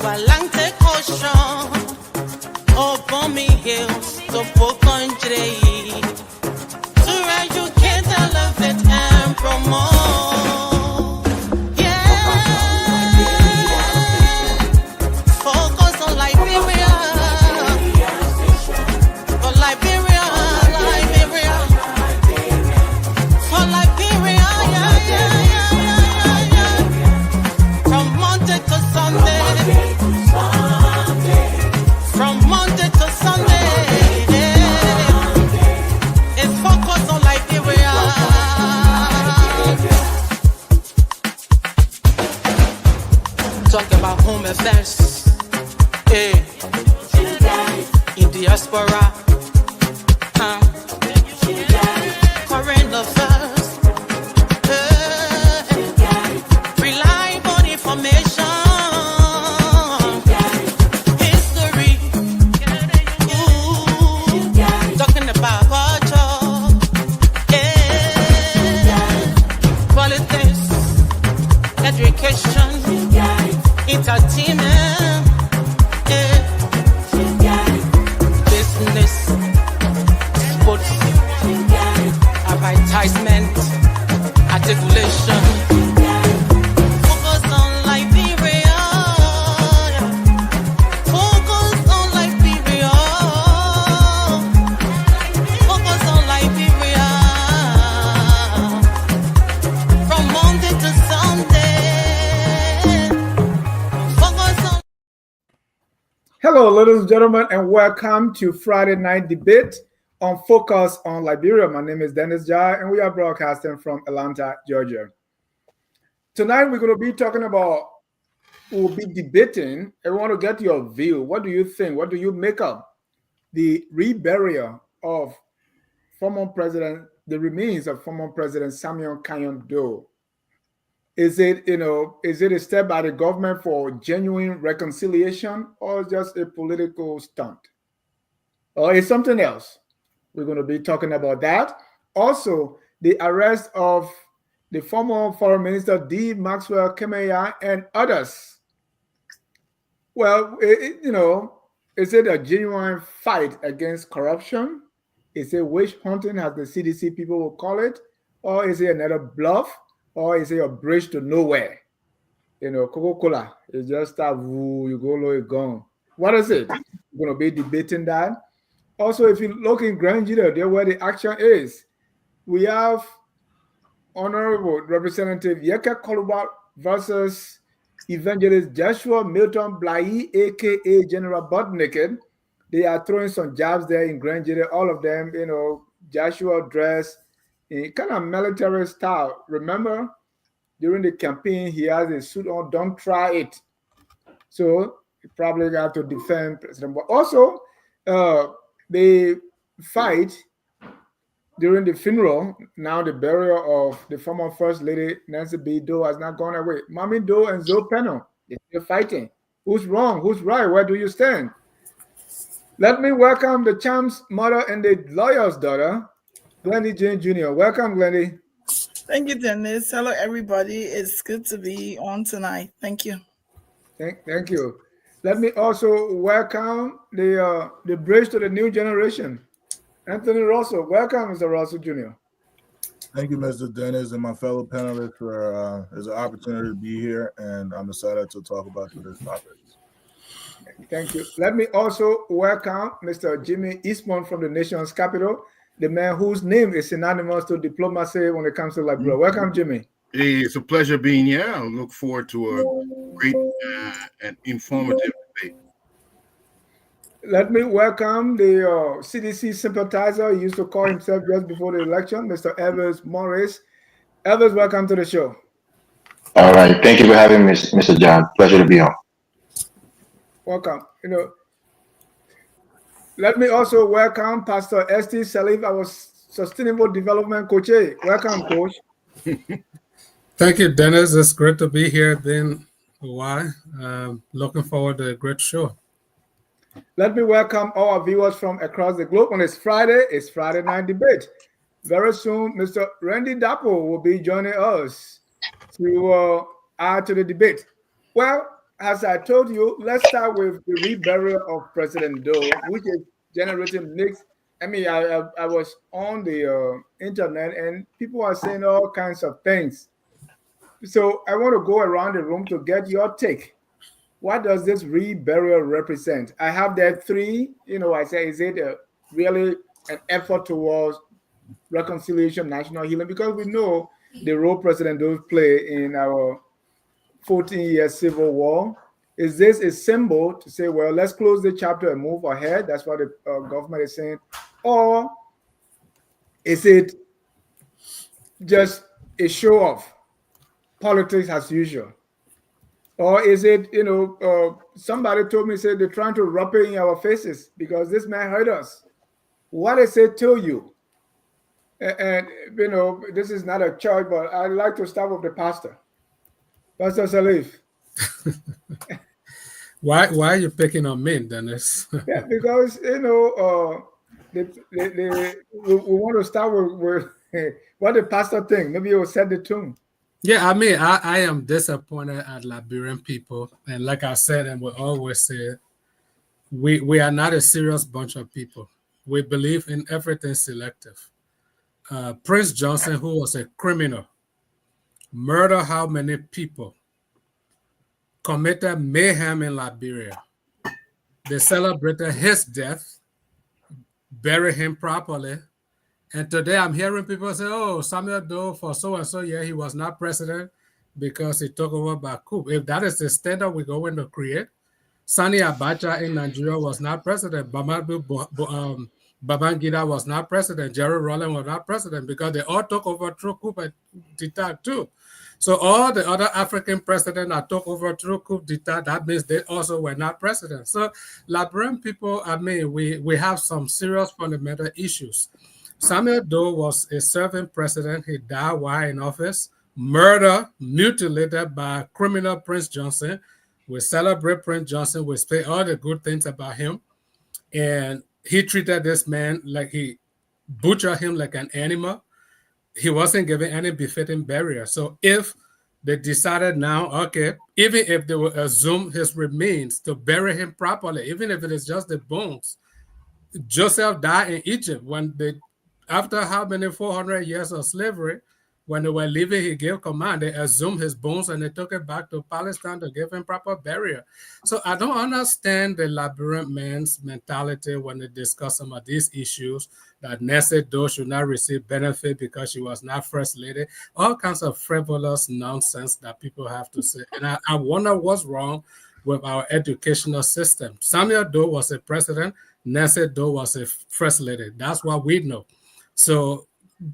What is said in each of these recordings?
Atlantic Ocean, upon me hills, to country, to educate, elevate, and promote. Yeah, focus on Liberia, for Liberia, Liberia, for Liberia, yeah. From Monday to Sunday. From Monday to Sunday, it's focused on Liberia. Talk about home affairs, in diaspora, current affairs, reliable information. Education, entertainment, business, sports, advertisement, articulation. Focus on Liberia. Focus on Liberia. Focus on Liberia. From Monday to Sunday. Hello, ladies and gentlemen, and welcome to Friday Night Debate on Focus on Liberia. My name is Dennis Jai, and we are broadcasting from Atlanta, Georgia. Tonight, we're going to be talking about, we'll be debating. I want to get your view. What do you think? What do you make of the reburial of former president, the remains of former President Samuel Kanyon Doe? Is it a step by the government for genuine reconciliation, or just a political stunt? Or is something else? We're going to be talking about that. Also, the arrest of the former Foreign Minister D. Maxwell Kemayah and others. Well, is it a genuine fight against corruption? Is it witch hunting, as the CDC people will call it? Or is it another bluff? Or is it a bridge to nowhere? Coca-Cola, it just start, you go low, it's gone. What is it? We're going to be debating that. Also, if you look in Grand Judah, there where the action is, we have Honorable Representative Yekeh versus Evangelist Joshua Milton Blahyi, aka General Butt Naked. They are throwing some jabs there in Grand Judah. All of them, Joshua dressed in kind of military style. Remember, during the campaign, he has a suit on. Don't try it. So he probably got to defend President. But also, they fight during the funeral. Now the burial of the former First Lady Nancy B. Doe has not gone away. Mamie Doe and Zoe Penno, they're still fighting. Who's wrong? Who's right? Where do you stand? Let me welcome the champ's mother and the lawyer's daughter, Glendy Jane Jr. Welcome, Glendy. Thank you, Dennis. Hello, everybody. It's good to be on tonight. Thank you. Thank you. Let me also welcome the bridge to the new generation, Anthony Russell. Welcome, Mr. Russell Jr. Thank you, Mr. Dennis, and my fellow panelists for there's an opportunity to be here, and I'm excited to talk about this topic. Thank you. Let me also welcome Mr. Jimmy Eastman from the nation's capital, the man whose name is synonymous to diplomacy when it comes to Liberia. Welcome, Jimmy. Hey, it's a pleasure being here. I look forward to a great and informative debate. Let me welcome the CDC sympathizer. He used to call himself just before the election, Mr. Evers Morris. Evers, welcome to the show. All right. Thank you for having me, Mr. John. Pleasure to be on. Welcome. Let me also welcome Pastor Esti Salif, our Sustainable Development Coach. Welcome, Coach. Thank you, Dennis. It's great to be here. Been a while. Looking forward to a great show. Let me welcome all our viewers from across the globe. On it's Friday Night Debate. Very soon, Mr. Randy Dapo will be joining us to add to the debate. Well, as I told you, let's start with the reburial of President Doe, which is generating mixed. I mean, I was on the internet and people are saying all kinds of things. So I want to go around the room to get your take. What does this reburial represent? I have that three. I say, is it really an effort towards reconciliation, national healing? Because we know the role President Doe played in our 14-year civil war. Is this a symbol to say, well, let's close the chapter and move ahead? That's what the government is saying. Or is it just a show off, politics as usual? Or is it, somebody told me, said they're trying to rub it in our faces because this man hurt us. What is it to you? And this is not a church, but I'd like to start with the pastor. Pastor Salif. Why are you picking on me, Dennis? Yeah, because we want to start with what the pastor thinks. Maybe it will set the tone. Yeah, I mean, I am disappointed at Liberian people, and like I said, and we always say, we are not a serious bunch of people. We believe in everything selective. Prince Johnson, who was a criminal, murdered how many people? Committed mayhem in Liberia. They celebrated his death, buried him properly. And today I'm hearing people say, oh, Samuel Doe for so-and-so, yeah, he was not president because he took over by coup. If that is the standard we're going to create, Sani Abacha in Nigeria was not president. Babangida was not president. Jerry Rawlings was not president because they all took over through coup d'etat too. So all the other African presidents that took over through coup d'etat, that means they also were not president. So Liberian people, I mean, we have some serious fundamental issues. Samuel Doe was a serving president. He died while in office, murdered, mutilated by criminal Prince Johnson. We celebrate Prince Johnson. We say all the good things about him. And he treated this man like he butchered him like an animal. He wasn't given any befitting burial. So if they decided now, okay, even if they will assume his remains to bury him properly, even if it is just the bones, Joseph died in Egypt after how many 400 years of slavery, when they were leaving, he gave command. They assumed his bones and they took it back to Palestine to give him proper burial. So I don't understand the Liberian man's mentality when they discuss some of these issues, that Nessie Doe should not receive benefit because she was not first lady. All kinds of frivolous nonsense that people have to say. And I wonder what's wrong with our educational system. Samuel Doe was a president. Nessie Doe was a first lady. That's what we know. So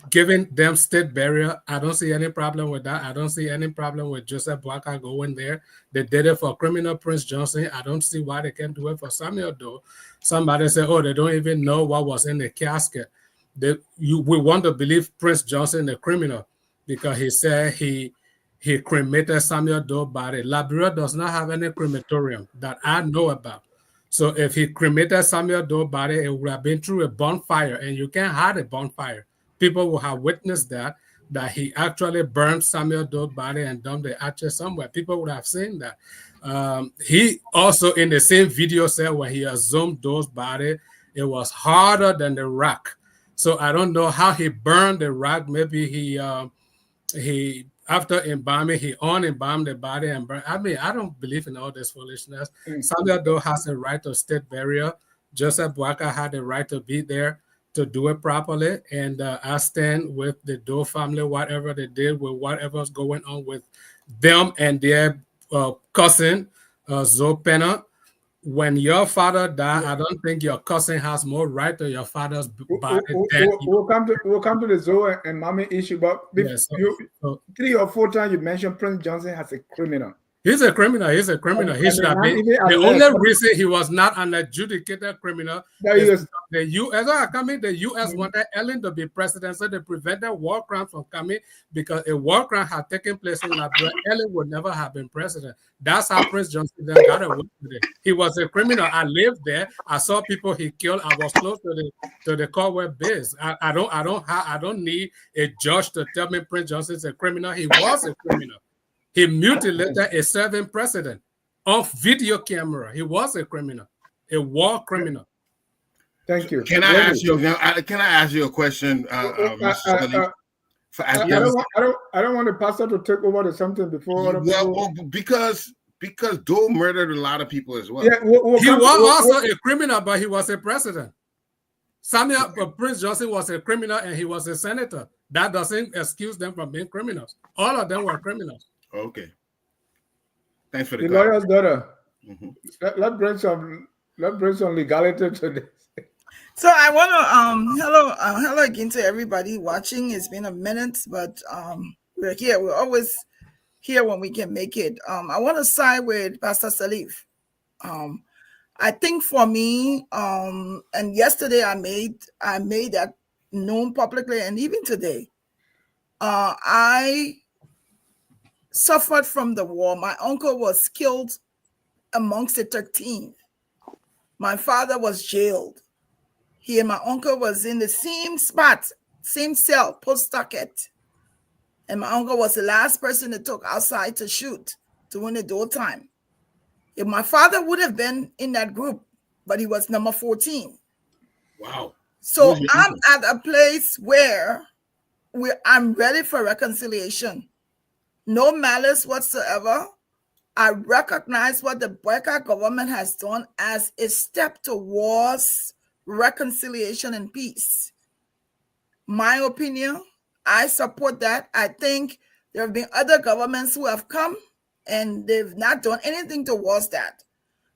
giving them state burial, I don't see any problem with that. I don't see any problem with Joseph Boakai going there. They did it for criminal Prince Johnson. I don't see why they can't do it for Samuel Doe. Somebody said, oh, they don't even know what was in the casket. We want to believe Prince Johnson, the criminal, because he said he cremated Samuel Doe's body. Liberia does not have any crematorium that I know about. So if he cremated Samuel Doe's body, it would have been through a bonfire, and you can't hide a bonfire. People will have witnessed that he actually burned Samuel Doe's body and dumped the ashes somewhere. People would have seen that. He also, in the same video, said when he assumed Doe's body, it was harder than the rock. So I don't know how he burned the rock. Maybe he after embalming, he unembalmed the body and burned. I mean, I don't believe in all this foolishness. Samuel Doe has a right to state burial. Joseph Boakai had the right to be there to do it properly, and I stand with the Doe family, whatever they did with whatever's going on with them and their cousin, Zoe Penner. When your father died, I don't think your cousin has more right to your father's body. We'll come to the Zoe and Mamie issue, but Yes, 3 or 4 times you mentioned Prince Johnson as a criminal. He's a criminal. He should have been. The only reason he was not an adjudicated criminal is the U.S. wanted Ellen to be president, so they prevented war crimes from coming, because a war crime had taken place in Liberia. Ellen would never have been president. That's how Prince Johnson then got away with it. He was a criminal. I lived there. I saw people he killed. I was close to the Caldwell base. I don't need a judge to tell me Prince Johnson is a criminal. He was a criminal. He mutilated a serving president off video camera. He was a criminal, a war criminal. Thank you. Can I ask you? Can I ask you a question, Mr. Sully? I don't want the pastor to take over to something before other people. Well, because Doe murdered a lot of people as well. Yeah, He was also a criminal, but he was a president. Prince Joseph was a criminal and he was a senator. That doesn't excuse them from being criminals. All of them were criminals. Okay. Thanks for the lawyer's daughter. Mm-hmm. Let's bring some legality to this. So I want to hello again to everybody watching. It's been a minute, but we're here. We're always here when we can make it. I want to side with Pastor Salif. I think for me, and yesterday I made that known publicly, and even today, I suffered from the war. My uncle was killed amongst the 13. My father was jailed. He and my uncle was in the same spot, same cell, post-docket. And my uncle was the last person that took outside to shoot during the door time. If my father would have been in that group, but he was number 14. Wow. So I'm at a place where I'm ready for reconciliation. No malice whatsoever. I recognize what the Boyka government has done as a step towards reconciliation and peace. My opinion, I support that. I think there have been other governments who have come and they've not done anything towards that.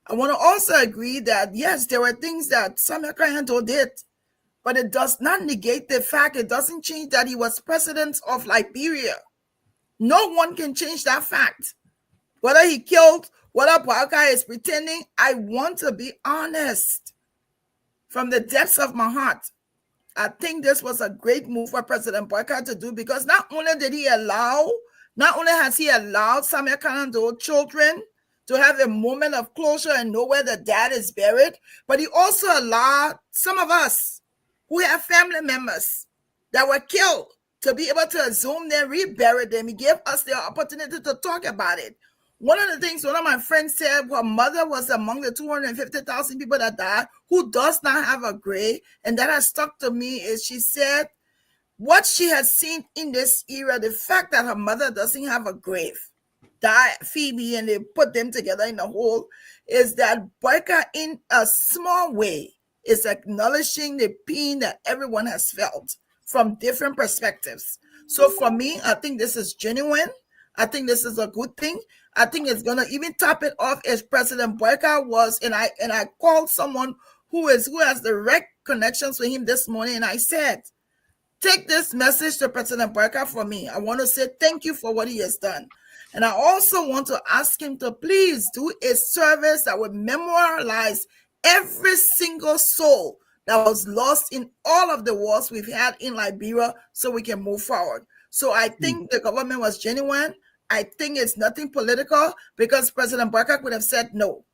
I want to also agree that, yes, there were things that Samuel Kayando did, but it does not negate the fact, it doesn't change that he was president of Liberia. No one can change that fact. Whether he killed, whether Boyka is pretending, I want to be honest. From the depths of my heart, I think this was a great move for President Boyka to do, because not only has he allowed Samuel Kayando children to have a moment of closure and know where the dad is buried, but he also allowed some of us who have family members that were killed to be able to assume them, rebury them. He gave us the opportunity to talk about it. One of the things one of my friends said, her mother was among the 250,000 people that died who does not have a grave. And that has stuck to me is she said, what she has seen in this era, the fact that her mother doesn't have a grave, died Phoebe and they put them together in a hole, is that Boyka in a small way is acknowledging the pain that everyone has felt from different perspectives. So for me, I think this is genuine. I think this is a good thing. I think it's gonna even top it off as President Boyka was, and I called someone who has direct connections with him this morning, and I said, take this message to President Boyka for me. I want to say thank you for what he has done. And I also want to ask him to please do a service that would memorialize every single soul that was lost in all of the wars we've had in Liberia so we can move forward. So I think the government was genuine. I think it's nothing political, because President Boyka could have said no.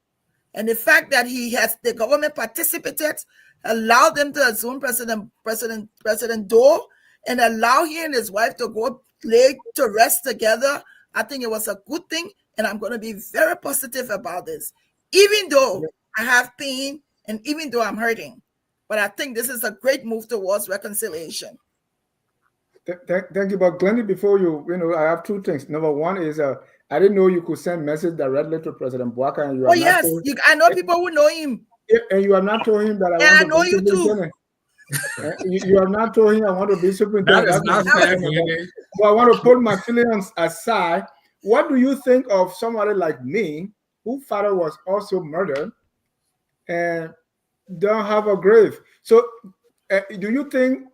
And the fact that the government participated, allowed them to assume President Doe, and allow he and his wife to go lay to rest together, I think it was a good thing. And I'm going to be very positive about this, even though I have pain and even though I'm hurting. But I think this is a great move towards reconciliation. Thank you. But Glennie, before I have two things. Number one is I didn't know you could send message directly to President Boyka. And yes, I know people who know him. And you have not told him that I know you too. You have not told him I want to be superintendent. That is not fair. So I want to put my feelings aside. What do you think of somebody like me, whose father was also murdered and don't have a grave? So do you think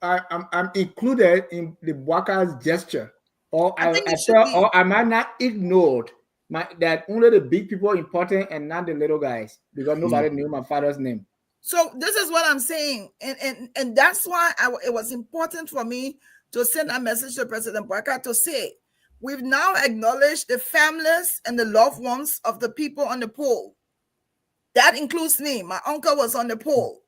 I'm included in the Boyka's gesture, or am I not ignored? That only the big people are important and not the little guys, because nobody knew my father's name. So this is what I'm saying, and that's why it was important for me to send a message to President Boyka to say, we've now acknowledged the families and the loved ones of the people on the pole. That includes me. My uncle was on the pole.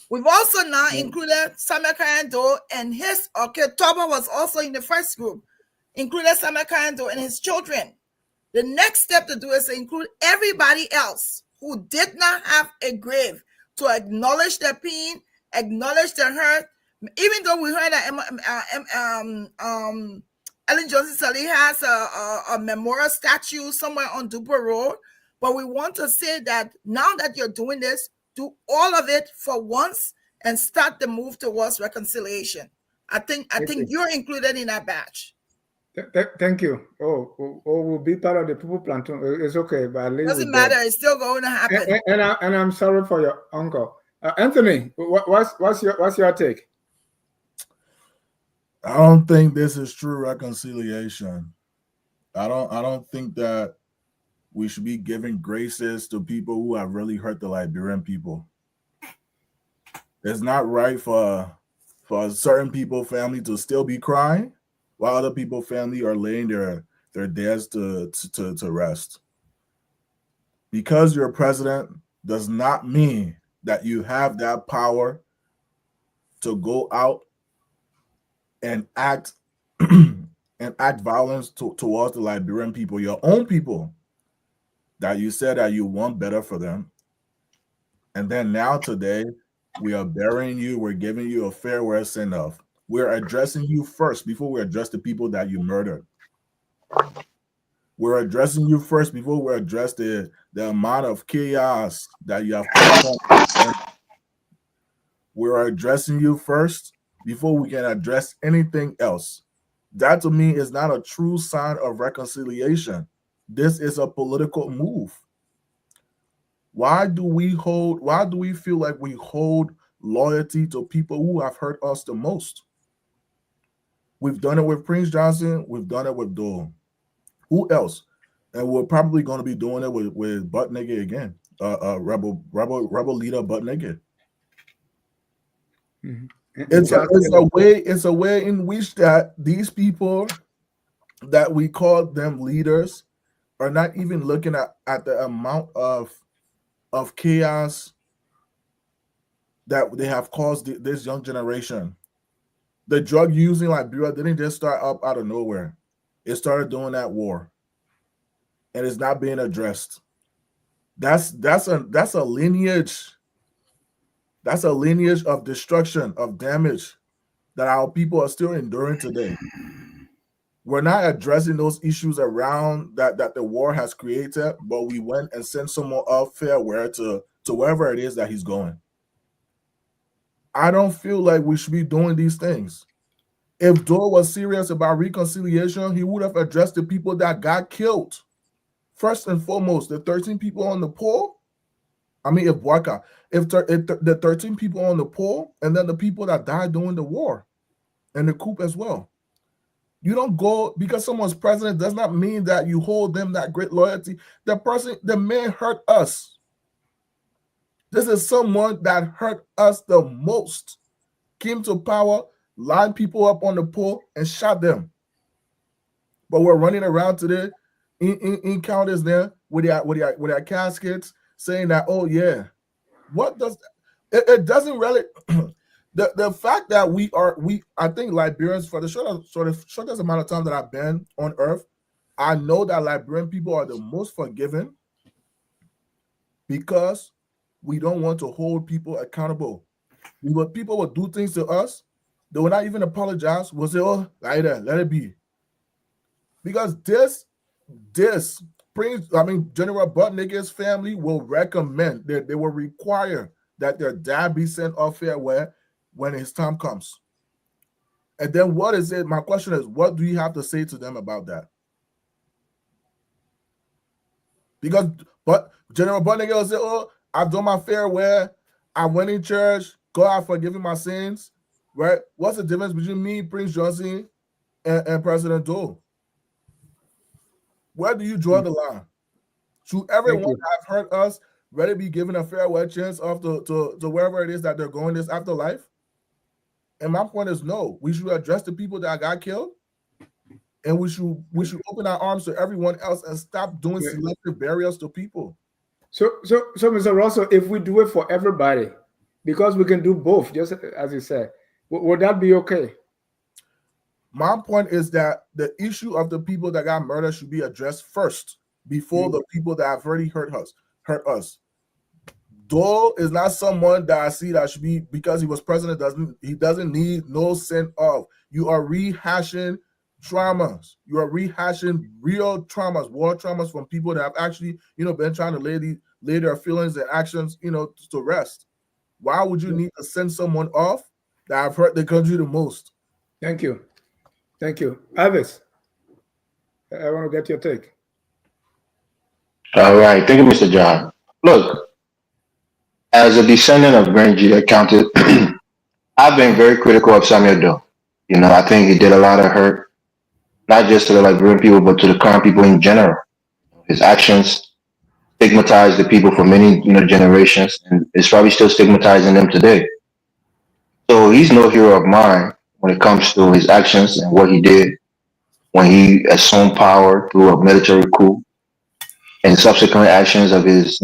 We've also now included Samuel Kayando and Toba was also in the first group, included Samuel Kayando and his children. The next step to do is to include everybody else who did not have a grave, to acknowledge their pain, acknowledge their hurt. Even though we heard that Ellen Johnson Sirleaf has a memorial statue somewhere on Duper Road, but we want to say that now that you're doing this, do all of it for once and start the move towards reconciliation. I think you're included in that batch. Thank you. We'll be part of the people planton. It's okay, but at least doesn't matter. It's still going to happen. And I'm sorry for your uncle, Anthony. What's your take? I don't think this is true reconciliation. I don't think that we should be giving graces to people who have really hurt the Liberian people. It's not right for certain people, family, to still be crying while other people, family, are laying their deads to rest. Because you're president does not mean that you have that power to go out and act violence towards the Liberian people, your own people, that you said that you want better for them. And then now today, we are burying you. We're giving you a farewell send-off. We're addressing you first before we address the people that you murdered. We're addressing you first before we address the amount of chaos that you have put. We're addressing you first before we can address anything else. That to me is not a true sign of reconciliation. This is a political move. Why do we feel like we hold loyalty to people who have hurt us the most? We've done it with Prince Johnson. We've done it with Dole. Who else? And we're probably going to be doing it with Butt Nigga again. Rebel leader Butt Nigga. Mm-hmm. It's a way in which that these people that we call them leaders are not even looking at the amount of chaos that they have caused this young generation. The drug using Liberia didn't just start up out of nowhere. It started during that war, and it's not being addressed. That's a lineage. That's a lineage of destruction, of damage that our people are still enduring today. We're not addressing those issues around that the war has created, but we went and sent someone off farewell to wherever it is that he's going. I don't feel like we should be doing these things. If Dole was serious about reconciliation, he would have addressed the people that got killed. First and foremost, the 13 people on the pole. I mean, if the 13 people on the pole, and then the people that died during the war and the coup as well. You don't go because someone's president does not mean that you hold them that great loyalty. The man hurt us. This is someone that hurt us the most. Came to power, lined people up on the pole, and shot them. But we're running around today in counties there with their caskets saying that, oh yeah, what does it doesn't really the fact that I think Liberians, for the shortest amount of time that I've been on earth, I know that Liberian people are the most forgiving because we don't want to hold people accountable. When people will do things to us, they will not even apologize. We'll say, oh, let it be. Because General Butt Nigga's family will recommend that they will require that their dad be sent off farewell when his time comes. And then what is it? My question is, what do you have to say to them about that? But General Butt Nigga will say, oh, I've done my farewell. I went in church. God has forgiven my sins. Right? What's the difference between me, Prince Johnson, and President Dole? Where do you draw the line? Should everyone that have hurt us really be given a farewell chance to wherever it is that they're going this afterlife? And my point is no. We should address the people that got killed, and we should open our arms to everyone else and stop doing selective burials to people. So Mr. Russell, if we do it for everybody, because we can do both, just as you said, would that be okay? My point is that the issue of the people that got murdered should be addressed first before the people that have already hurt us. Dole is not someone that I see that should be, because he was president, doesn't need no sin of. You are rehashing traumas. You are rehashing real traumas, war traumas from people that have actually, been trying to lay their feelings and actions, to rest. Why would you need to send someone off that have hurt the country the most? Thank you. Thank you. Avis, I want to get your take. All right. Thank you, Mr. John. Look, as a descendant of Grand G accounted, I've been very critical of Samuel Doe. I think he did a lot of hurt, not just to the Liberian people, but to the current people in general. His actions stigmatized the people for many, generations, and it's probably still stigmatizing them today. So he's no hero of mine when it comes to his actions and what he did when he assumed power through a military coup, and subsequent actions of his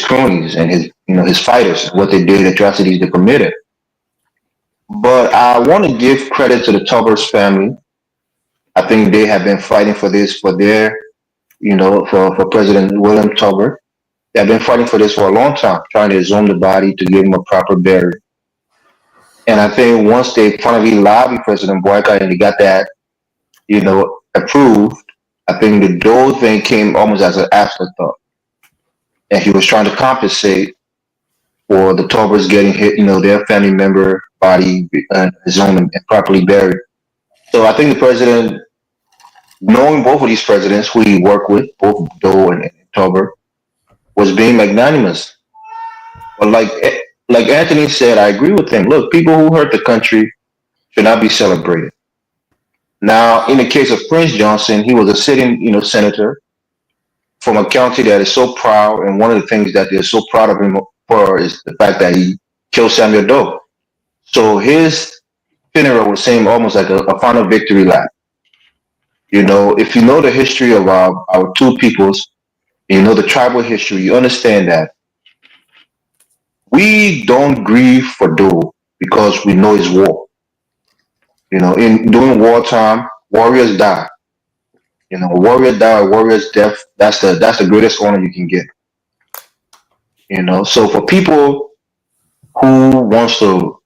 cronies and his fighters, what they did, atrocities they committed. But I want to give credit to the Tubbers family. I think they have been fighting for this for their, for President William Tubber. They've been fighting for this for a long time, trying to exhume the body to give him a proper burial. And I think once they finally lobbied President Boycott and they got that, approved, I think the Dole thing came almost as an afterthought. And he was trying to compensate for the Tubbers getting hit, their family member body exhumed and properly buried. So I think the president, knowing both of these presidents who he worked with, both Doe and Tubber, was being magnanimous. But like Anthony said, I agree with him. Look, people who hurt the country should not be celebrated. Now, in the case of Prince Johnson, he was a sitting, senator from a county that is so proud, and one of the things that they're so proud of him for is the fact that he killed Samuel Doe. So his funeral was seem almost like a final victory lap. If you know the history of our two peoples, the tribal history, you understand that we don't grieve for Doe because we know it's war. During wartime, warriors die. A warrior die, a warrior's death. That's the greatest honor you can get. So for people who wants to,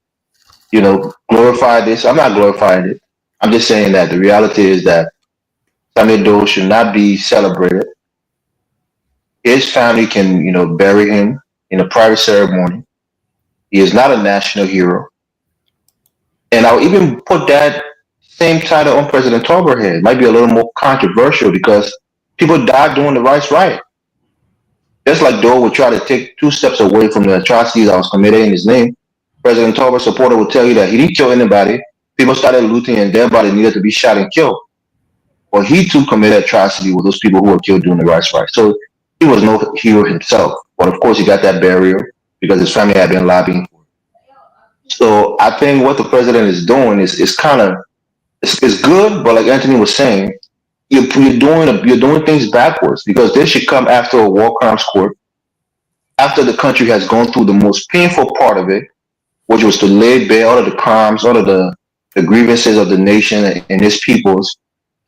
glorify this, I'm not glorifying it. I'm just saying that the reality is that Samuel Doe should not be celebrated. His family can, bury him in a private ceremony. He is not a national hero. And I'll even put that same title on President Tolbert head. It might be a little more controversial because people died doing the rights right. Just like Doe would try to take 2 steps away from the atrocities that was committed in his name, President Tolbert's supporter would tell you that he didn't kill anybody. People started looting and their body needed to be shot and killed. Well, he too committed atrocity with those people who were killed doing the rights right. So he was no hero himself. But of course, he got that burial because his family had been lobbying for it. So I think what the president is doing is kind of it's good, but like Anthony was saying, you're doing things backwards because they should come after a war crimes court after the country has gone through the most painful part of it, which was to lay bare all of the crimes, all of the grievances of the nation and its peoples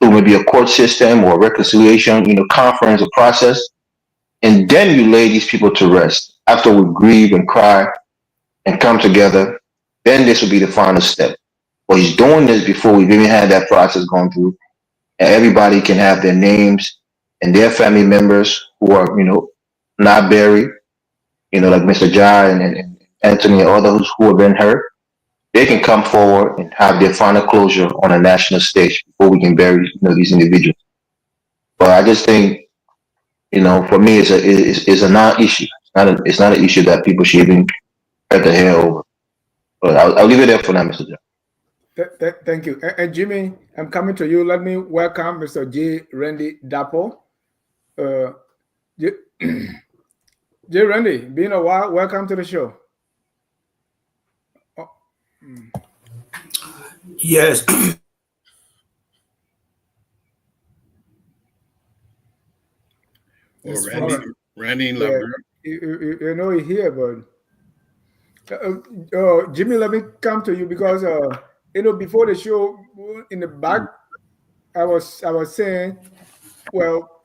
through maybe a court system or a reconciliation, conference or process. And then you lay these people to rest after we grieve and cry and come together. Then this will be the final step. But he's doing this before we've even had that process gone through. And everybody can have their names and their family members who are, not buried, like Mr. Jai and Anthony and others who have been hurt. They can come forward and have their final closure on a national stage before we can bury, these individuals. But I just think, for me, it's a non-issue. It's not an issue that people should even cut their hair over. But I'll leave it there for now, Mr. Jai. Thank you. And Jimmy, I'm coming to you. Let me welcome Mr. J. Randy Dapo. J. Randy, been a while. Welcome to the show. Oh. Yes. Randy in Liberia. You know he's here, but Jimmy, let me come to you because before the show in the back, I was saying, well,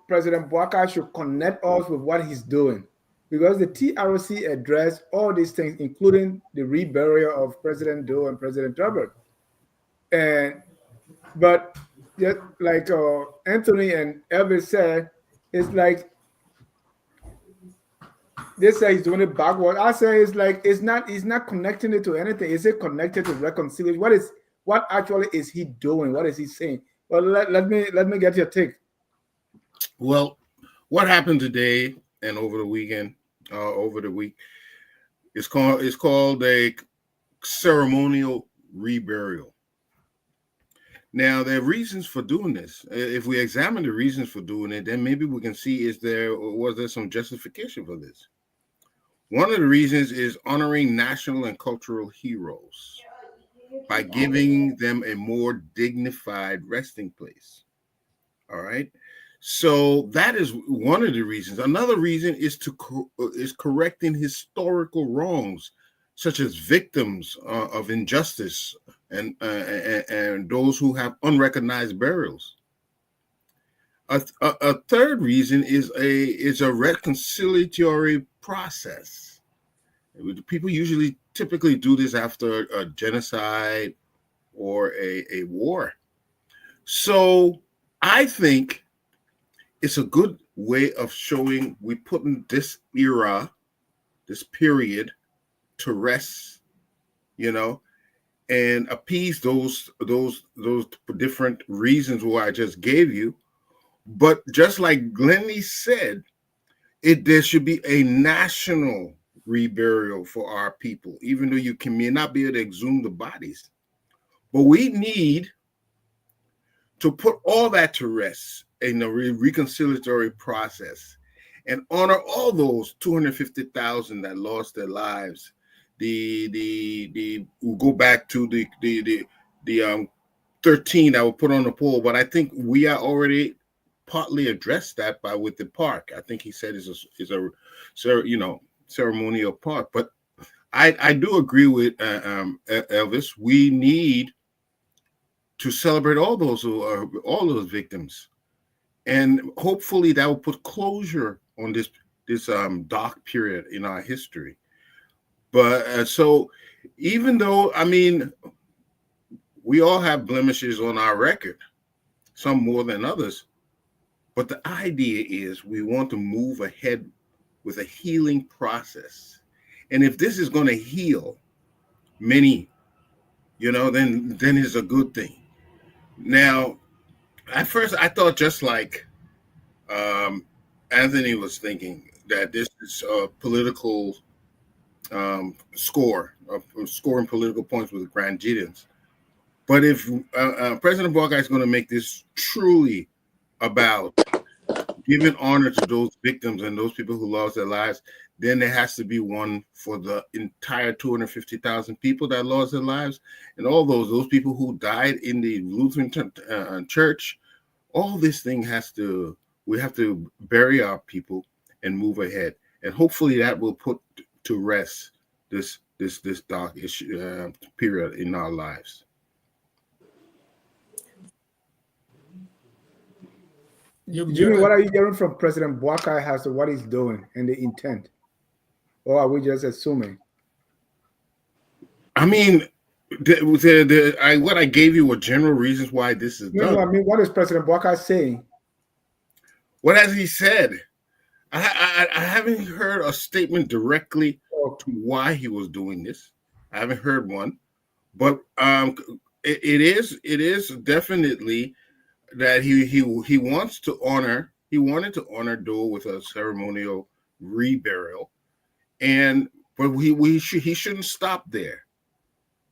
President Bouaka should connect us with what he's doing, because the TRC addressed all these things, including the reburial of President Doe and President Turbot. But just like Anthony and Elvis said, it's like they say he's doing it backward. I say it's like it's not. He's not connecting it to anything. Is it connected to reconciliation? What actually is he doing? What is he saying? Well, let me get your take. Well, what happened today and over the weekend, over the week, is called a ceremonial reburial. Now, there are reasons for doing this. If we examine the reasons for doing it, then maybe we can see was there some justification for this. One of the reasons is honoring national and cultural heroes by giving them a more dignified resting place. All right. So that is one of the reasons. Another reason is correcting historical wrongs, such as victims of injustice and those who have unrecognized burials. A third reason is a reconciliatory process. People typically do this after a genocide or a war. So I think it's a good way of showing we're putting this era, this period, to rest, and appease those different reasons why I just gave you. But just like Glennie said, there should be a national reburial for our people, even though you may not be able to exhume the bodies. But we need to put all that to rest in the reconciliatory process and honor all those 250,000 that lost their lives. We'll go back to the 13 that were put on the poll, but I think we are already partly addressed that with the park. I think he said is a ceremonial park. But I do agree with Elvis. We need to celebrate all those victims, and hopefully that will put closure on this dark period in our history. But so even though, we all have blemishes on our record, some more than others, but the idea is we want to move ahead with a healing process. And if this is going to heal many, then it's a good thing. Now, at first I thought, just like Anthony was thinking, that this is a political scoring political points with Grand Gideons. But if President Bouaka is going to make this truly about giving honor to those victims and those people who lost their lives, then there has to be one for the entire 250,000 people that lost their lives, and all those people who died in the Lutheran church. All this thing we have to bury our people and move ahead, and hopefully that will put to rest this dark issue period in our lives. Jimmy, what are you hearing from President Bouaka as to what he's doing and the intent? Or are we just assuming? What I gave you were general reasons why this is done. No, what is President Bouaka saying? What has he said? I haven't heard a statement directly to why he was doing this. I haven't heard one, but it is definitely that he wants to honor. He wanted to honor Doe with a ceremonial reburial, but he shouldn't stop there.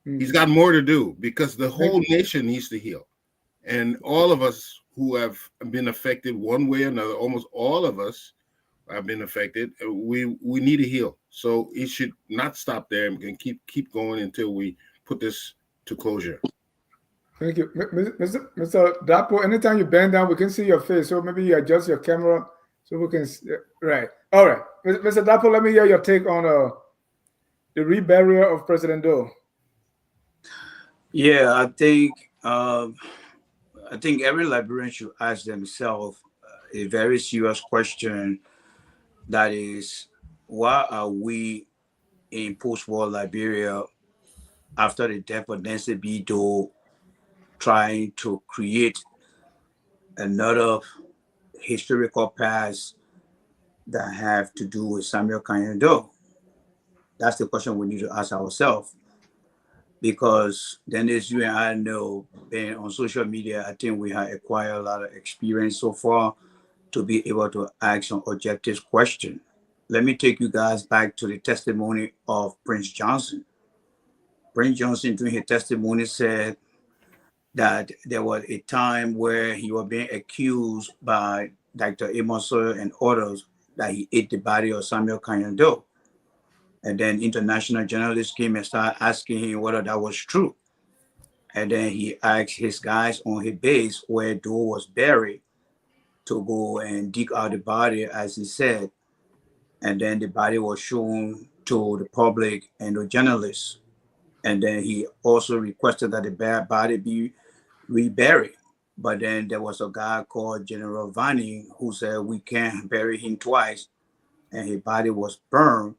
He's got more to do, because the whole nation needs to heal, and all of us who have been affected one way or another, almost all of us have been affected. We need to heal, so he should not stop there and keep going until we put this to closure. Thank you, Mr. Dapo. Anytime you bend down, we can see your face. So maybe you adjust your camera so we can. Right. All right, Mr. Dapo. Let me hear your take on the reburial of President Doe. Yeah, I think every Liberian should ask themselves a very serious question. That is, why are we in post-war Liberia after the death of Nancy B. Doe trying to create another historical past that have to do with Samuel Kenyon Doe? That's the question we need to ask ourselves. Because then, as you and I know, being on social media, I think we have acquired a lot of experience so far to be able to ask some objective questions. Let me take you guys back to the testimony of Prince Johnson. Prince Johnson, during his testimony, said that there was a time where he was being accused by Dr. Amos Sawyer and others that he ate the body of Samuel Kenyon Doe. And then international journalists came and started asking him whether that was true. And then he asked his guys on his base where Doe was buried to go and dig out the body, as he said. And then the body was shown to the public and the journalists. And then he also requested that the body be reburied. But then there was a guy called General Vani who said we can't bury him twice. And his body was burned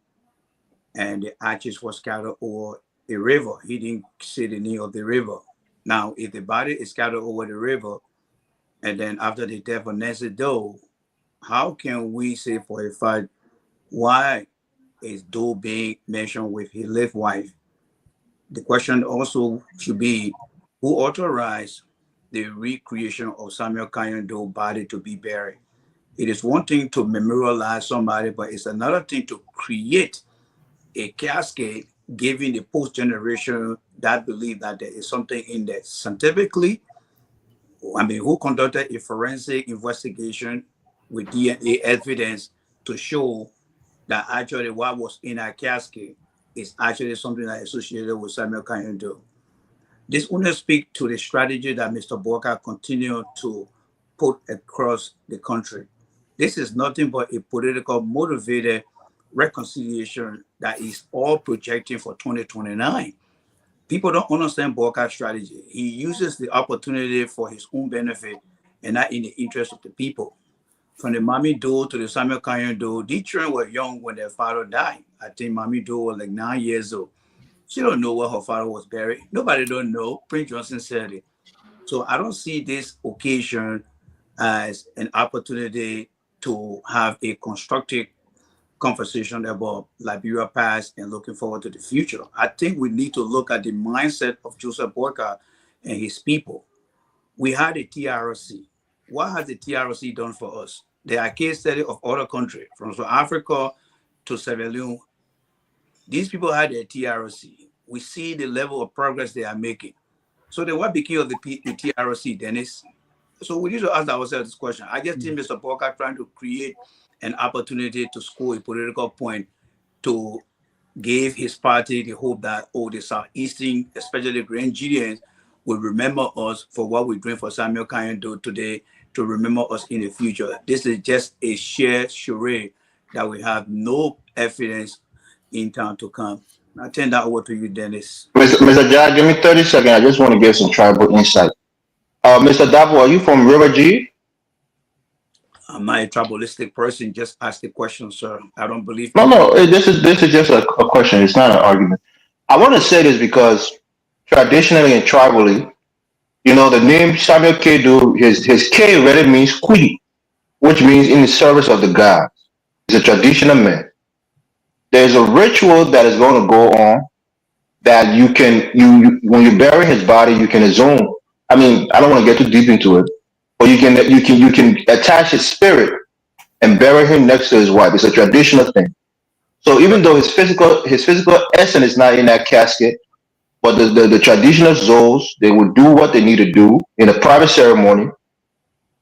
and the ashes was scattered over a river. He didn't say the name of the river. Now, if the body is scattered over the river, and then after the death of Nancy Doe, how can we say for a fact why is Doe being mentioned with his late wife? The question also should be, who authorized the recreation of Samuel Kenyon Doe body to be buried? It is one thing to memorialize somebody, but it's another thing to create a cascade, giving the post generation that believe that there is something in there. Scientifically, I mean, who conducted a forensic investigation with DNA evidence to show that actually what was in our casket is actually something that is associated with Samuel Kenyon Doe. This only speaks to the strategy that Mr. Walker continued to put across the country. This is nothing but a political motivated reconciliation that is all projecting for 2029. People don't understand Walker's strategy. He uses the opportunity for his own benefit and not in the interest of the people. From the Mamie Doe to the Samuel Kenyon Doe, these children were young when their father died. I think Mamie Doe was like 9 years old. She don't know where her father was buried. Nobody don't know. Prince Johnson said it. So I don't see this occasion as an opportunity to have a constructive conversation about Liberia past and looking forward to the future. I think we need to look at the mindset of Joseph Boyka and his people. We had a TRC. What has the TRC done for us? There are case studies of other countries, from South Africa to Sierra Leone. These people had a TRC. We see the level of progress they are making. So then what became of the TRC, Dennis? So we need to ask ourselves this question. I just think Mr. Boyka trying to create an opportunity to score a political point to give his party the hope that, the Southeastern, especially the Nigerians, will remember us for what we're doing for Samuel Kenyon Doe today, to remember us in the future. This is just a shared charade that we have no evidence in time to come. I turn that over to you, Dennis. Mr. Jai, give me 30 seconds. I just want to give some tribal insight. Mr. Davo, are you from River G? I'm not a tribalistic person. Just ask the question, sir. I don't believe. No. This is just a question. It's not an argument. I want to say this because traditionally and tribally, the name Samuel K. Doe, his K really means Kwee, which means in the service of the gods. He's a traditional man. There's a ritual that is going to go on that you can when you bury his body, you can assume. I mean, I don't want to get too deep into it, but you can attach his spirit and bury him next to his wife. It's a traditional thing. So even though his physical essence is not in that casket, but the traditional souls, they will do what they need to do in a private ceremony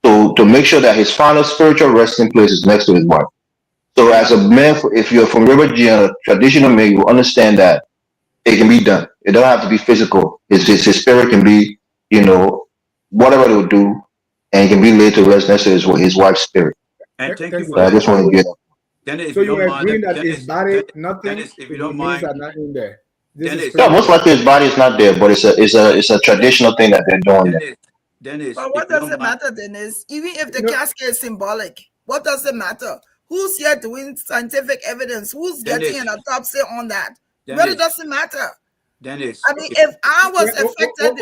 to make sure that his final spiritual resting place is next to his wife. So as a man, if you're from River G and a traditional man, you will understand that it can be done. It don't have to be physical. His spirit can be, whatever it will do, and it can be laid to rest next to his wife's spirit. And thank you for So I that. just want to get. Dennis, if So you you don't mind, agree that his body, nothing, Dennis, if you his don't remains mind, are not in there. This is Dennis, Yeah, most likely his body is not there, but it's a traditional thing that they're doing there. Dennis, But if what you does don't it mind, matter, Dennis? Even if the No. casket is symbolic, what does it matter? Who's here doing scientific evidence? Who's getting an autopsy on that? Really Dennis, doesn't matter. Dennis, I mean, if I was affected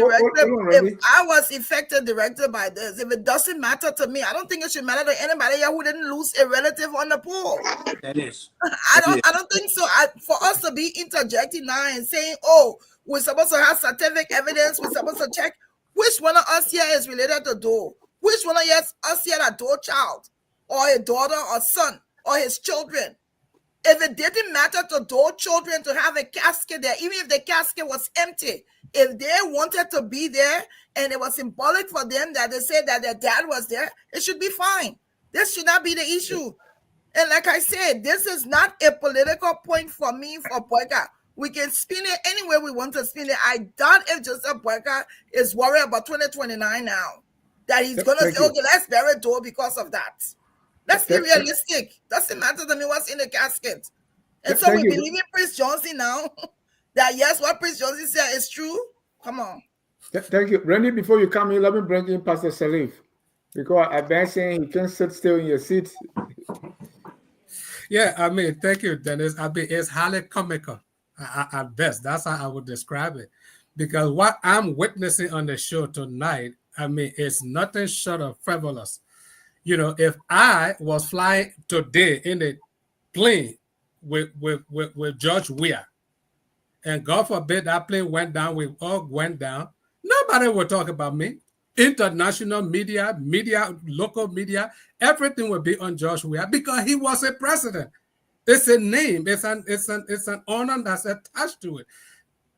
directly by this, if it doesn't matter to me, I don't think it should matter to anybody here who didn't lose a relative on the pool. Dennis, I don't think so. For us to be interjecting now and saying, "Oh, we're supposed to have scientific evidence. We're supposed to check which one of us here is related to Doe. Which one of us here a Doe child, or a daughter, or son, or his children." If it didn't matter to those children to have a casket there, even if the casket was empty, if they wanted to be there and it was symbolic for them that they said that their dad was there, it should be fine. This should not be the issue. And like I said, this is not a political point for me, for Boyka. We can spin it any way we want to spin it. I doubt if Joseph Boyka is worried about 2029 now, that he's going to say, okay, let's bury Doe because of that. Let's be realistic. Doesn't matter to me what's in the casket. And so we believe in Prince Johnson now that yes, what Prince Johnson said is true. Come on. Thank you. Randy, before you come in, let me bring in Pastor Salif. Because I've been saying he can't sit still in your seat. Yeah, I mean, thank you, Dennis. I mean, it's highly comical at best. That's how I would describe it. Because what I'm witnessing on the show tonight, I mean, it's nothing short of frivolous. You know, if I was flying today in a plane with George Weah, and God forbid that plane went down, we all went down, nobody would talk about me. International media, local media, everything would be on George Weah because he was a president. It's a name. It's an honor that's attached to it.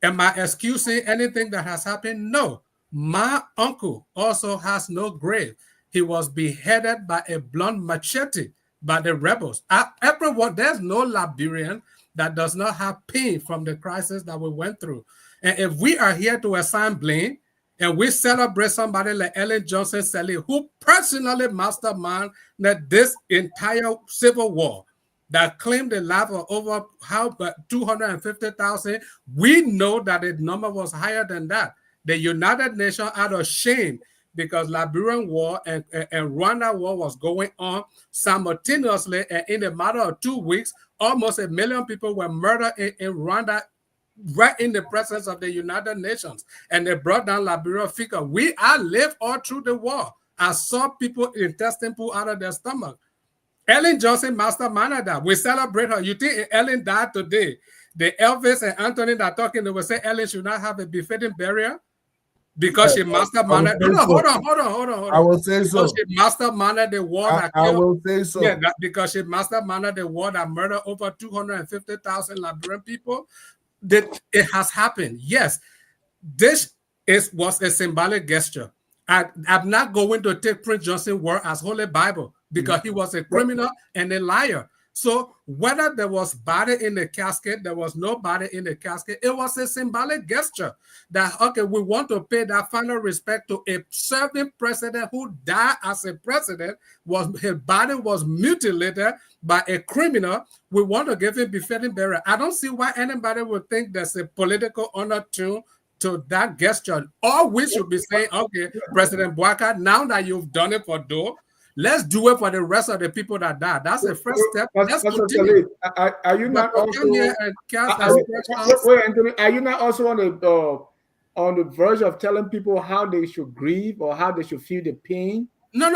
Am I excusing anything that has happened? No. My uncle also has no grave. He was beheaded by a blunt machete by the rebels. Everyone, there's no Liberian that does not have pain from the crisis that we went through. And if we are here to assign blame and we celebrate somebody like Ellen Johnson Sirleaf, who personally masterminded this entire civil war that claimed the life of over 250,000, we know that the number was higher than that. The United Nations, out of shame, because Liberian war and Rwanda war was going on simultaneously, and in a matter of 2 weeks, almost 1 million people were murdered in Rwanda, right in the presence of the United Nations, and they brought down Liberian figure. I lived all through the war. I saw people intestine pull out of their stomach. Ellen Johnson masterminded that. We celebrate her. You think Ellen died today? The Elvis and Anthony that are talking, they will say Ellen should not have a befitting burial? Because she masterminded. Hold on. I will say so. Because she masterminded the war that killed. I will say so. Yeah, because she masterminded the war that murdered over 250,000 Liberian people. It has happened. Yes, this was a symbolic gesture. I'm not going to take Prince Johnson's word as Holy Bible because he was a criminal and a liar. So whether there was body in the casket, there was no body in the casket, it was a symbolic gesture that, okay, we want to pay that final respect to a serving president who died as a president, his body was mutilated by a criminal. We want to give him befitting burial. I don't see why anybody would think there's a political honor to that gesture. All we should be saying, okay, President Boyka, now that you've done it for Doe, let's do it for the rest of the people that died. That's the first step. Let's continue. Are you not also? Anthony, are you not also on the verge of telling people how they should grieve or how they should feel the pain? No.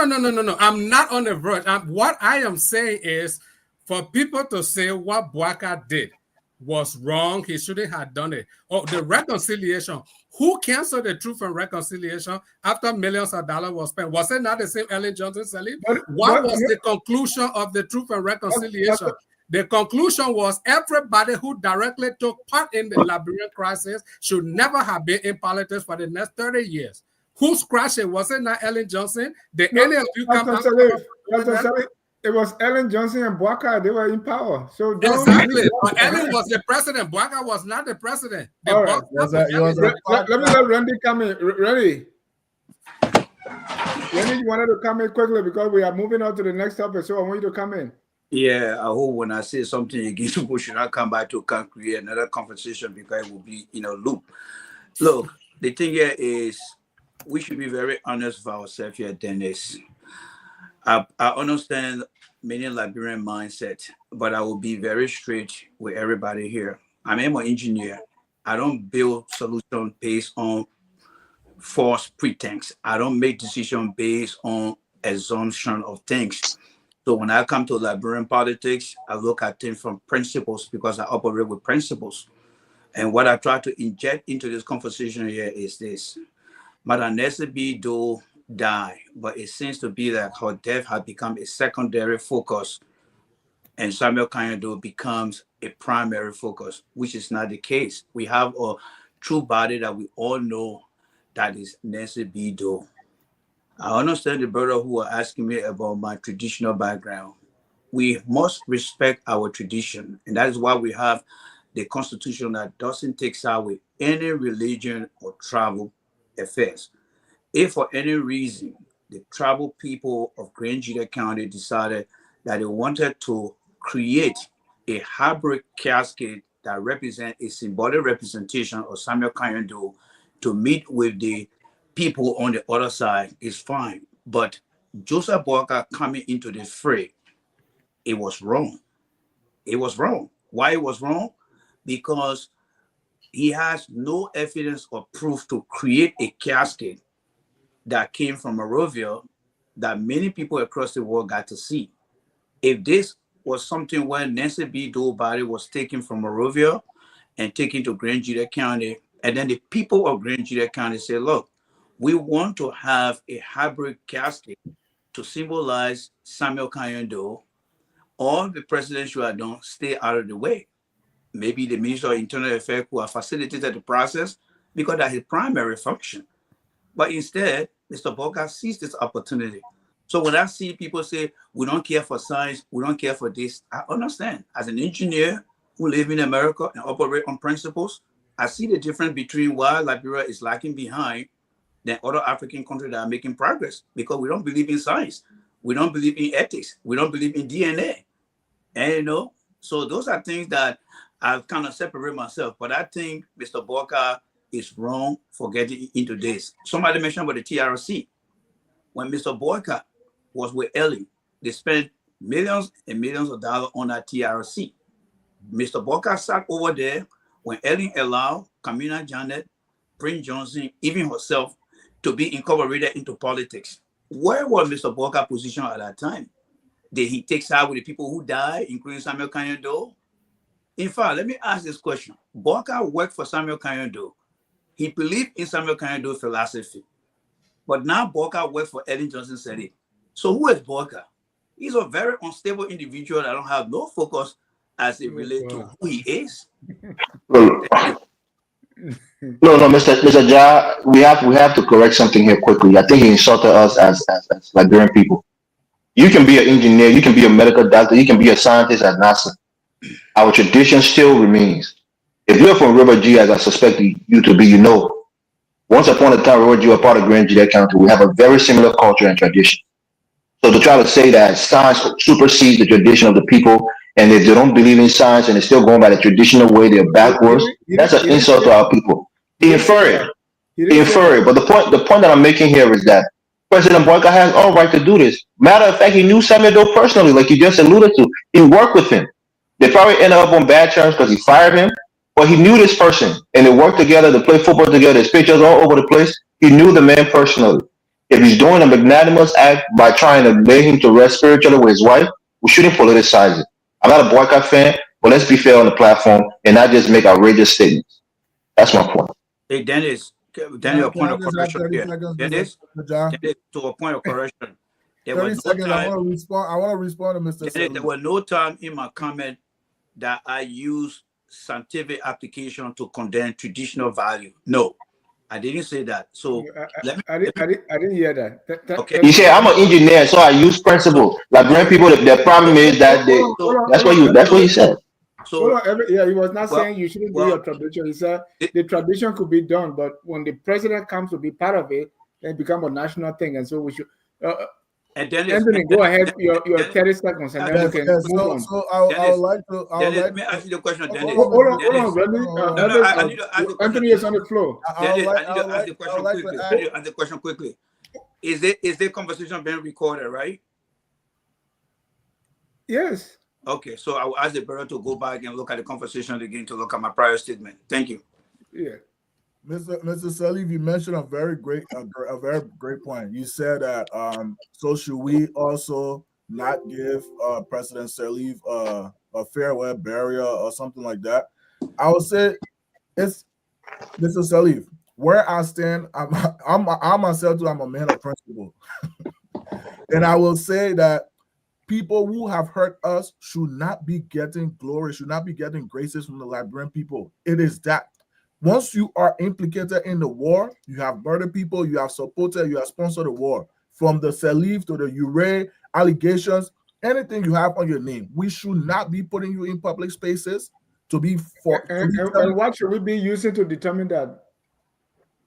I'm not on the verge. What I am saying is for people to say what Boyka did was wrong. He shouldn't have done it. Oh, the reconciliation. Who canceled the Truth and Reconciliation after millions of dollars was spent? Was it not the same Ellen Johnson Sirleaf? What was the conclusion of the Truth and Reconciliation? The conclusion was everybody who directly took part in the Liberian crisis should never have been in politics for the next 30 years. Who's crashing? Was it not Ellen Johnson? Did any of you come out? It was Ellen Johnson and Boyka. They were in power. So exactly. But Ellen was the president. Boyka was not the president. All right. Let me let Randy come in. Randy, you wanted to come in quickly because we are moving on to the next topic. So I want you to come in. Yeah, I hope when I say something again, people should not come back to create another conversation because it will be in a loop. Look, the thing here is we should be very honest with ourselves here, Dennis. I understand many Liberian mindset, but I will be very straight with everybody here. I'm an engineer. I don't build solutions based on false pretense. I don't make decisions based on assumption of things. So when I come to Liberian politics, I look at things from principles because I operate with principles. And what I try to inject into this conversation here is this. Madam Nesibi do die, but it seems to be that her death has become a secondary focus and Samuel Kanyado becomes a primary focus, which is not the case. We have a true body that we all know that is Nesibi do. I understand the brother who was asking me about my traditional background. We must respect our tradition, and that is why we have the constitution that doesn't take side with any religion or tribal affairs. If for any reason the tribal people of Grand Jita County decided that they wanted to create a hybrid cascade that represent a symbolic representation of Samuel Kanyando to meet with the people on the other side, is fine. But Joseph Boakai coming into the fray, it was wrong. It was wrong. Why it was wrong? Because he has no evidence or proof to create a cascade that came from Morovia that many people across the world got to see. If this was something where Nancy B. Doe body was taken from Morovia and taken to Grand Jita County, and then the people of Grand Jita County say, look, we want to have a hybrid casket to symbolize Samuel Kanyando, all the presidents who are done stay out of the way. Maybe the Minister of Internal Affairs who have facilitated the process because that's his primary function. But instead, Mr. Boakai seized this opportunity. So when I see people say, we don't care for science, we don't care for this, I understand. As an engineer who live in America and operate on principles, I see the difference between why Liberia is lagging behind than other African countries that are making progress, because we don't believe in science. We don't believe in ethics. We don't believe in DNA. And, you know, so those are things that I've kind of separated myself. But I think Mr. Boakai is wrong for getting into this. Somebody mentioned about the TRC. When Mr. Boakai was with Ellen, they spent millions and millions of dollars on that TRC. Mr. Boakai sat over there when Ellen allowed Kamina Janet, Prince Johnson, even herself, to be incorporated into politics. Where was Mr. Boakai's position at that time? Did he take side with the people who died, including Samuel Kanyando? In fact, let me ask this question. Boakai worked for Samuel Kanyando. He believed in Samuel Kanyando's philosophy. But now Boakai works for Ellen Johnson Sirleaf. So who is Boakai? He's a very unstable individual that don't have no focus as it relates to who he is. No, Mr. Ja, we have to correct something here quickly. I think he insulted us as Liberian people. You can be an engineer, you can be a medical doctor, you can be a scientist at NASA. Our tradition still remains. If you're from River G, as I suspect you to be, you know, once upon a time, River G were part of Grand Jita County. We have a very similar culture and tradition. So to try to say that science supersedes the tradition of the people, and if they don't believe in science and they're still going by the traditional way, they're backwards, that's an insult to our people. He inferred it. But the point that I'm making here is that President Boakai has all right to do this. Matter of fact, he knew Samuel Doe personally, like you just alluded to. He worked with him. They probably ended up on bad terms because he fired him, but he knew this person, and they worked together. They played football together. There's pictures all over the place. He knew the man personally. If he's doing a magnanimous act by trying to lay him to rest spiritually with his wife, we shouldn't politicize it. I'm not a Boakai fan, but let's be fair on the platform and not just make outrageous statements. That's my point. Hey, Dennis, a point of correction here. Dennis, to a point of correction. There 30 was seconds. no time, I want to respond to Mr. Dennis, there was no time in my comment that I used scientific application to condemn traditional value. No, I didn't say that. So I didn't hear that. Okay. You say I'm an engineer, so I use principle. Liberian people, their problem is that that's what you said. So he was not saying you shouldn't do your tradition. He said the tradition could be done, but when the president comes to be part of it, then it becomes a national thing, and so we should. And Dennis, Anthony, go ahead. Your Dennis, 30 seconds, and then we Yes, can yes. move on. So I would Dennis, like to. I would Dennis, like let me to. ask you the question, Dennis. Hold on, Dennis. Really, No, I need to ask the question. Anthony is on the floor. Dennis, I need I to would ask the like question to quickly. I add. need to ask the question quickly. Is the conversation being recorded, right? Yes. Okay, so I will ask the brother to go back and look at the conversation again to look at my prior statement. Thank you. Yeah. Mr. Salif, you mentioned a very great point. You said that so should we also not give President Salif a farewell burial or something like that? I would say it's Mr. Salif. Where I stand, I myself too, I'm a man of principle. And I will say that people who have hurt us should not be getting glory, should not be getting graces from the Liberian people. It is that. Once you are implicated in the war, you have murdered people, you have supported, you have sponsored the war. From the Salif to the Ure allegations, anything you have on your name, we should not be putting you in public spaces to be for. And what should we be using to determine that?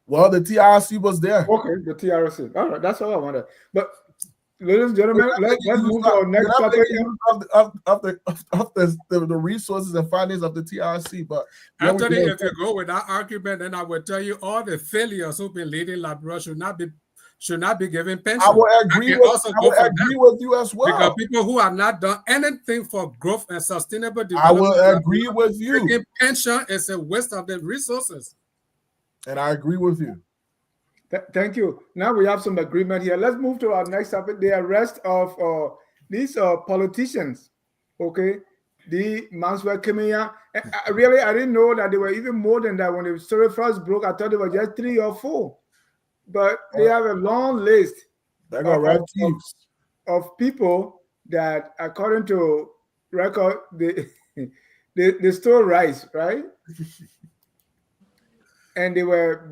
Well, the TRC was there. Okay, the TRC. All right, that's all I wanted. But ladies and gentlemen, let's move to our next topic. Of the resources and findings of the TRC. But Anthony, if you go with that argument, then I will tell you all the failures who've been leading Liberia should not be given pension. I will agree with you as well. Because people who have not done anything for growth and sustainable development, I will agree with you. Taking pension is a waste of the resources. And I agree with you. Thank you. Now we have some agreement here. Let's move to our next topic: the arrest of these politicians. Okay, the Manswell Kemayah. Really, I didn't know that they were even more than that. When the story first broke, I thought they were just 3 or 4. But they have a long list of people that, according to record, they stole rice, right? And they were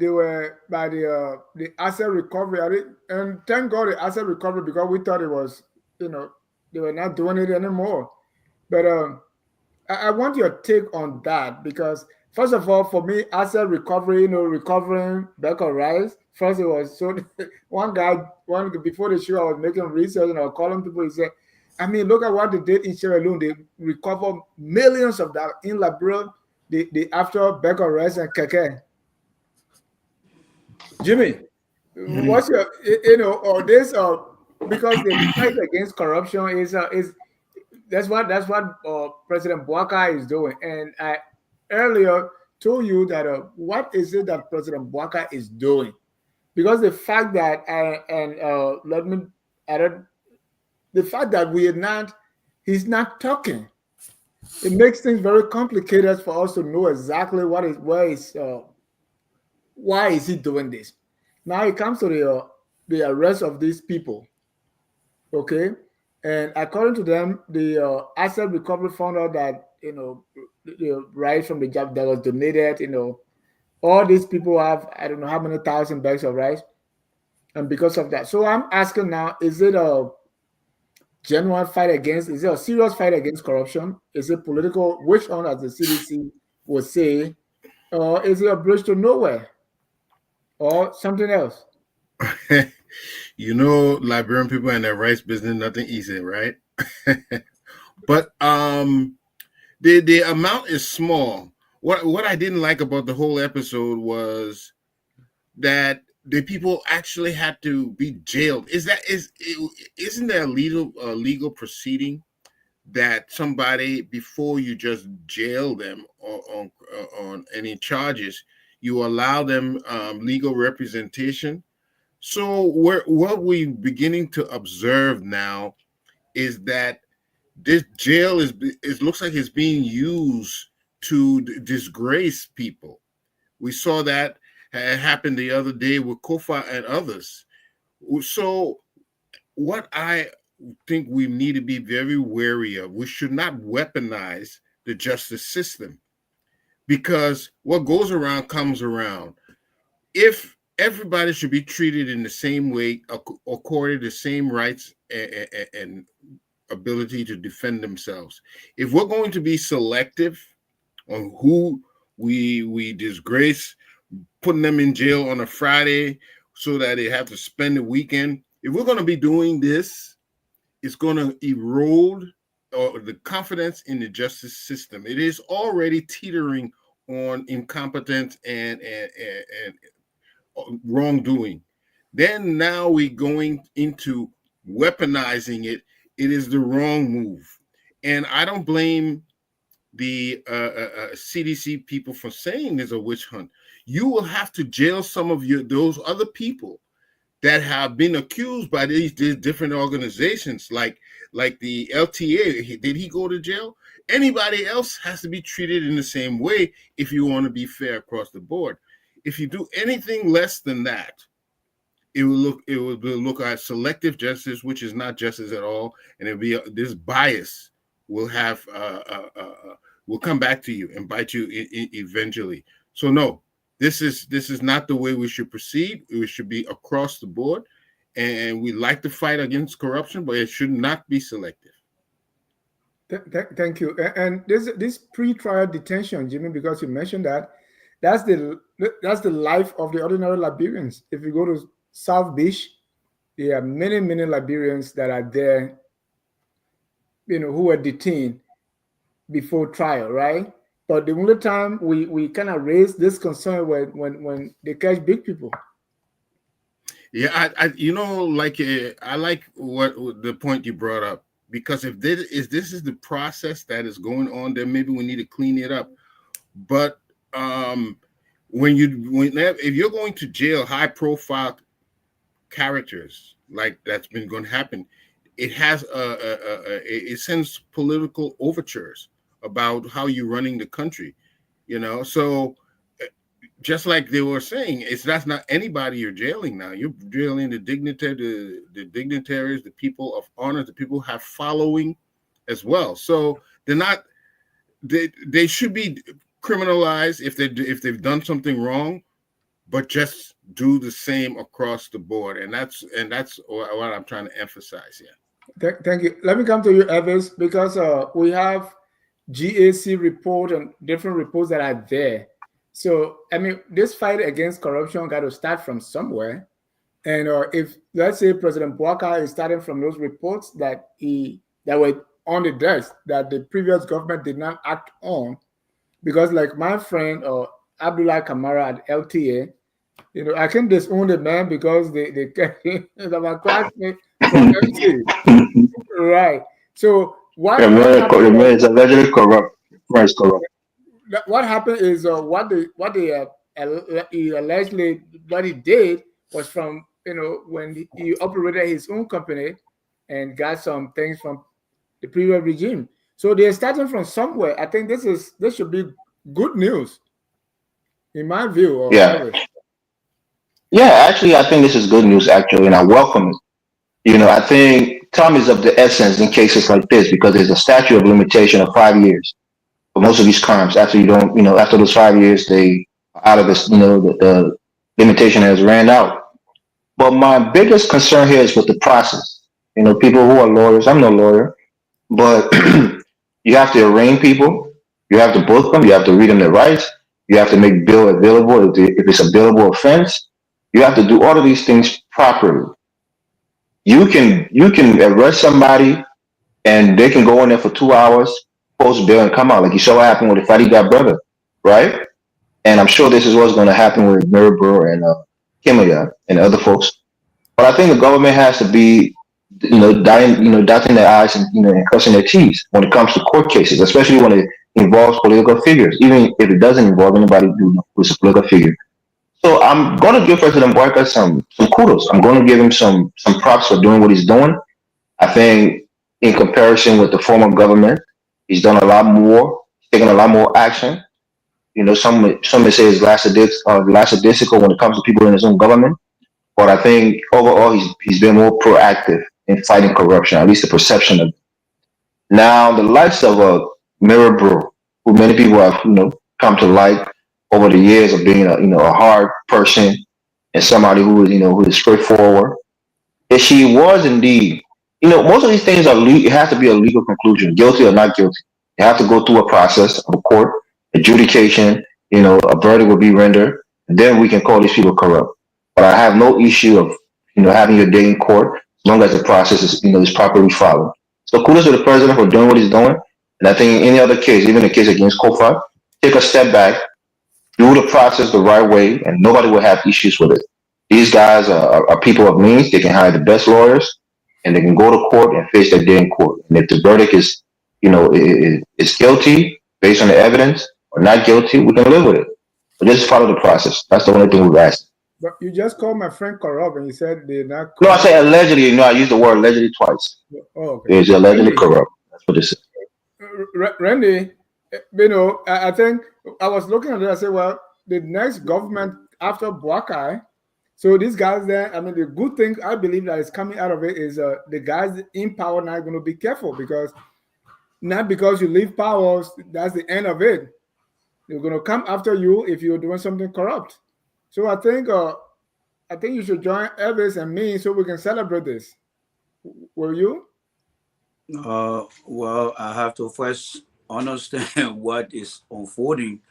by the asset recovery, and thank God the asset recovery, because we thought it was, they were not doing it anymore. But I want your take on that, because first of all, for me, asset recovery, recovering back of rice. First, it was so one before the show, I was making research and I was calling people. He said, I mean, look at what they did in Sierra Leone. They recovered millions of that in Liberia. The after back of rice and Yekeh. Jimmy, what's your, or this, because the fight against corruption is that's what President Bouaka is doing. And I earlier told you that what is it that President Bouaka is doing? Because the fact that let me add the fact that he's not talking, it makes things very complicated for us to know exactly why is he doing this? Now it comes to the arrest of these people, okay? And according to them, the asset recovery found out that the rice from the job that was donated, all these people have, I don't know how many thousand bags of rice, and because of that, so I'm asking now: is it a genuine fight against? Is it a serious fight against corruption? Is it political? Which one, as the CDC would say, or is it a bridge to nowhere? Or something else? Liberian people and their rice business, nothing easy, right? But the amount is small. What I didn't like about the whole episode was that the people actually had to be jailed. Isn't there a legal proceeding that somebody, before you just jail them on any charges, you allow them legal representation? So what we're beginning to observe now is that this jail looks like it's being used to disgrace people. We saw that happen the other day with Kofa and others. So what I think we need to be very wary of, we should not weaponize the justice system, because what goes around comes around. If everybody should be treated in the same way, according to the same rights and ability to defend themselves. If we're going to be selective on who we disgrace, putting them in jail on a Friday so that they have to spend the weekend, If we're going to be doing this, it's going to erode the confidence in the justice system. It is already teetering on incompetence and wrongdoing. Then now we're going into weaponizing it. It is the wrong move. And I don't blame the CDC people for saying there's a witch hunt. You will have to jail some of those other people that have been accused by these different organizations, like the LTA. Did he go to jail? Anybody else has to be treated in the same way if you want to be fair across the board. If you do anything less than that, it will look at selective justice, which is not justice at all, and it'll be this bias will have will come back to you and bite you eventually. So no, this is not the way we should proceed. We should be across the board, and we like to fight against corruption, but it should not be selective. Thank you. And this pre-trial detention, Jimmy, because you mentioned that's the life of the ordinary Liberians. If you go to South Beach, there are many Liberians that are there, who were detained before trial, right? But the only time we kind of raise this concern when they catch big people. Yeah, I like what the point you brought up, because if this is the process that is going on, then maybe we need to clean it up. But if you're going to jail high profile characters, like that's been going to happen, it has it sends political overtures about how you're running the country, so just like they were saying, that's not anybody you're jailing now. You're jailing the dignitaries, the people of honor, the people who have following as well. So they should be criminalized if they've done something wrong, but just do the same across the board. And that's what I'm trying to emphasize here. Thank you. Let me come to you, Evans, because we have GAC report and different reports that are there. So, this fight against corruption got to start from somewhere. And if, let's say, President Bouaka is starting from those reports that were on the desk that the previous government did not act on, because like my friend Abdullah Kamara at LTA, I can disown the man because they my classmate from MC. Right. So what is allegedly corrupt. Is corrupt. What happened is what he allegedly what he did was from when he operated his own company and got some things from the previous regime. So they're starting from somewhere. I think this should be good news, in my view. Yeah, actually, I think this is good news, actually, and I welcome it. I think time is of the essence in cases like this, because there's a statute of limitation of 5 years for most of these crimes. After after those 5 years, they are out of this, the limitation has ran out. But my biggest concern here is with the process. People who are lawyers, I'm no lawyer, but you have to arraign people, you have to book them, you have to read them their rights, you have to make bail available if it's a bailable offense. You have to do all of these things properly. You can arrest somebody and they can go in there for 2 hours, post bail, and come out. Like you saw what happened with the Fadiga brother, right? And I'm sure this is what's going to happen with Reburial and Kemayah and other folks. But I think the government has to be, dotting their I's and crossing their T's when it comes to court cases, especially when it involves political figures, even if it doesn't involve anybody who's a political figure. So I'm going to give President Bouaka some kudos. I'm going to give him some props for doing what he's doing. I think in comparison with the former government, he's done a lot more, taken a lot more action. Some may say it's lackadaisical when it comes to people in his own government. But I think overall he's been more proactive in fighting corruption, at least the perception of it. Now, the likes of Reburial, who many people have come to like over the years of being a hard person and somebody who is straightforward. If she was indeed, most of these things it has to be a legal conclusion, guilty or not guilty. You have to go through a process of a court adjudication. A verdict will be rendered, and then we can call these people corrupt. But I have no issue of having your day in court, as long as the process is properly followed. So kudos to the president for doing what he's doing. And I think in any other case, even the case against Kofa, take a step back, do the process the right way, and nobody will have issues with it. These guys are people of means. They can hire the best lawyers, and they can go to court and face their day in court. And if the verdict is guilty based on the evidence or not guilty, we can live with it. But just follow the process. That's the only thing we've asked. But you just called my friend corrupt, and you said they're not No, I corrupt. say allegedly. No, I used the word allegedly twice. Oh, okay. It's allegedly Randy, corrupt. That's what it is. Randy, I think I was looking at it. I said, well, the next government after Buakai. So these guys there, I mean, the good thing I believe that is coming out of it is the guys in power now are going to be careful, because not because you leave power, that's the end of it. They're going to come after you if you're doing something corrupt. So I think you should join Elvis and me so we can celebrate this. Will you? Well, I have to first understand what is unfolding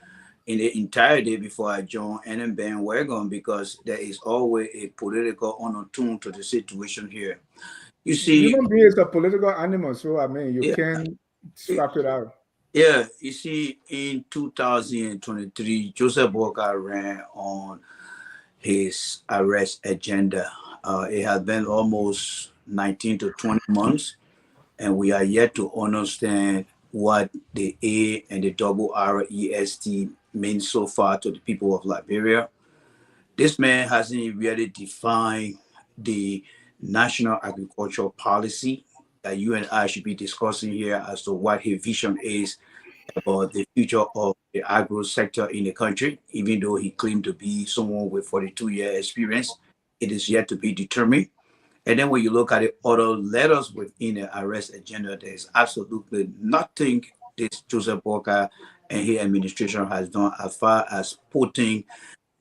in the entire day before I join any bandwagon, because there is always a political undertone to the situation here. You see, Human being is a political animal, so I mean, you yeah, can swap it out. yeah, you see, in 2023, Joseph Boca ran on his arrest agenda. It has been almost 19 to 20 months, and we are yet to understand what the A and the double REST means so far to the people of Liberia. This man hasn't really defined the national agricultural policy that you and I should be discussing here as to what his vision is about the future of the agro sector in the country. Even though he claimed to be someone with 42-year experience, it is yet to be determined. And then when you look at the other letters within the arrest agenda, there's absolutely nothing this Joseph Walker and his administration has done as far as putting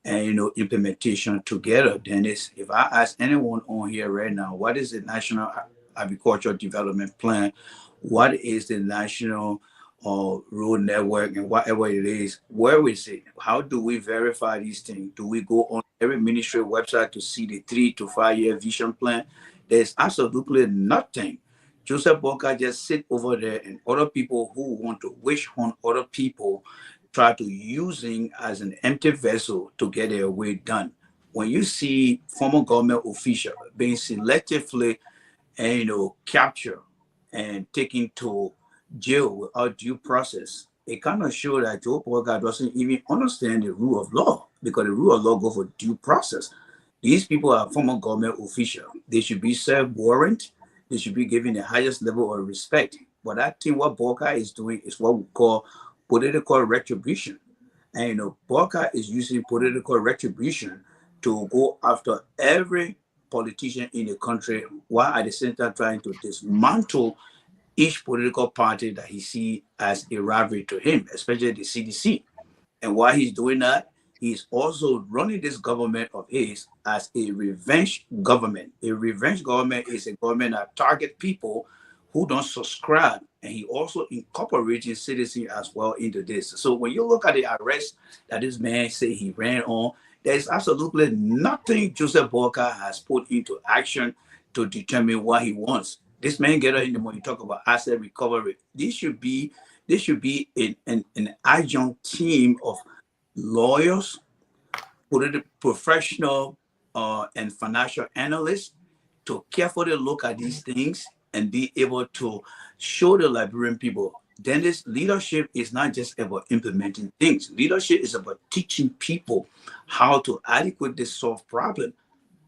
and implementation together. Dennis, if I ask anyone on here right now, what is the National Agricultural Development Plan? What is the National Road Network, and whatever it is, where is it? How do we verify these things? Do we go on every ministry website to see the 3 to 5 year vision plan? There's absolutely nothing. Joseph Boca just sit over there, and other people who want to wish on other people try to use him as an empty vessel to get their way done. When you see former government officials being selectively and captured and taken to jail without due process, it kind of shows that Joe Boca doesn't even understand the rule of law, because the rule of law goes for due process. These people are former government officials. They should be served warrant. They should be given the highest level of respect. But I think what Boca is doing is what we call political retribution. And Boca is using political retribution to go after every politician in the country, while at the same time trying to dismantle each political party that he sees as a rival to him, especially the CDC. And while he's doing that, he's also running this government of his as a revenge government. A revenge government is a government that targets people who don't subscribe. And he also incorporating citizens as well into this. So when you look at the arrest that this man said he ran on, there's absolutely nothing Joseph Boca has put into action to determine what he wants. This man get in the morning talk about asset recovery. This should be an adjunct team of lawyers, professional and financial analysts to carefully look at these things and be able to show the Liberian people. Then this leadership is not just about implementing things. Leadership is about teaching people how to adequately solve problems.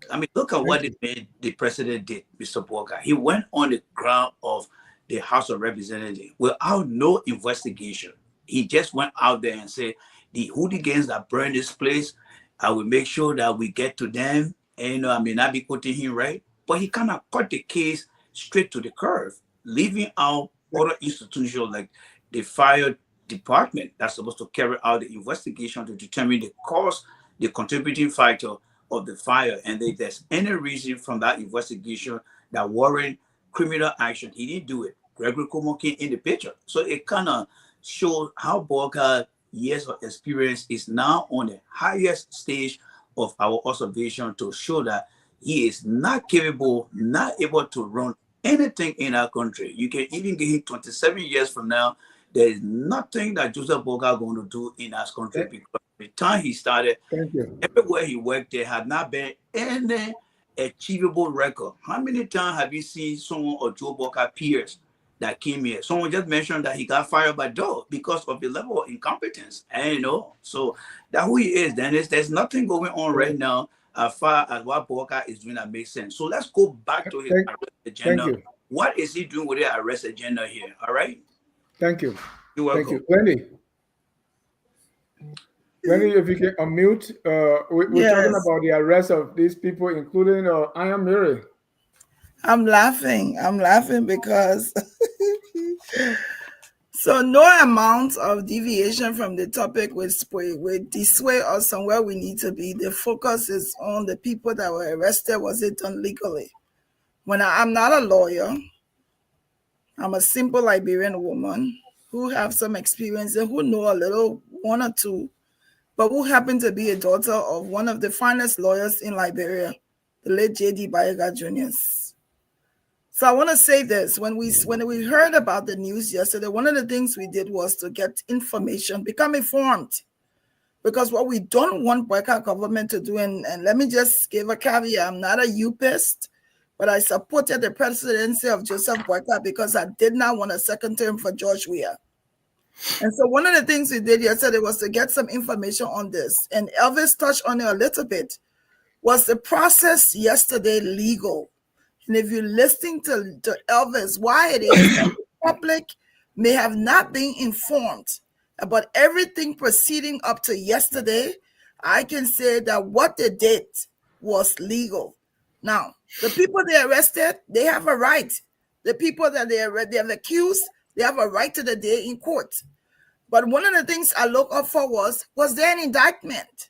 I mean, look at what the president did, Mr. Boca. He went on the ground of the House of Representatives without no investigation. He just went out there and said, the hooligans that burned this place, I will make sure that we get to them. And I may not be quoting him right, but he kind of cut the case straight to the curve, leaving out other institutions like the fire department that's supposed to carry out the investigation to determine the cause, the contributing factor of the fire. And if there's any reason from that investigation that warrant criminal action, he didn't do it. Gregory Cuomo came in the picture. So it kind of shows how Boca years of experience is now on the highest stage of our observation to show that he is not capable, not able to run anything in our country. You can even give him 27 years from now. There is nothing that Joseph Boakai going to do in our country, because the time he started, Thank you. everywhere he worked, there had not been any achievable record. How many times have you seen someone or Joe Boakai peers that came here? Someone just mentioned that he got fired by Doe because of the level of incompetence. And so that's who he is, Dennis. There's nothing going on right now as far as what Boakai is doing that makes sense. So let's go back to his arrest agenda. Thank you. What is he doing with the arrest agenda here? All right. Thank you. You're welcome. Thank you. Wendy, if you can unmute, we're Yes. talking about the arrest of these people, including Iron Mary. I'm laughing because so no amount of deviation from the topic will dissuade us on where we need to be. The focus is on the people that were arrested. Was it done legally? I'm not a lawyer, I'm a simple Liberian woman who have some experience and who know a little, one or two, but who happen to be a daughter of one of the finest lawyers in Liberia, the late J.D. Bayega Jr. So I want to say this. When we heard about the news yesterday, one of the things we did was to get information, become informed. Because what we don't want Boakai government to do, and let me just give a caveat, I'm not a UPist, but I supported the presidency of Joseph Boakai because I did not want a second term for George Weah. And so one of the things we did yesterday was to get some information on this. And Elvis touched on it a little bit. Was the process yesterday legal? And if you're listening to Elvis, why it is that the public may have not been informed about everything proceeding up to yesterday, I can say that what they did was legal. Now, the people they arrested, they have a right. The people that they have accused, they have a right to the day in court. But one of the things I looked up for was there an indictment?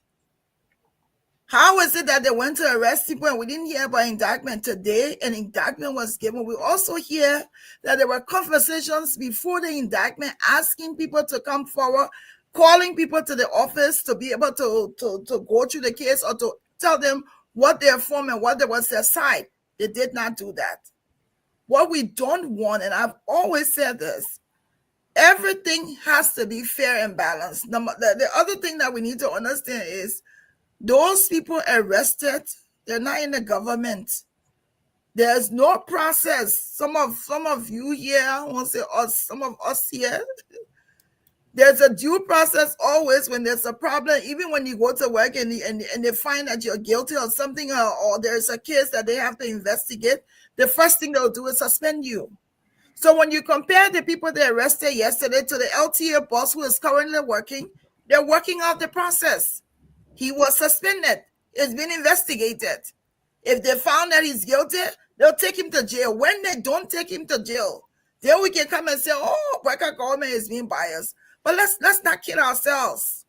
How is it that they went to arrest people and we didn't hear about indictment today? An indictment was given. We also hear that there were conversations before the indictment asking people to come forward, calling people to the office to be able to go through the case or to tell them what their form and what was their side. They did not do that. What we don't want, and I've always said this, everything has to be fair and balanced. The other thing that we need to understand is those people arrested, they're not in the government. There's no process. Some of you here, I won't say us, some of us here, there's a due process always when there's a problem. Even when you go to work and they find that you're guilty of something or there's a case that they have to investigate, the first thing they'll do is suspend you. So when you compare the people they arrested yesterday to the LTA boss who is currently working, they're working out the process. He was suspended. It's been investigated. If they found that he's guilty, they'll take him to jail. When they don't take him to jail, then we can come and say, oh, Boakai government is being biased. But let's not kid ourselves.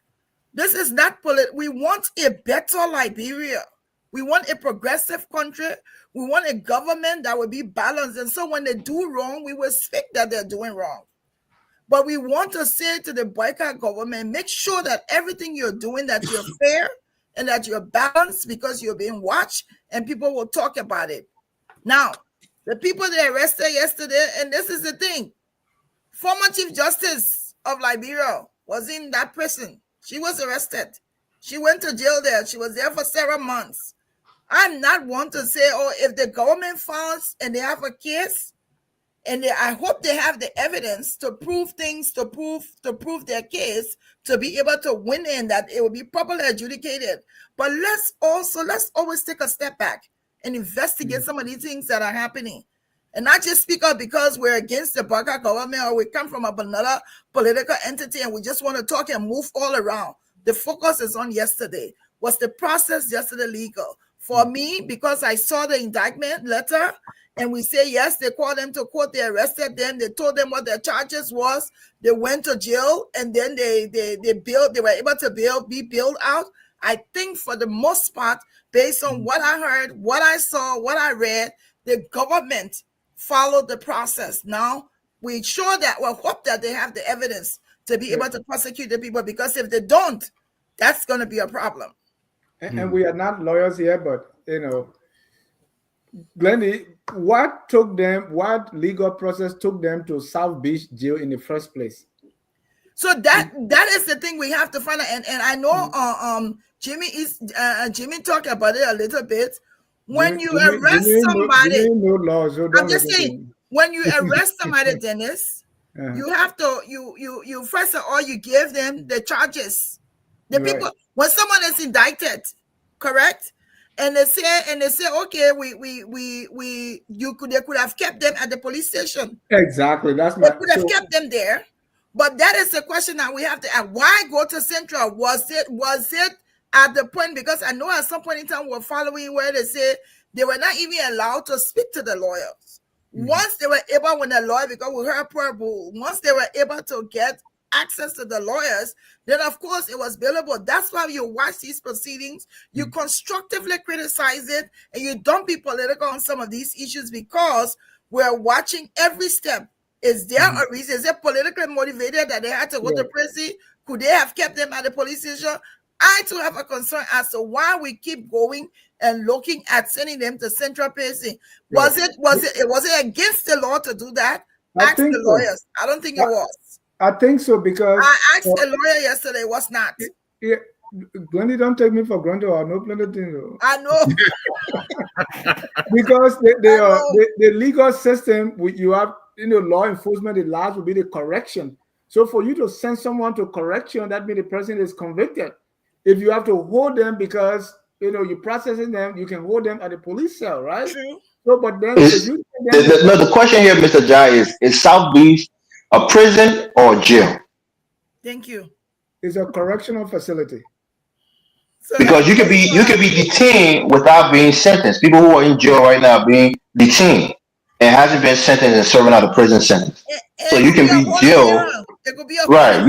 This is not political. We want a better Liberia. We want a progressive country. We want a government that will be balanced. And so when they do wrong, we will speak that they're doing wrong. But we want to say to the Boakai government, make sure that everything you're doing, that you're fair and that you're balanced because you're being watched and people will talk about it. Now, the people they arrested yesterday, and this is the thing, former Chief Justice of Liberia was in that prison. She was arrested. She went to jail there. She was there for several months. I'm not one to say, oh, if the government finds and they have a case, and I hope they have the evidence to prove things, to prove their case, to be able to win and that it will be properly adjudicated. But let's always take a step back and investigate some of these things that are happening. And not just speak up because we're against the Boakai government or we come from another political entity and we just want to talk and move all around. The focus is on yesterday. Was the process yesterday legal? For me, because I saw the indictment letter, and we say, yes, they called them to court, they arrested them, they told them what their charges was, they went to jail, and then they were able to be bailed out. I think for the most part, based on what I heard, what I saw, what I read, the government followed the process. Now, we hope that they have the evidence to be able to prosecute the people, because if they don't, that's going to be a problem. And we are not lawyers here, but, Glendy, what legal process took them to South Beach jail in the first place? So that is the thing we have to find out. And I know Jimmy talked about it a little bit. When you arrest somebody, no laws, so I'm just saying, when you arrest somebody, Dennis, you have to you first of all you give them the charges. The people, when someone is indicted, correct? And they say, okay, they could have kept them at the police station. Exactly. They could have kept them there. But that is the question that we have to ask. Why go to Central? Was it at the point? Because I know at some point in time we're following where they say they were not even allowed to speak to the lawyers. Once they were able, when the lawyer, because we heard Purple, once they were able to get access to the lawyers, then of course it was billable. That's why you watch these proceedings, you constructively criticize it, and you don't be political on some of these issues because we're watching every step. Is there a reason? Is it politically motivated that they had to go to prison? Could they have kept them at the police station? I too have a concern as to why we keep going and looking at sending them to Central Prison. Was it against the law to do that? Ask the lawyers. I don't think it was. I think so because I asked a lawyer yesterday. It was not. Yeah, Glendy, don't take me for granted. I know plenty of things. I know. Because the legal system, you have law enforcement. The last will be the correction. So for you to send someone to correction, that means the person is convicted. If you have to hold them because you're processing them, you can hold them at the police cell, right? True. So, but then the question here, Mr. Jai, is South Beach a prison or a jail? Thank you. It's a correctional facility. So because you could be detained without being sentenced. People who are in jail right now being detained and hasn't been sentenced and serving out a prison sentence. So you can be jailed. It could be a right.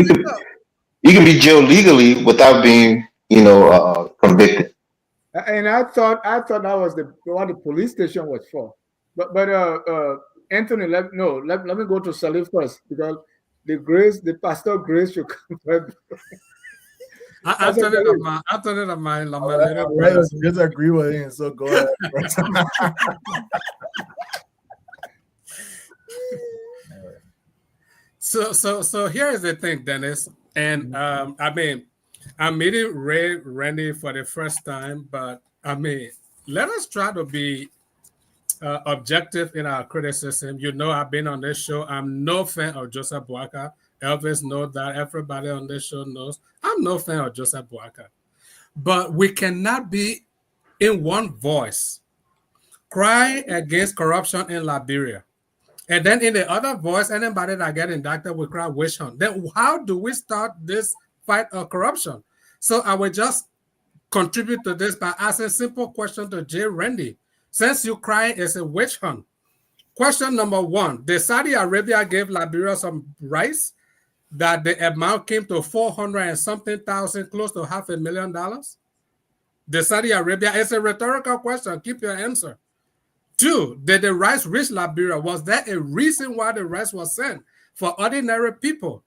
You can be jailed legally without being convicted. And I thought that was what the police station was for. But Anthony, let me go to Salif first because the pastor Grace should come back. I turn it on my I disagree with him, so go ahead. So here is the thing, Dennis, and I'm meeting Randy for the first time, but let us try to be objective in our criticism. I've been on this show. I'm no fan of Joseph Boakai. Elvis knows that. Everybody on this show knows. I'm no fan of Joseph Boakai. But we cannot be in one voice crying against corruption in Liberia. And then in the other voice, anybody that get indicted will cry witch hunt. Then how do we start this fight of corruption? So I will just contribute to this by asking a simple question to Jay Randy. Since you cry it's a witch hunt, question number one, did Saudi Arabia give Liberia some rice that the amount came to 400 and something thousand, close to $500,000? Did Saudi Arabia? It's a rhetorical question. Keep your answer. Two, did the rice reach Liberia? Was there a reason why the rice was sent for ordinary people?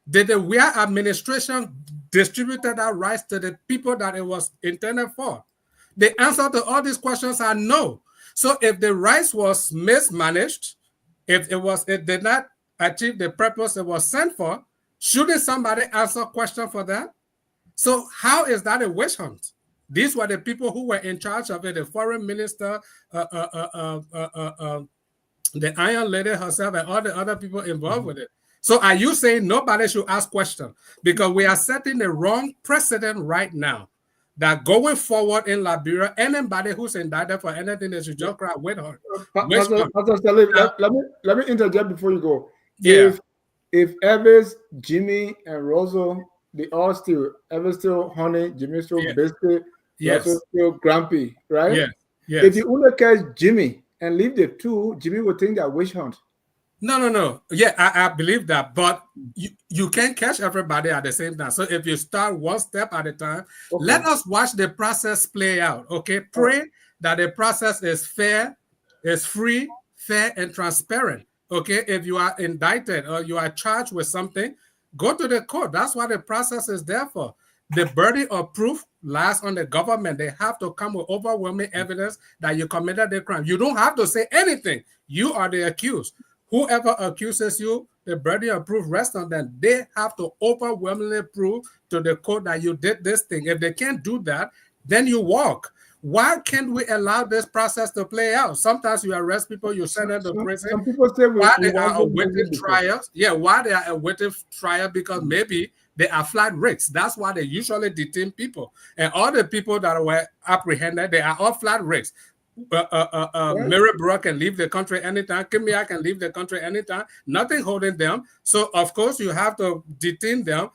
Did the Weir administration distributed that rice to the people that it was intended for? The answer to all these questions are no. So if the rice was mismanaged, if it did not achieve the purpose it was sent for, shouldn't somebody answer a question for that? So how is that a witch hunt? These were the people who were in charge of it, the foreign minister, the Iron Lady herself, and all the other people involved with it. So are you saying nobody should ask questions? Because we are setting the wrong precedent right now that going forward in Liberia, anybody who's indicted for anything, they should just cry with her. Let me interject before you go. Yeah. If Evans, Jimmy, and Rosso, they all Evans still honey, Jimmy still biscuit, Rosso still grumpy, right? Yeah. Yes. If you only catch Jimmy and leave the two, Jimmy would think that witch hunt. No. Yeah, I believe that, but you can't catch everybody at the same time. So if you start one step at a time, let us watch the process play out, okay? Pray that the process is fair, is free, fair, and transparent, okay? If you are indicted or you are charged with something, go to the court. That's what the process is there for. the burden of proof lies on the government. They have to come with overwhelming evidence that you committed the crime. You don't have to say anything. You are the accused. Whoever accuses you, the burden of proof rests on them. They have to overwhelmingly prove to the court that you did this thing. If they can't do that, then you walk. Why can't we allow this process to play out? Sometimes you arrest people, you send them to prison. Some people say why they are awaiting trials? Yeah, why they are awaiting trial? Because maybe they are flight risks. That's why they usually detain people. And all the people that were apprehended, they are all flight risks. Reburial can leave the country anytime. Kemayah can leave the country anytime. Nothing holding them. So, of course, you have to detain them.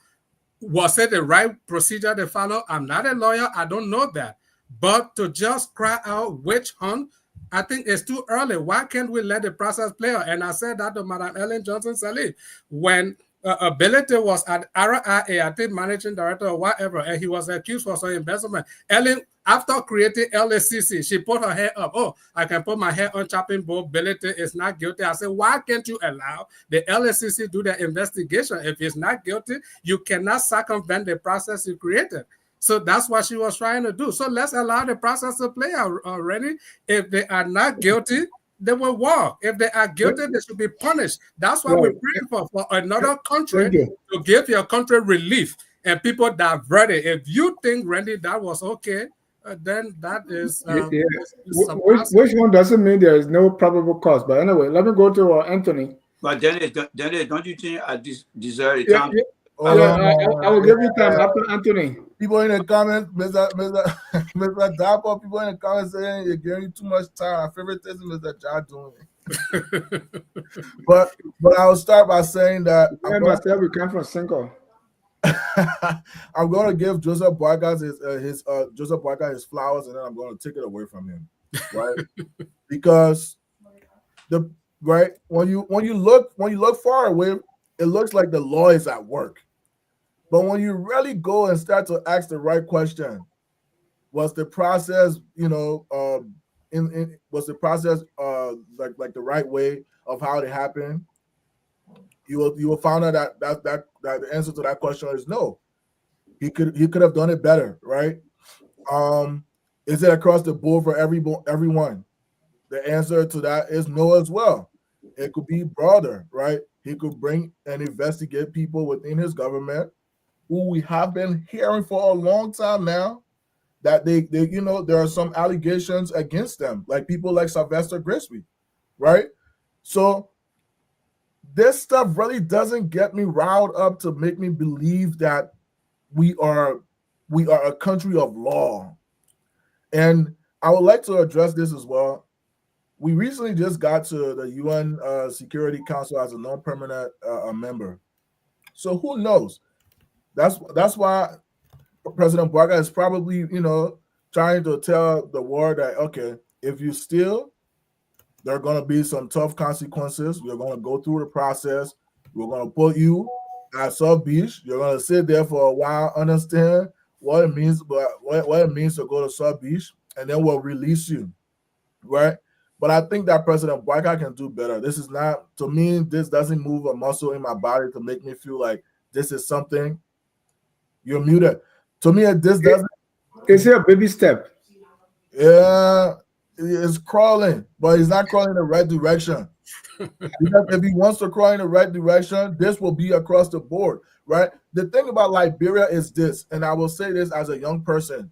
Was it the right procedure to follow? I'm not a lawyer. I don't know that. But to just cry out witch hunt, I think it's too early. Why can't we let the process play out? And I said that to Madam Ellen Johnson-Sirleaf when Ability was at RIA, I think managing director or whatever, and he was accused for some investment. Ellen, after creating LACC, she put her hair up. Oh, I can put my hair on chopping board. Ability is not guilty. I said, why can't you allow the LACC do the investigation? If it's not guilty, you cannot circumvent the process you created. So that's what she was trying to do. So let's allow the process to play out already. If they are not guilty, they will walk. If they are guilty, they should be punished. That's what we're praying for another country to give your country relief and people diverted. If you think, Randy, that was okay, then that is which one doesn't mean there is no probable cause. But anyway, let me go to Anthony. But Dennis, don't you think I deserve the time? I will give you time after Anthony. People in the comments, Mr. Dapper, people in the comments saying you're giving too much time. Our favorite thing is Mr. Ja doing. but I'll start by saying that we come from single. I'm going to give Joseph Boyka his flowers, and then I'm going to take it away from him, right? Because when you look far away, it looks like the law is at work. But when you really go and start to ask the right question, was the process, was the process like the right way of how it happened? You will find out that the answer to that question is no. He could have done it better, right? Is it across the board for everyone? The answer to that is no as well. It could be broader, right? He could bring and investigate people within his government who we have been hearing for a long time now that they there are some allegations against them, like people like Sylvester Grisby, right? So this stuff really doesn't get me riled up to make me believe that we are a country of law. And I would like to address this as well. We recently just got to the UN Security Council as a non-permanent member. So who knows? That's why President Boyka is probably, trying to tell the world that, okay, if you steal, there are going to be some tough consequences. We're going to go through the process. We're going to put you at South Beach. You're going to sit there for a while, understand what it means, what it means to go to South Beach, and then we'll release you, right? But I think that President Boyka can do better. This is not, to me, this doesn't move a muscle in my body to make me feel like this is something. You're muted. To me, this doesn't. It's a baby step. Yeah, it's crawling, but he's not crawling in the right direction. Because if he wants to crawl in the right direction, this will be across the board, right? The thing about Liberia is this, and I will say this as a young person.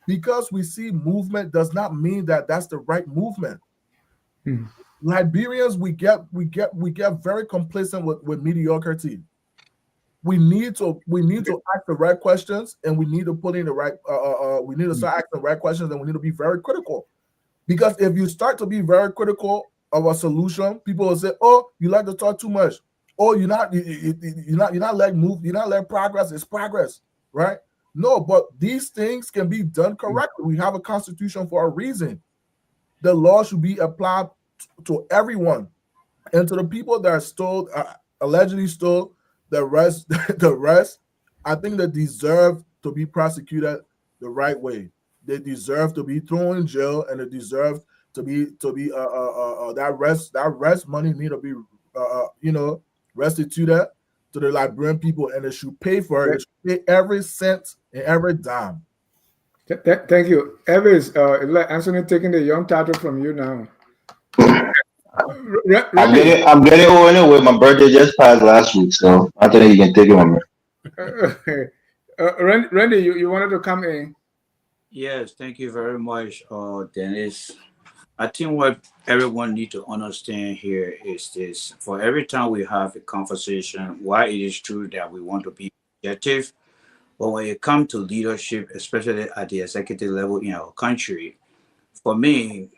Because we see movement does not mean that that's the right movement. Liberians, we get very complacent with mediocrity. We need to ask the right questions, and we need to put in the right. We need to start asking the right questions, and we need to be very critical. Because if you start to be very critical of a solution, people will say, "Oh, you like to talk too much. Oh, you're not letting move. You're not letting progress. It's progress, right?" No, but these things can be done correctly. We have a constitution for a reason. The law should be applied to everyone, and to the people that stole, allegedly stole. The rest, I think they deserve to be prosecuted the right way. They deserve to be thrown in jail, and they deserve to be that rest money need to be restituted. to the Liberian people, and they should pay for it. They should pay every cent and every dime. Thank you. Evis, Anthony taking the young title from you now. I'm getting old anyway. My birthday just passed last week, so I think you can take it from me. Randy, you wanted to come in. Yes, thank you very much, Dennis. I think what everyone need to understand here is this: for every time we have a conversation, why it is true that we want to be objective, but when it comes to leadership, especially at the executive level in our country, for me,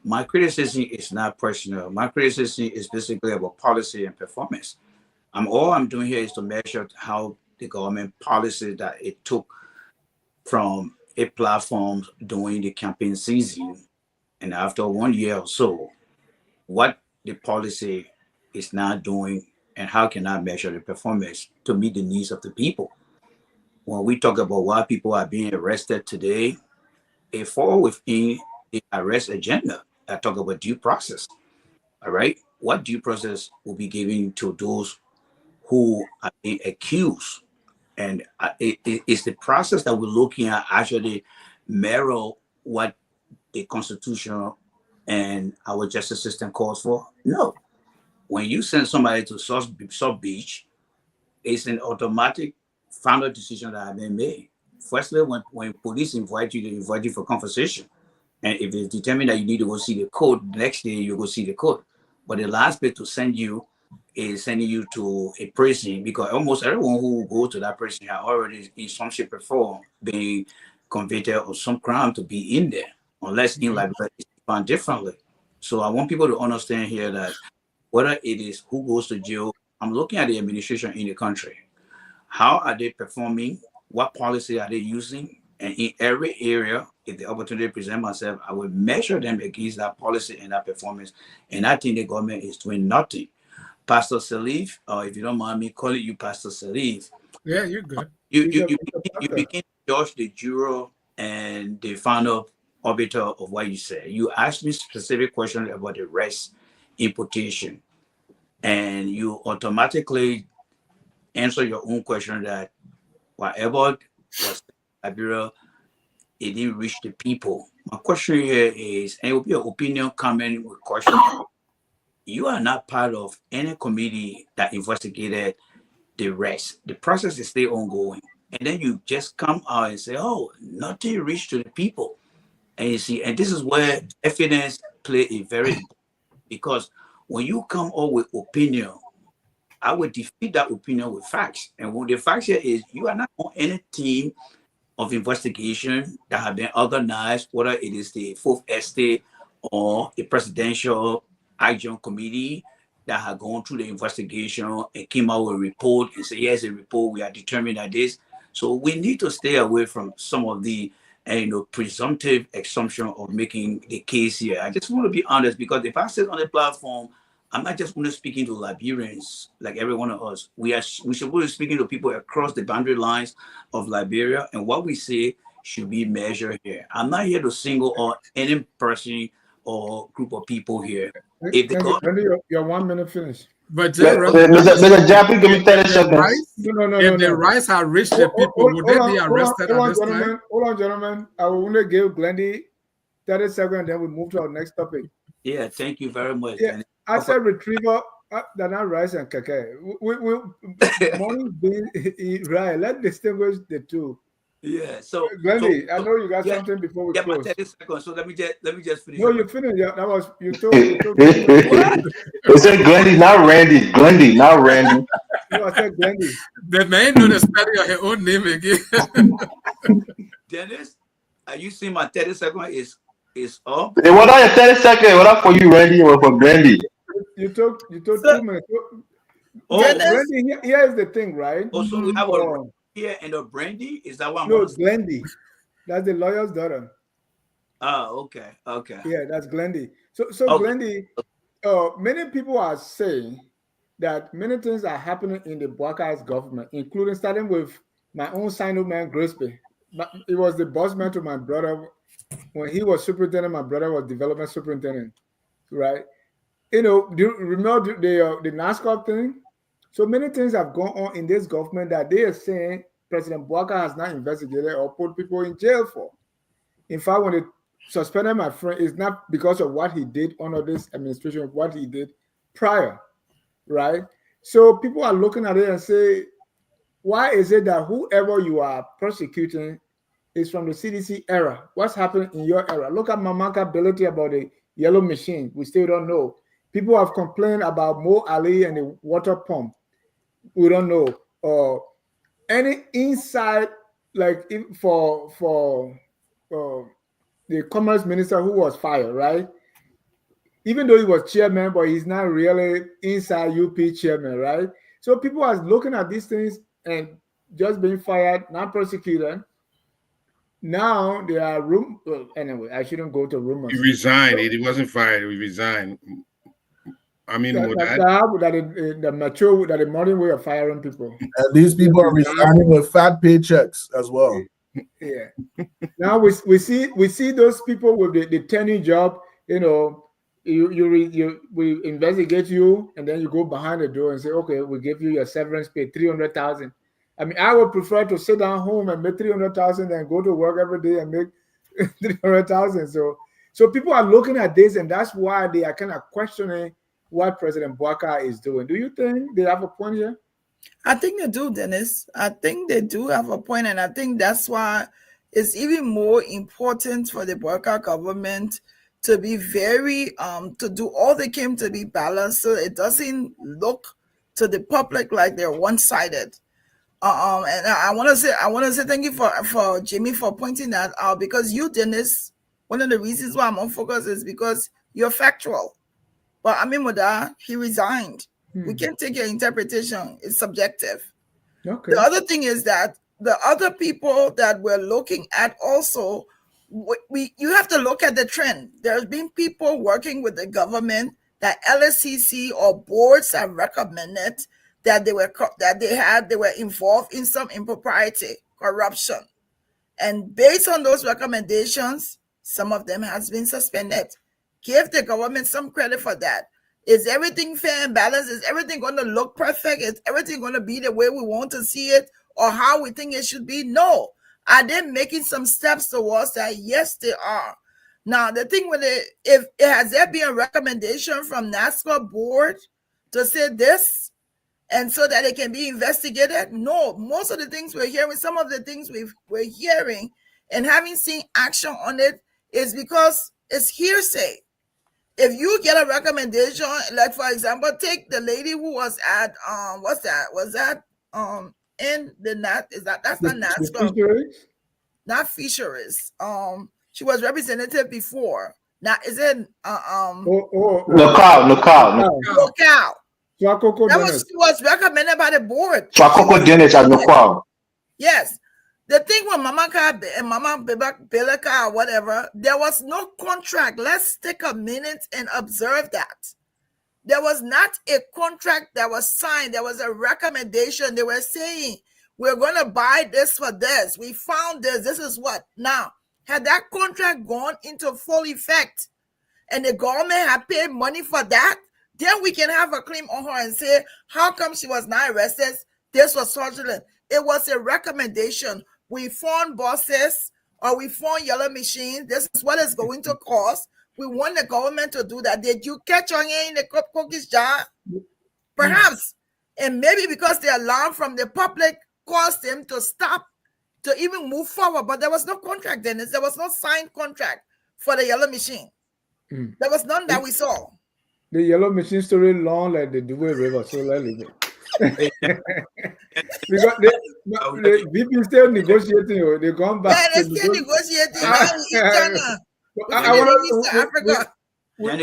my criticism is not personal. My criticism is basically about policy and performance. All I'm doing here is to measure how the government policy that it took from a platform during the campaign season, and after 1 year or so, what the policy is now doing, and how can I measure the performance to meet the needs of the people. When we talk about why people are being arrested today, it falls within the arrest agenda. I talk about due process. All right, what due process will be given to those who are being accused? And it's the process that we're looking at actually mirror what the Constitution and our justice system calls for? No. When you send somebody to South Beach, it's an automatic final decision that has been made. Firstly, when police invite you, they invite you for conversation. And if it's determined that you need to go see the court, the next day you go see the court. But the last bit to send you is sending you to a prison, because almost everyone who goes to that prison has already in some shape or form been convicted of some crime to be in there, unless in Liberia it's found differently. So I want people to understand here that whether it is who goes to jail, I'm looking at the administration in the country. How are they performing? What policy are they using? And in every area, if the opportunity presents myself, I will measure them against that policy and that performance. And I think the government is doing nothing. Pastor Salif, if you don't mind me calling you Pastor Salif. Yeah, you're good. You begin to judge the juror and the final arbiter of what you say. You ask me specific questions about the rest imputation, and you automatically answer your own question that whatever was Liberia, it didn't reach the people. My question here is, and it will be an opinion, comment with question. You are not part of any committee that investigated the rest. The process is still ongoing. And then you just come out and say, oh, nothing reached to the people. And you see, and this is where evidence play a very important, because when you come up with opinion, I would defeat that opinion with facts. And what the facts here is, you are not on any team of investigation that have been organized, whether it is the Fourth Estate or a presidential adjunct committee that have gone through the investigation and came out with a report and say, here's a report, we are determined at this. So we need to stay away from some of the presumptive assumption of making the case here. I just want to be honest, because if I sit on the platform, I'm not just only speaking to Liberians like every one of us. We should be speaking to people across the boundary lines of Liberia, and what we say should be measured here. I'm not here to single out any person or group of people here. If Thank you. Randy, your 1 minute finish. But Mr. Jappy, give me 30 seconds. If the rights have reached the people, would they be arrested at this time? Hold on, gentlemen. I will only give Glendy 30 seconds, and then we move to our next topic. Yeah, thank you very much. Yeah, I said retriever, they're not rice and Yekeh. Morning being right. Let's distinguish the two. Yeah, so Glendy, I know you got something before we close. 30 seconds. So let me just finish. No, you finished. Yeah, that was you told. They said Glendy, not Randy. Glendy, not Randy. No, I said Glendy. The man know the spelling of her own name again. Dennis, are you seeing my 30 seconds is up? Hey, what are your 30 seconds? What up for you, Randy, or for Glendy? You took 2 minutes. Oh, Glendy, here is the thing, right? Oh, so we have a here and a Brandy? Is that what? No, Glendy. That's the lawyer's daughter. Oh, okay. Yeah, that's Glendy. So okay. Glendy, many people are saying that many things are happening in the Buaka's government, including starting with my own Sino man, Grisby. It was the boss man to my brother. When he was superintendent, my brother was development superintendent, right? Do you remember the NASCAR thing? So many things have gone on in this government that they are saying President Bouaka has not investigated or put people in jail for. In fact, when they suspended my friend, it's not because of what he did under this administration, what he did prior, right? So people are looking at it and say, why is it that whoever you are prosecuting is from the CDC era? What's happening in your era? Look at Mamaka ability about the yellow machine. We still don't know. People have complained about Mo Ali and the water pump. We don't know. Or any inside, like for the commerce minister who was fired, right? Even though he was chairman, but he's not really inside UP chairman, right? So people are looking at these things and just being fired, not prosecuted. Now there are well, anyway, I shouldn't go to rumors. He resigned. He wasn't fired. He resigned. I mean, the modern way of firing people. And these people are resigning with fat paychecks as well. Yeah. Now we see those people with the tenure job. You know, we investigate you, and then you go behind the door and say, okay, we give you your severance pay, 300,000. I mean, I would prefer to sit down home and make 300,000 than go to work every day and make 300,000. So people are looking at this, and that's why they are kind of questioning what President Bouaka is doing. Do you think they have a point here? I think they do, Dennis. I think they do have a point, and I think that's why it's even more important for the Bouaka government to be very to do all they can to be balanced, so it doesn't look to the public like they're one-sided. And I want to say thank you for Jimmy for pointing that out, because you, Dennis, one of the reasons why I'm on focus is because you're factual. But Amin Moda, he resigned. We can't take your interpretation. It's subjective. Okay. The other thing is that the other people that we're looking at also, you have to look at the trend. There's been people working with the government that LSCC or boards have recommended that they were involved in some impropriety, corruption. And based on those recommendations, some of them has been suspended. Give the government some credit for that. Is everything fair and balanced? Is everything going to look perfect? Is everything going to be the way we want to see it or how we think it should be? No. Are they making some steps towards that? Yes, they are. Now, the thing with it, has there been a recommendation from NASCA board to say this and so that it can be investigated? No. Most of the things we're hearing, some of the things we're hearing and having seen action on it is because it's hearsay. If you get a recommendation, like for example, take the lady who was at what's that? Was that in the that's not NASCA, not fisheries. She was representative before. Now is it local. She was recommended by the board. Chakoko Dennis at Nokwao. Yes. The thing with Mama and Mama Belaka or whatever, there was no contract. Let's take a minute and observe that. There was not a contract that was signed. There was a recommendation. They were saying, we're going to buy this for this. We found this. This is what. Now, had that contract gone into full effect and the government had paid money for that, then we can have a claim on her and say, how come she was not arrested? This was fraudulent. It was a recommendation. We found buses or we found yellow machines. This is what it's going to cost. We want the government to do that. Did you catch on in the cookies jar? Perhaps. And maybe because the alarm from the public caused them to stop, to even move forward. But there was no contract, Dennis. There was no signed contract for the yellow machine. There was none that we saw. The yellow machine story long like the Dewey River. So let it go. Because the VP still negotiating. They gone back. Yeah, they're still negotiating. I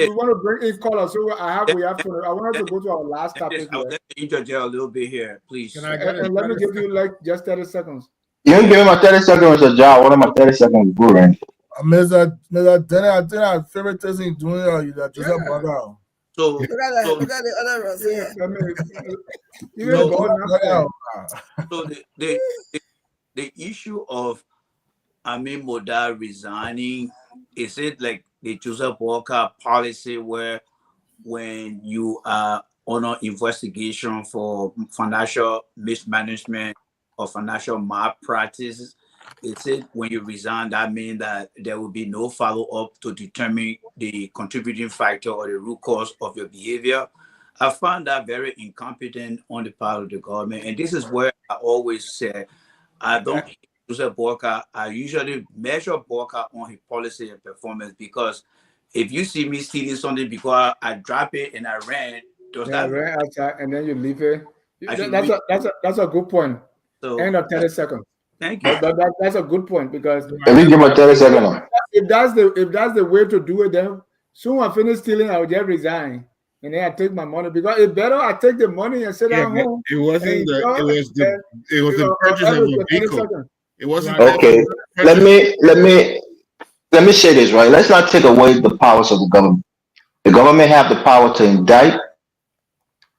want to bring in callers. So I wanted to go to our last topic. I'll let you interject a little bit here, please. Can I get and let me give you like just 30 seconds. You give me my 30 seconds a job. What am my 30 seconds good? Mr. Dennis, I think our favorite thing doing you that just about. So look at the other ones. Yeah. So the issue of Amin Moda resigning, is it like the Joseph Walker policy where when you are on an investigation for financial mismanagement or financial malpractice. It said when you resign, that means that there will be no follow-up to determine the contributing factor or the root cause of your behavior. I found that very incompetent on the part of the government. And this is where I always say, I don't use a Borka. I usually measure Borka on his policy and performance, because if you see me stealing something because I drop it and I ran, does that mean ran outside and then you leave it? I should That's leave? that's a good point. So End of 30 seconds. thank you. But that's a good point, because Let me give him a 30-second. if that's the way to do it, then soon I finish stealing, I'll just resign. And then I take my money, because it's better I take the money and sit Yeah, down but home. it wasn't and the enjoy, it was the purchase of a vehicle. seconds. It wasn't Right. Okay, let me say this, right. Let's not take away the powers of the government. The government have the power to indict,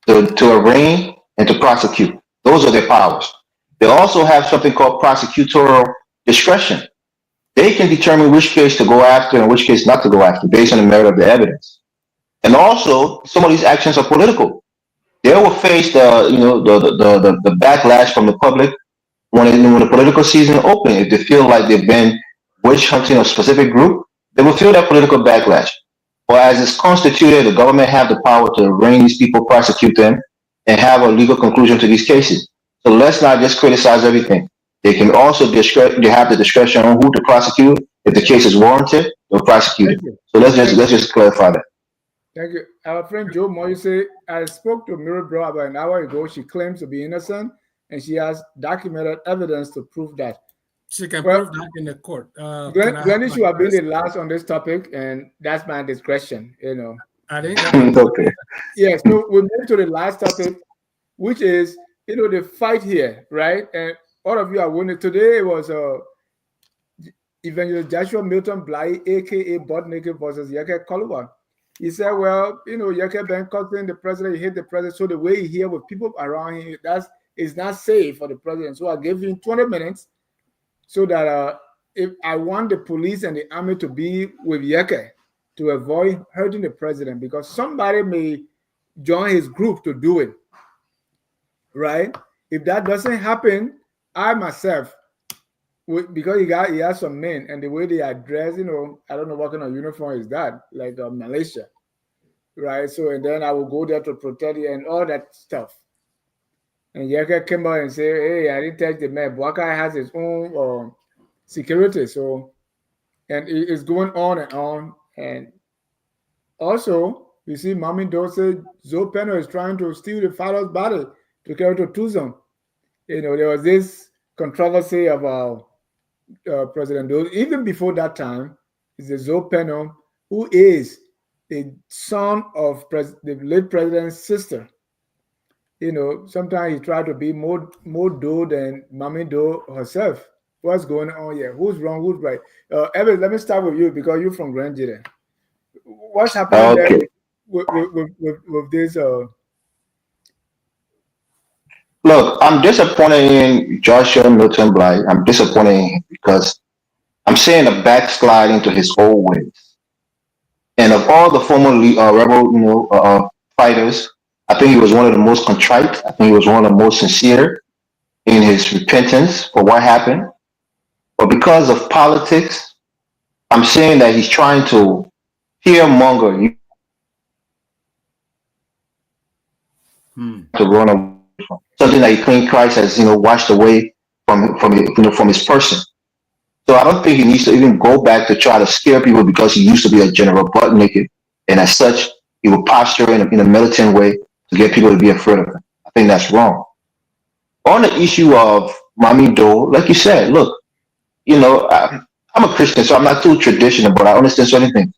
to arraign, and to prosecute. Those are their powers. They also have something called prosecutorial discretion. They can determine which case to go after and which case not to go after based on the merit of the evidence. And also, some of these actions are political. They will face the backlash from the public when the political season opens. If they feel like they've been witch hunting a specific group, they will feel that political backlash. Or as it's constituted, the government have the power to arraign these people, prosecute them, and have a legal conclusion to these cases. So let's not just criticize everything. They can also they have the discretion on who to prosecute. If the case is warranted, they'll prosecute it. Thank you. So let's just clarify that. Thank you. Our friend Joe Moise, I spoke to Miro Bro about an hour ago. She claims to be innocent, and she has documented evidence to prove that. She can Well, prove that in the court. Glenn should have been the last on this topic, and that's my discretion, I think Okay. Yeah, so we move to the last topic, which is, the fight here, right? And all of you are winning. Today was Evangelist Joshua Milton Blahyi, aka Butt Naked versus Yekeh Koluwa. He said, well, Yekeh been cutting the president, he hit the president. So the way he here with people around him, is not safe for the president. So I gave him 20 minutes so that if I want the police and the army to be with Yekeh to avoid hurting the president, because somebody may join his group to do it, right? If that doesn't happen, I myself, because he has some men, and the way they are dressed, I don't know what kind of uniform is that, like Malaysia, right? So, and then I will go there to protect you and all that stuff. And Yekeh came out and said, hey, I didn't touch the man. Bwaka has his own security. So, and it's going on and on. And also, you see, Mamie Doe said Zoe Penno is trying to steal the father's body to carry to Tucson. There was this controversy about President Doe. Even before that time, is the Zoe Penno, who is the son of the late president's sister. Sometimes he tried to be more Doe than Mamie Doe herself. What's going on here? Who's wrong? Who's right? Evan, let me start with you, because you're from Grand Jide. What's happening there with this? Look, I'm disappointed in Joshua Milton Blahyi. I'm disappointed in him because I'm seeing a backslide into his old ways. And of all the former rebel, fighters, I think he was one of the most contrite. I think he was one of the most sincere in his repentance for what happened. But because of politics, I'm saying that he's trying to fearmonger to run away from something that he claimed Christ has, washed away from his person. So I don't think he needs to even go back to try to scare people because he used to be a general butt naked, and as such, he would posture in a militant way to get people to be afraid of him. I think that's wrong. On the issue of Mamie Doe, like you said, look, I'm a Christian, so I'm not too traditional, but I understand certain things.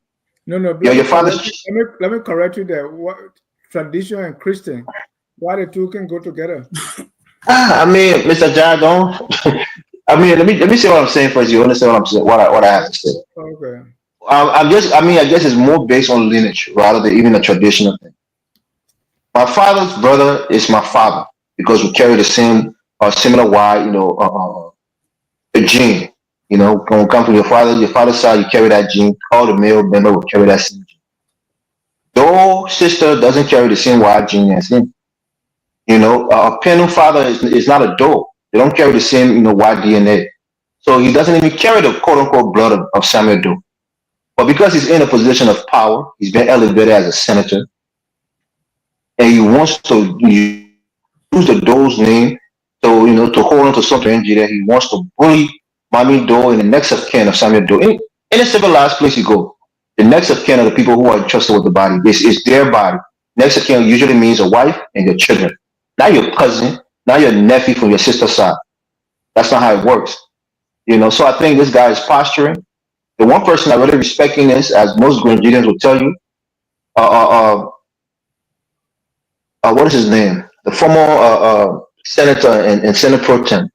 No. Your father's. Let me correct you there. What tradition and Christian? Why the two can go together? I mean, Mr. Jargon. I mean, let me say what I'm saying first. You understand what I'm saying? What I have to say. Okay. I guess it's more based on lineage rather than even a traditional thing. My father's brother is my father because we carry the same similar gene. When it comes to your father's side, you carry that gene. All the male member will carry that same gene. Your sister doesn't carry the same Y gene as him. You know, a Penu father is not a Doe. They don't carry the same, Y DNA. So he doesn't even carry the quote unquote blood of Samuel Doe. But because he's in a position of power, he's been elevated as a senator, and he wants to use the Doe's name to hold on to something that he wants to bully Mamie Doe and the next of kin of Samuel Doe. In a civilized place you go, the next of kin are the people who are entrusted with the body. It's their body. Next of kin usually means a wife and your children, not your cousin, not your nephew from your sister's side. That's not how it works. So I think this guy is posturing. The one person I really respect in this, as most Grenadians will tell you, uh, uh, what is his name? The former senator and Senate Pro Tem.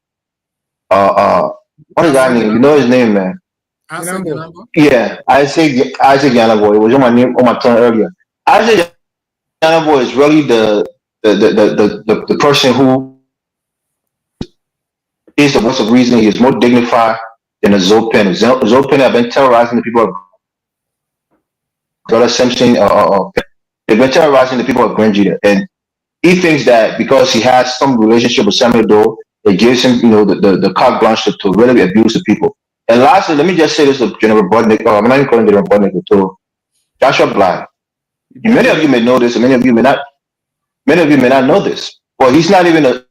What is that name? You know his name, man? Yeah, Isaac Yanabo. It was on my name on my tongue earlier. Isaac Yanabo is really the person who is the voice of reason. He is more dignified than a Zopen. Zopen have been terrorizing the people of Brother Simpson. They've been terrorizing the people of Grenjida, and he thinks that because he has some relationship with Samuel Doe, it gives him, the carte blanche to really abuse the people. And lastly, let me just say this to General Budnick. I'm not even calling General Budnick, to Joshua Blahyi. Many of you may know this, and many of you may not. Many of you may not know this. Well, he's not even a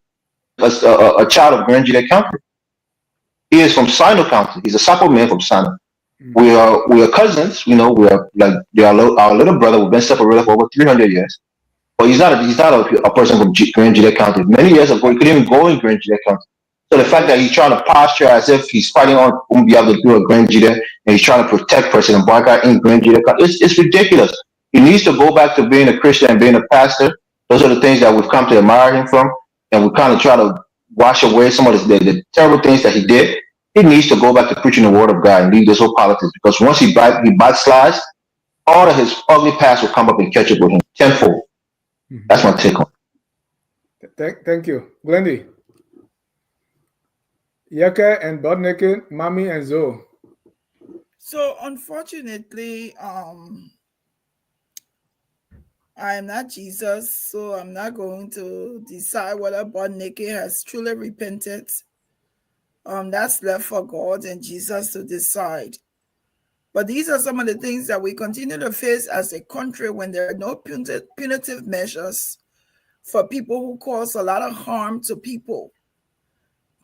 child of Grenjida County. He is from Sino County. He's a Sapo man from Sino. We are cousins. We are like our little brother. We've been separated for over 300 years. But he's not a person from Grenjida County. Many years ago, he couldn't even go in Grenjida County. So the fact that he's trying to posture as if he's fighting on behalf of the people of Grenjida, and he's trying to protect President Barker in Grenjida County, it's ridiculous. He needs to go back to being a Christian and being a pastor. Those are the things that we've come to admire him from, and we kind of try to wash away some of the terrible things that he did. He needs to go back to preaching the word of God and leave this whole politics, because once he backslides, all of his ugly past will come up and catch up with him tenfold. That's my take on it. Thank you. Glendy. Yekeh and Budnick, Mamie and Zoe. So unfortunately, I am not Jesus, so I'm not going to decide whether Budnick has truly repented. That's left for God and Jesus to decide. But these are some of the things that we continue to face as a country when there are no punitive measures for people who cause a lot of harm to people.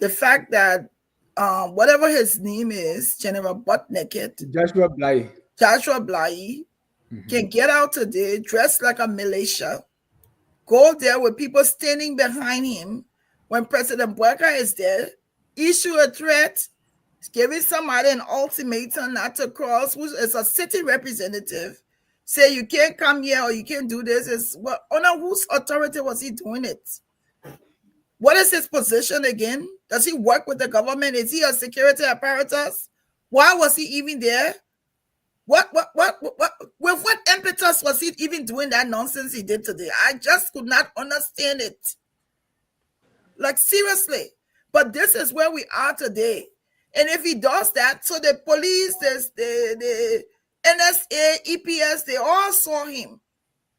The fact that whatever his name is, General Budnick, Joshua Blahyi, can get out today dressed like a militia, go there with people standing behind him when President Barker is there, issue a threat, giving somebody an ultimatum not to cross, who is a city representative, say you can't come here or you can't do this. Under whose authority was he doing it? What is his position again? Does he work with the government? Is he a security apparatus? Why was he even there? With what impetus was he even doing that nonsense he did today? I just could not understand it. Like, seriously. But this is where we are today. And if he does that, so the police, the NSA, EPS, they all saw him.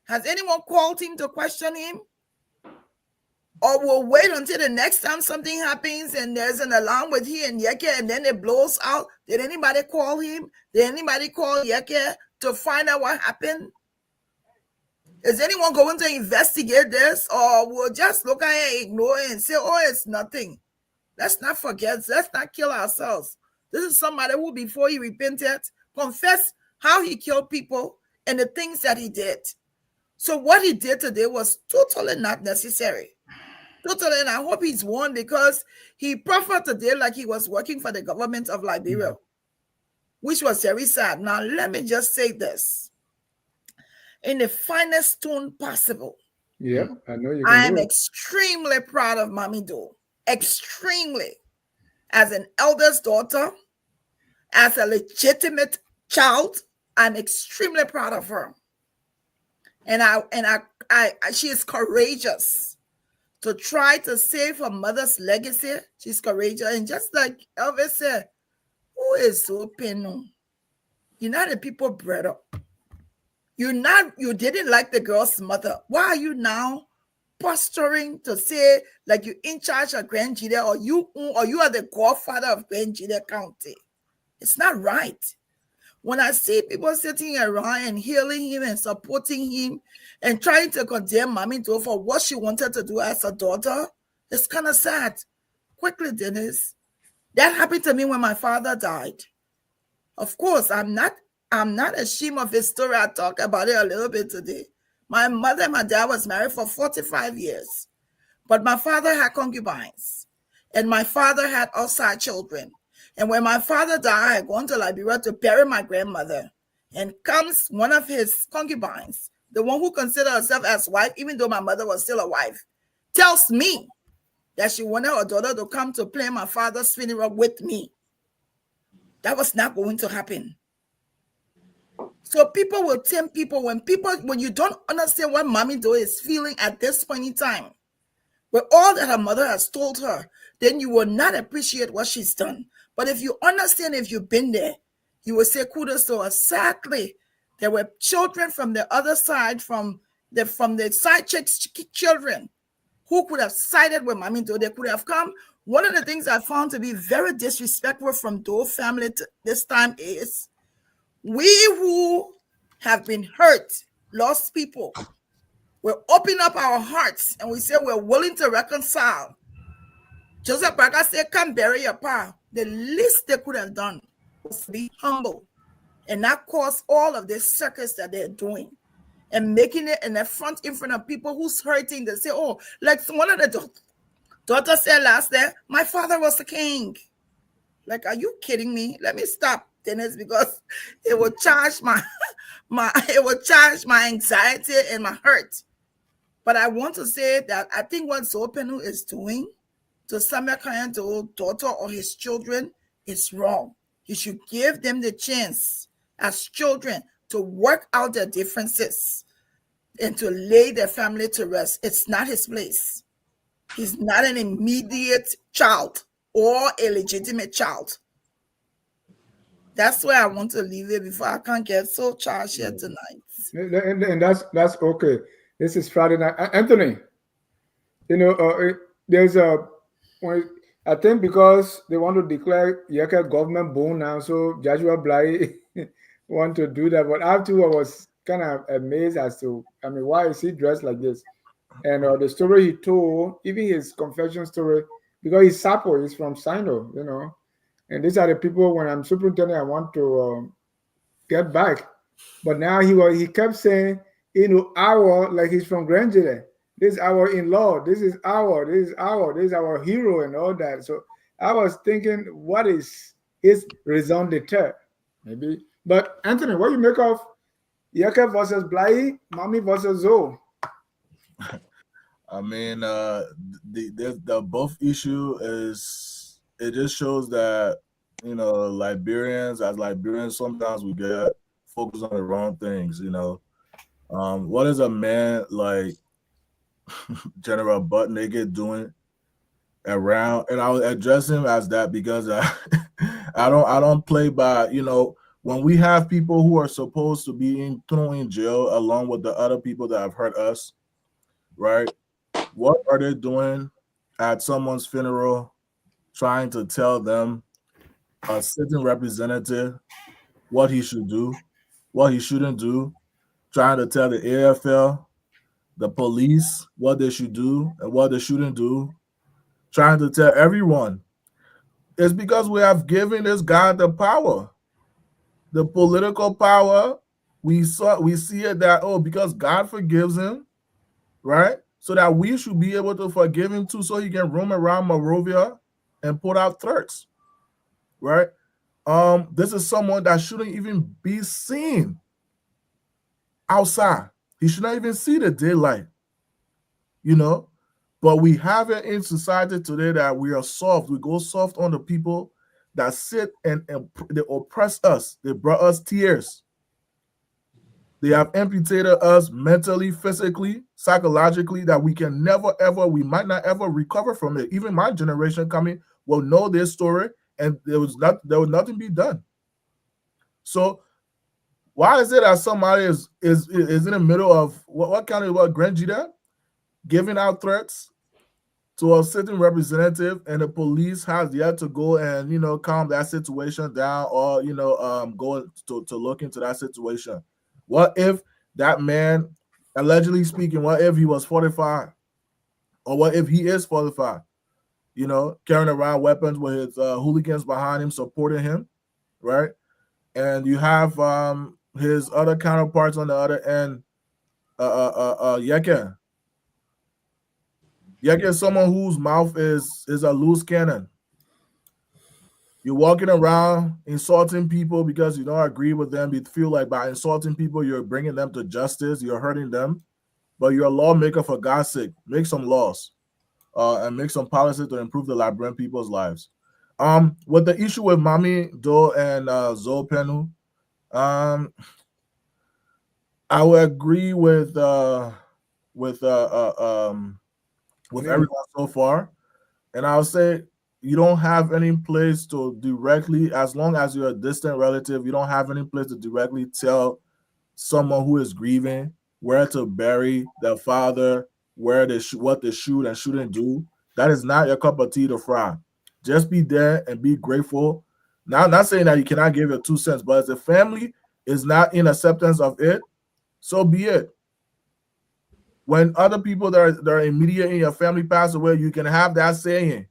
Has anyone called him to question him? Or we'll wait until the next time something happens and there's an alarm with he and Yekeh and then it blows out? Did anybody call him? Did anybody call Yekeh to find out what happened? Is anyone going to investigate this? Or we'll just look at it, ignore it, and say, oh, it's nothing? Let's not forget. Let's not kill ourselves. This is somebody who, before he repented, confessed how he killed people and the things that he did. So what he did today was totally not necessary. Totally, and I hope he's won, because he proffered today like he was working for the government of Liberia, which was very sad. Now, let me just say this. In the finest tone possible. Yeah, I know you can. I am extremely proud of Mamie Doe. Extremely. As an eldest daughter, as a legitimate child, I'm extremely proud of her. And she is courageous to try to save her mother's legacy. She's courageous. And just like Elvis said, who is so penu? You're not the people bred up. You didn't like the girl's mother. Why are you now posturing to say like you in charge of Grand Jide, or you are the godfather of Grand Jide County? It's not right. When I see people sitting around and hailing him and supporting him and trying to condemn Mamie Doe for what she wanted to do as a daughter, it's kind of sad. Quickly, Dennis, that happened to me when my father died. Of course, I'm not ashamed of his story. I talk about it a little bit today. My mother and my dad was married for 45 years, but my father had concubines, and my father had outside children. And when my father died, I had gone to Liberia to bury my grandmother, and comes one of his concubines, the one who considered herself as wife, even though my mother was still a wife, tells me that she wanted her daughter to come to plan my father's funeral with me. That was not going to happen. So people will tempt people when you don't understand what Mamie Doe is feeling at this point in time, with all that her mother has told her, then you will not appreciate what she's done. But if you understand, if you've been there, you will say kudos to her. Sadly, there were children from the other side, from the side chicks' children, who could have sided with Mamie Doe. They could have come. One of the things I found to be very disrespectful from Doe family this time is, we who have been hurt, lost people, will open up our hearts and we say we're willing to reconcile. Joseph Braga said, come bury your pa. The least they could have done was to be humble and not cause all of this circus that they're doing and making it in front of people who's hurting. They say, oh, like one of the daughters said last day, my father was the king. Like, are you kidding me? Let me stop, Dennis, because it will charge my anxiety and my hurt. But I want to say that I think what Zopenu is doing to Samuel Kayan's daughter or his children is wrong. You should give them the chance as children to work out their differences and to lay their family to rest. It's not his place. He's not an immediate child or a legitimate child. That's where I want to leave it before I can't get so charged here tonight. And that's okay. This is Friday night. Anthony, there's I think because they want to declare Yekeh government boom now, so Joshua Blahyi want to do that. But after I was kind of amazed as to, why is he dressed like this? And the story he told, even his confession story, because he's Sapo, he's from Sino, and these are the people when I'm superintendent I want to get back. But now he kept saying, our, like he's from Grand Jide. This is our in-law. This is our hero and all that. So I was thinking, what is his raison d'etre? Maybe. But Anthony, what do you make of Yekeh versus Blahyi, Mamie versus Zoe? The both issue is, it just shows that Liberians sometimes we get focused on the wrong things. What is a man like General Butt Naked doing around? And I would address him as that because I don't play by, when we have people who are supposed to be thrown in jail along with the other people that have hurt us, right? What are they doing at someone's funeral trying to tell them, a sitting representative, what he should do, what he shouldn't do, trying to tell the AFL, the police, what they should do and what they shouldn't do, trying to tell everyone? It's because we have given this guy the power, the political power. We see it that, because God forgives him, right? So that we should be able to forgive him too, so he can roam around Monrovia and put out threats, right? This is someone that shouldn't even be seen outside. He should not even see the daylight, But we have it in society today that we are soft. We go soft on the people that sit and they oppress us. They brought us tears. They have amputated us mentally, physically, psychologically, that we can never, ever, we might not ever recover from it. Even my generation coming will know this story, and there was nothing be done. So Why is it that somebody is in the middle of what kind of what Grand Jida giving out threats to a sitting representative, and the police has yet to go and calm that situation down, or go to look into that situation? What if that man, allegedly speaking, what if he was 45, or what if he is 45? Carrying around weapons with his hooligans behind him supporting him, right? And you have his other counterparts on the other end, Yekeh. Yekeh is someone whose mouth is a loose cannon. You're walking around insulting people because you don't agree with them. You feel like by insulting people, you're bringing them to justice. You're hurting them. But you're a lawmaker, for God's sake. Make some laws and make some policies to improve the Liberian people's lives. With the issue with Mamie Doe and Zoe Penu, I would agree with everyone so far, and I'll say you don't have any place to directly, as long as you're a distant relative, you don't have any place to directly tell someone who is grieving where to bury their father, what they should and shouldn't do. That is not your cup of tea to fry. Just be there and be grateful. Now, I'm not saying that you cannot give your 2 cents, but as the family is not in acceptance of it, so be it. When other people that are immediate in your family pass away, you can have that saying,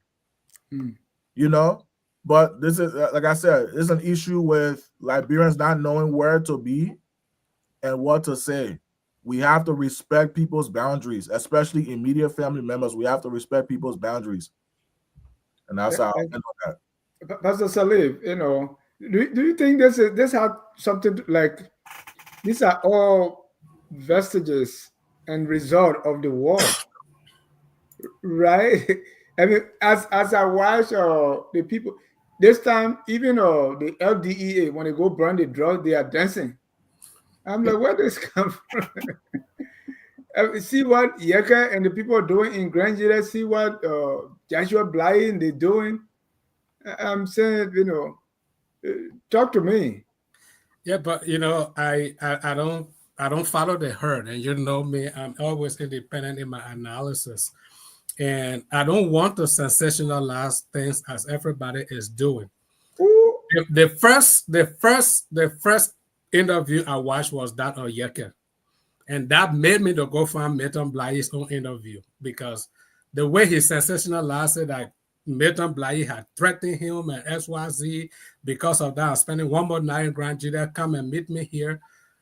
But this is, like I said, it's an issue with Liberians not knowing where to be and what to say. We have to respect people's boundaries, especially immediate family members. We have to respect people's boundaries. And that's how I end on that. Pastor Salif, do you think this has something like, these are all vestiges and result of the war, right? I mean, as I watch the people this time, even the LDEA, when they go burn the drugs, they are dancing. I'm like, where does this come from? See what Yekeh and the people are doing in Grand Jida. See what Joshua Blahyi and they're doing. I'm saying, talk to me. Yeah, but I don't follow the herd, and me, I'm always independent in my analysis, and I don't want to sensationalize things as everybody is doing. The first interview I watched was that of Yekeh, and that made me to go find Milton Blahyi's own interview, because the way he sensationalized it, that Milton Blahyi had threatened him and XYZ. Because of that, I'm spending one more night in Grand Jida. Come and meet me here.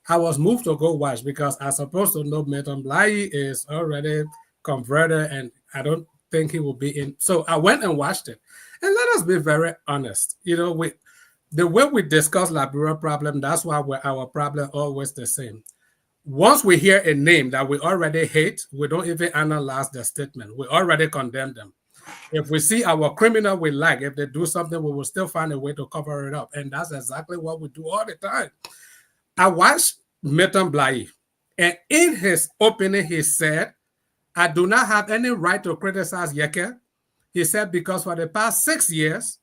I was moved to go watch, because I'm supposed to know Milton Blahyi is already converted, and I don't think he will be in. So I went and watched it. And let us be very honest. The way we discuss Liberian problem, that's why our problem always the same. Once we hear a name that we already hate, we don't even analyze the statement. We already condemn them. If we see our criminal we like, if they do something, we will still find a way to cover it up. And that's exactly what we do all the time. I watched Milton Blahyi, and in his opening, he said, I do not have any right to criticize Yekeh. He said, because for the past 6 years,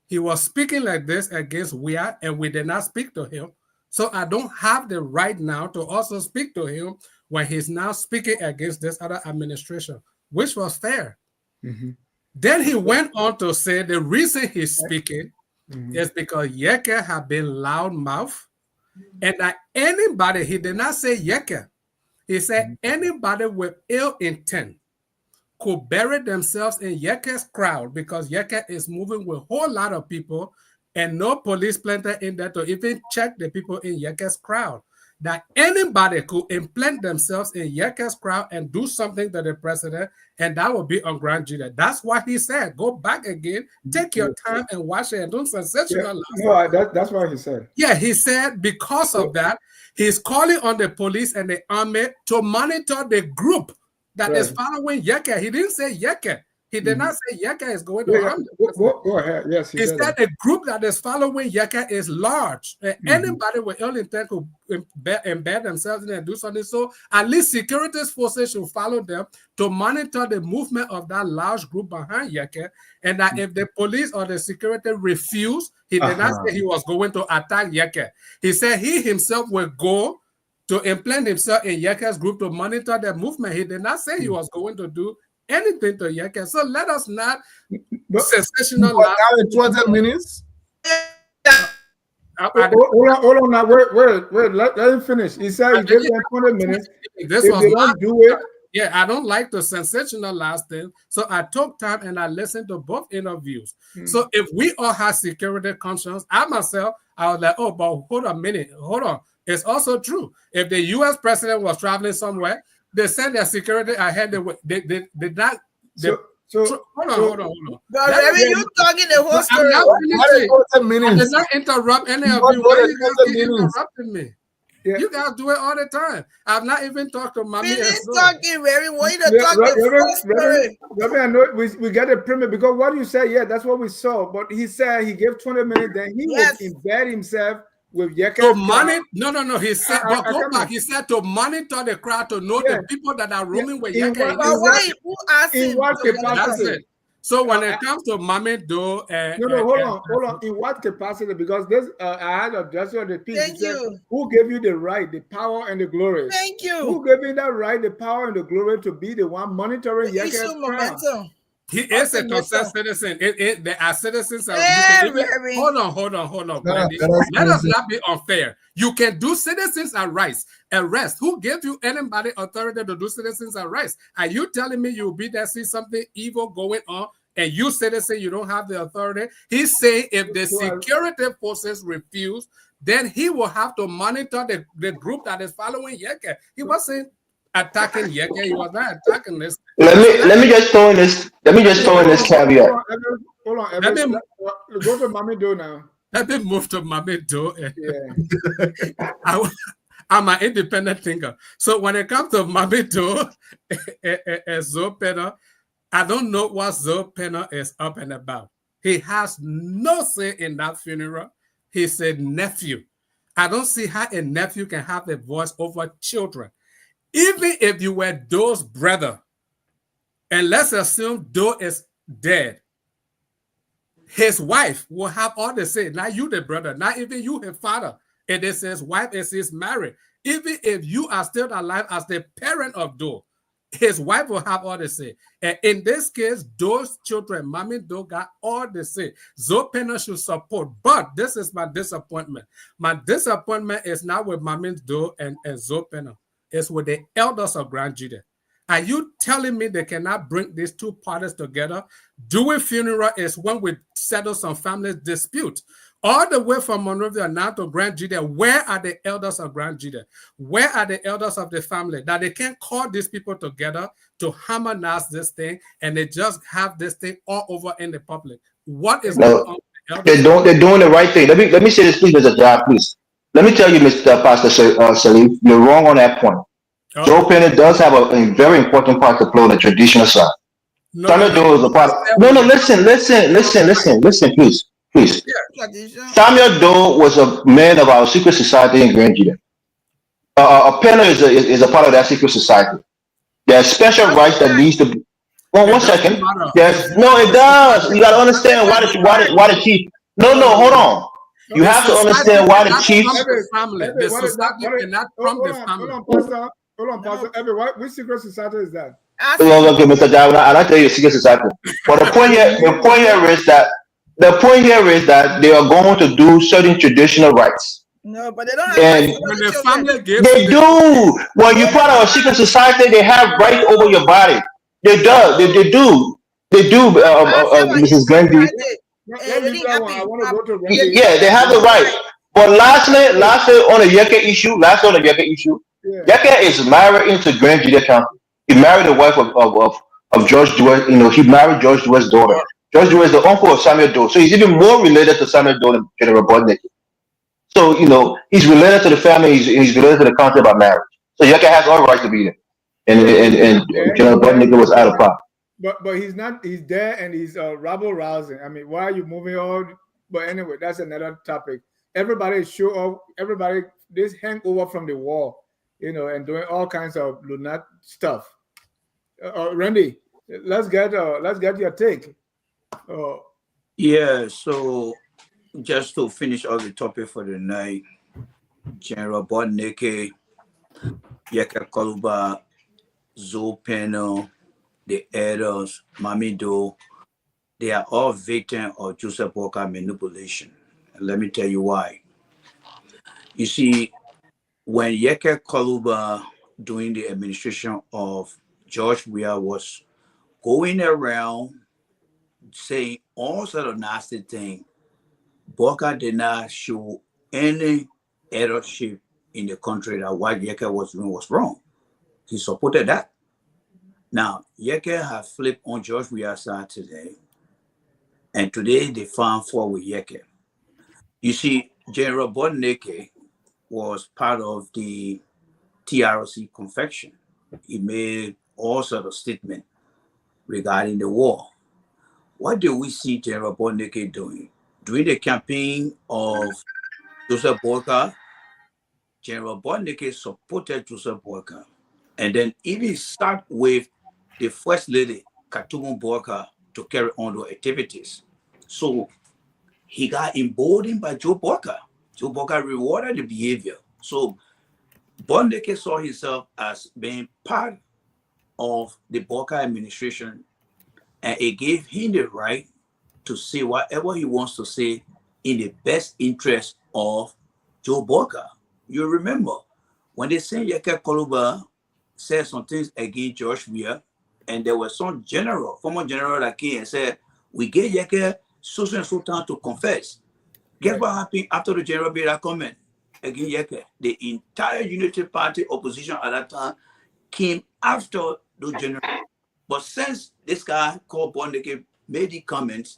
he was speaking like this against Wea, and we did not speak to him. So I don't have the right now to also speak to him when he's now speaking against this other administration, which was fair. Mm-hmm. Then he went on to say the reason he's speaking is because Yekeh had been loudmouth, and that anybody, he did not say Yekeh, he said anybody with ill intent could bury themselves in Yekeh's crowd, because Yekeh is moving with a whole lot of people and no police planted in there to even check the people in Yekeh's crowd. That anybody could implant themselves in Yekeh's crowd and do something to the president, and that would be on Grand Jida. That's what he said. Go back again, take your time and watch it, and don't sensationalize. That's what he said. Yeah, he said because of that, he's calling on the police and the army to monitor the group that is following Yekeh. He didn't say Yekeh. He did not say Yekeh is going to Yeah, harm the president. go ahead. Yes, He said the group that is following Yekeh is large. Anybody with ill intent could embed themselves in and do something. So at least security forces should follow them to monitor the movement of that large group behind Yekeh. And that if the police or the security refuse, he did not say he was going to attack Yekeh. He said he himself will go to implant himself in Yekeh's group to monitor the movement. He did not say he was going to do anything to Yekeh. So let us not sensational. Now in 20 minutes. Hold on now. Wait. Let him finish. He said he gave them 20 minutes. This if was they don't do it. Yeah, I don't like the sensationalized thing. So I took time and I listened to both interviews. So if we all have security conscience, I myself, I was like, oh, but hold a minute. Hold on. It's also true. If the U.S. president was traveling somewhere, they sent their security ahead. They did not. Hold on. But Remy, you talking the whole story. I did not interrupt any of you. Why you guys keep interrupting me? Yeah. You guys do it all the time. I've not even talked to Mamie. Finish talking, Remy. Want you to talk the whole story. Remy, I know we get a premium because what you say, yeah, that's what we saw. But he said he gave 20 minutes, then he would embed himself with Yekeh. To monitor, no. He said, but go back. He said to monitor the crowd to know the people that are roaming with Yekeh. But why? Who asked him? In what capacity? That's it. So when it comes to Mamie Do, hold on. In what capacity? Because this, I had a address on the piece. Thank you. Who gave you the right, the power, and the glory? Thank you. Who gave you that right, the power, and the glory to be the one monitoring Yekeh's crowd? He is a concerned citizen. There are citizens. Hold on. Let us not be unfair. You can do citizens' arrest. Who gave you anybody authority to do citizens' arrest? Are you telling me you'll be there, see something evil going on, and you citizen, you don't have the authority? He's saying if the security forces refuse, then he will have to monitor the group that is following Yekeh. He wasn't attacking Yekeh. He was not attacking this. Let me just throw in this. Let me just throw in this caveat. Hold on. Go to Mamie Do now. Let me move to Mamie Do. Yeah. I'm an independent thinker. So when it comes to Mamie Do and Zoe Penner, I don't know what Zoe Penner is up and about. He has no say in that funeral. He's a nephew. I don't see how a nephew can have a voice over children. Even if you were Doe's brother, and let's assume Doe is dead, his wife will have all the say. Not you, the brother, not even you, his father. It is his wife, it is married. Even if you are still alive as the parent of Doe, his wife will have all the say. And in this case, Doe's children, Mamie Doe, got all the say. Zoe Penner should support. But this is my disappointment. My disappointment is not with Mamie Doe and Zoe Penner. It's with the elders of Grand Judah. Are you telling me they cannot bring these two parties together? Doing funeral is when we settle some family dispute. All the way from Monrovia now to Grand Judah, where are the elders of Grand Judah? Where are the elders of the family? That they can't call these people together to harmonize this thing, and they just have this thing all over in the public. What is going on with the elders? They're doing the right thing. Let me say this, please, Mr. Job, please. Let me tell you, Mr. Pastor Salif, you're wrong on that point. Oh. Joe Penner does have a very important part to play on the traditional side. Samuel Doe is a part. No, listen, please. Yeah. Samuel Doe was a man of our secret society in Grand Judah. A Penner is a part of that secret society. There are special rights that needs to be. Well, one second. Yes, no, it does. You got to understand why the chief. No, hold on. You have to understand why the chiefs. The society cannot from the family. Hold on, Pastor. Which secret society is that? Well, okay, Mr. Jai, I'll tell you a secret society. But the point here is that they are going to do certain traditional rights. No, but they don't have And When the family gives they do. When you're part of a secret society, they have right over your body. They do. Mrs. Glendy. I want to go to Randy. Yeah, they have the right. But lastly, on the Yekeh issue, Yekeh is married into Grand Judah County. He married the wife of George Dewey. You know, he married George Dewey's daughter. George Dewey is the uncle of Samuel Doe, so he's even more related to Samuel Doe than General Budnick. So you know, he's related to the family. He's related to the county by marriage. So Yekeh has all right to be there, and General Budnick was out of pocket. but he's not. He's there and he's rabble rousing. I mean, why are you moving on? But anyway, that's another topic. Everybody show up. Everybody this hang over from the wall, and doing all kinds of lunatic stuff. Randy, let's get your take. Uh, Yeah, so just to finish off the topic for the night, General Yekeh, Yekeh Koluba, Zoe Penno, the elders, Mamie Do, they are all victims of Joseph Walker manipulation. And let me tell you why. You see, when Yekeh Koluba, during the administration of George Weah, was going around saying all sort of nasty things, Walker did not show any eldership in the country that what Yekeh was doing was wrong. He supported that. Now, Yekeh has flipped on George Weah's side today, and today they found fault with Yekeh. You see, General Yekeh was part of the TRC confection. He made all sort of statements regarding the war. What do we see General Yekeh doing? During the campaign of Joseph Walker, General Yekeh supported Joseph Walker, and then even sat with the First Lady, Katumu Walker, to carry on the activities. So he got emboldened by Joe Walker. Joe Walker rewarded the behavior. So Yekeh saw himself as being part of the Walker administration, and it gave him the right to say whatever he wants to say in the best interest of Joe Walker. You remember when they say Yekeh Koluba said some things against George Weah, and there was some former general that came and said, we gave Yekeh so and so time to confess. Guess what happened after the general made that comment against Yekeh? The entire Unity Party opposition at that time came after the general. But since this guy called Yekeh made the comments,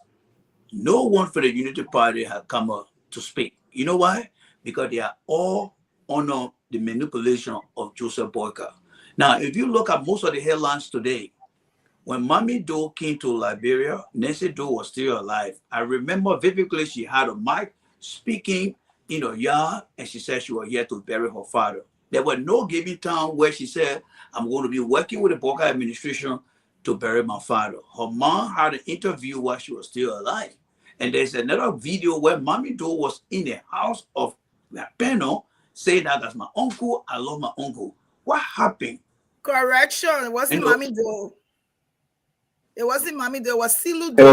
no one for the Unity Party had come up to speak. You know why? Because they are all under the manipulation of Joseph Walker. Now, if you look at most of the headlines today, when Mamie Do came to Liberia, Nancy Do was still alive. I remember vividly she had a mic speaking in a yard, and she said she was here to bury her father. There was no given time where she said, I'm going to be working with the Walker administration to bury my father. Her mom had an interview while she was still alive. And there's another video where Mamie Do was in the house of Penno saying that that's my uncle, I love my uncle. What happened? Correction. It wasn't Mamie Do. It wasn't Mamie Do. It was Silu It Do.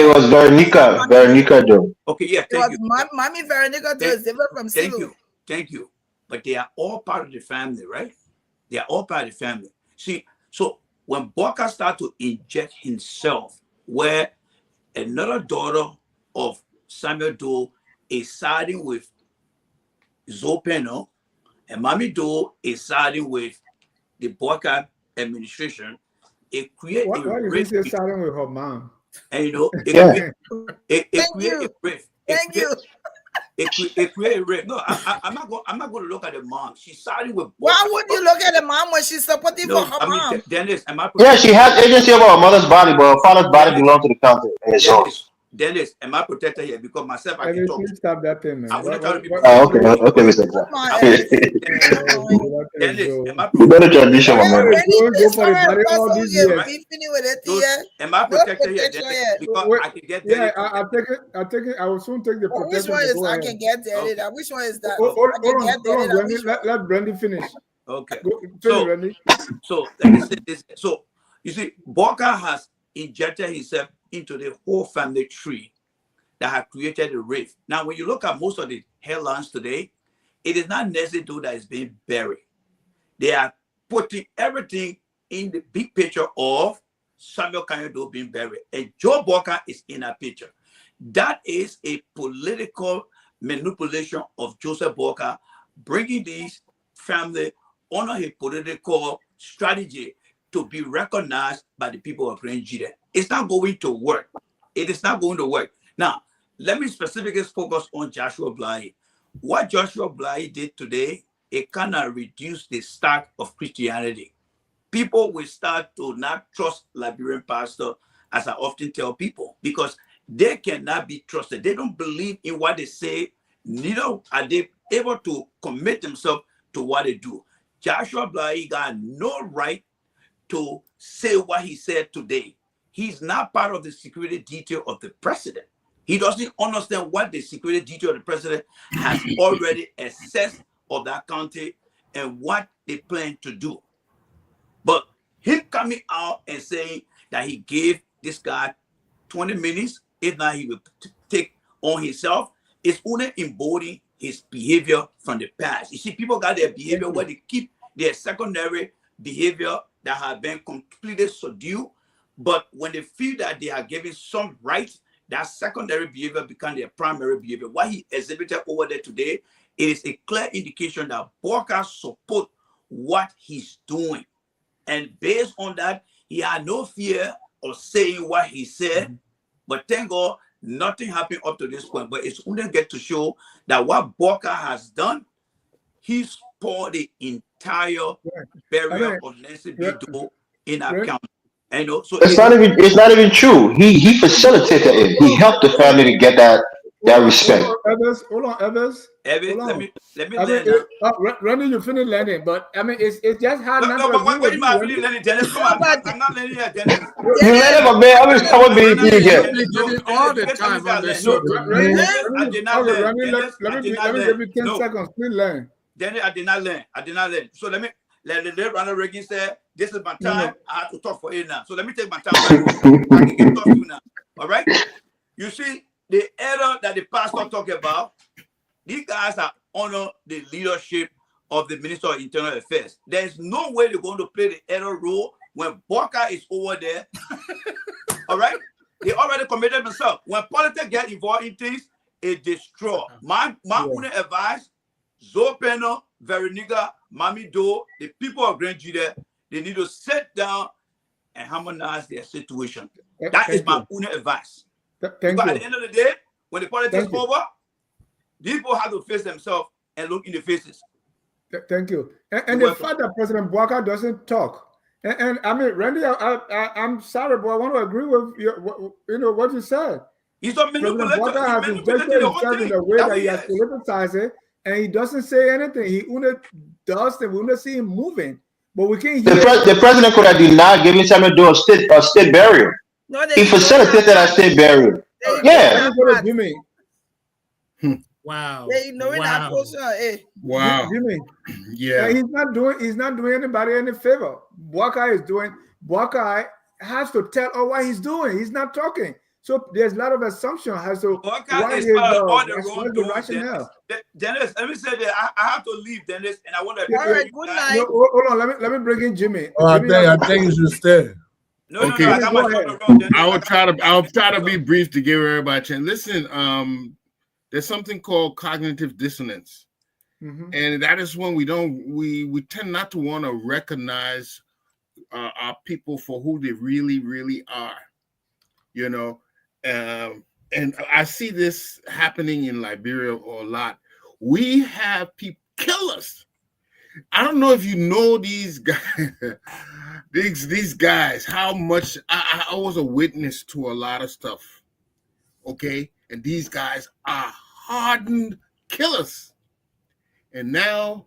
was Veronica Do. Okay, yeah, thank you. Mamie Veronica Do is different from Silu. Thank you. But they are all part of the family, right? They are all part of the family. See, so when Walker started to inject himself, where another daughter of Samuel Doe is siding with Zoe Penno, and Mamie Do is siding with the Walker administration, it creates why did you say siding with her mom? And you know, it creates a rift. Thank you. It creates a rift. No, I'm not going to look at the mom. She's siding with. Why would you look at the mom when she's supporting for her mom? Dennis, Yeah, she has agency over her mother's body, but her father's body belongs to the county. Dennis, am I protected here? Because myself, I can talk. Stop that thing, man. Okay, Mr. Dennis, am I protected? You better transition, my man. Am I protected here, Dennis? Because I can get Dennis. Yeah, I'll take it. I will soon take the protection. Which one is I can get Dennis? Which one is that? Hold on, let Brandy finish. Okay. So let me say this. So you see, Walker has injected himself into the whole family tree that have created a rift. Now, when you look at most of the headlines today, it is not necessarily that is being buried. They are putting everything in the big picture of Samuel Kanyado being buried. And Joe Walker is in that picture. That is a political manipulation of Joseph Walker, bringing these family under his political strategy to be recognized by the people of Nigeria. It's not going to work. It is not going to work. Now, let me specifically focus on Joshua Blahyi. What Joshua Blahyi did today, it kind of reduced the stack of Christianity. people will start to not trust Liberian pastor, as I often tell people, because they cannot be trusted. They don't believe in what they say, neither are they able to commit themselves to what they do. Joshua Blahyi got no right to say what he said today. He's not part of the security detail of the president. He doesn't understand what the security detail of the president has already assessed of that county and what they plan to do. But him coming out and saying that he gave this guy 20 minutes, if not he will take on himself, is only embodying his behavior from the past. You see, people got their behavior where they keep their secondary behavior that have been completely subdued. But when they feel that they are given some rights, that secondary behavior becomes their primary behavior. What he exhibited over there today, it is a clear indication that Bawka support what he's doing. And based on that, he had no fear of saying what he said. But thank God, nothing happened up to this point. But it's only get to show that what Bawka has done, he spoiled the entire burial of Nancy Bido in our county. And so It's not even true. He facilitated it. He helped the family to get that respect. Hold on, Evers. Let me Randy, you finished learning, but I mean, it's just hard not to but agree what with do you you. mean learning, Dennis? Come on, I'm not learning yet, Dennis. You let him, man. I was coming to you again. All the time on the show. I did not learn. Randy, let me give you 10 seconds. Please learn. Dennis, I did not learn. So let Ronald Reagan say, this is my time. I have to talk for it now. So let me take my time back. I can get talk to you now. All right? You see, the error that the pastor talked about, these guys are honor the leadership of the Minister of Internal Affairs. There's no way they're going to play the error role when Bawka is over there. All right? They already committed themselves. When politics get involved in things, it destroys. My only advice, Zopeno, Veronica, Mamie Do, the people of Grand Judah, they need to sit down and harmonize their situation. That is my only advice. But at the end of the day, when the politics is over, people have to face themselves and look in the faces. Thank you. And the fact that President Bawka doesn't talk, and I mean, Randy, I'm sorry, but I want to agree with you, what you said. He's a manipulator. President Bawka has injected himself in the way that he has politicized it, and he doesn't say anything. He only does, and we only see him moving. But we can't hear. The president could have denied giving Samuel Doe a state burial. No, he facilitated that state burial. Yeah. Jimmy. Wow. They ignoring that portion. Wow. Jimmy. Yeah. He's not doing anybody any favor. Bawka has to tell what he's doing. He's not talking. So there's a lot of assumption as to why is all the rationale. Dennis, let me say that I have to leave, Dennis, and I want to. All right, good night. No, hold on, let me bring in Jimmy. I think you should stay. No, I got my phone around, Dennis. I'll try to be brief to give everybody a chance. Listen, there's something called cognitive dissonance, and that is when we tend not to want to recognize our people for who they really, really are. And I see this happening in Liberia a lot. We have people kill us. I don't know if you know these guys, these guys, how much I was a witness to a lot of stuff. Okay. And these guys are hardened killers. And now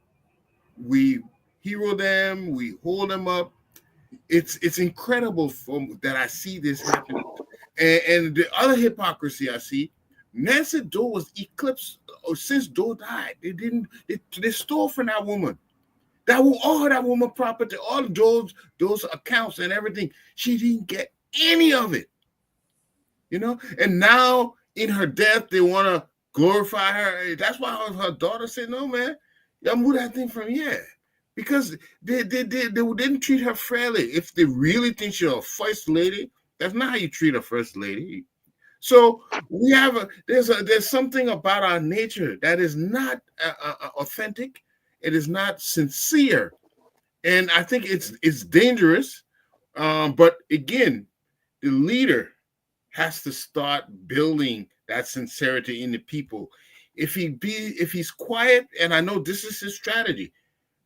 we hero them, we hold them up. It's incredible that I see this happening. And the other hypocrisy I see, Nancy Doe was eclipsed since Doe died. They stole from that woman. All that woman property, all those accounts and everything. She didn't get any of it. And now in her death, they want to glorify her. That's why her daughter said, no, man, y'all move that thing from here. Because they didn't treat her fairly. If they really think she's a first lady, that's not how you treat a first lady. So we have there's something about our nature that is not authentic. It is not sincere, and I think it's dangerous. But again, the leader has to start building that sincerity in the people. If he's quiet, and I know this is his strategy.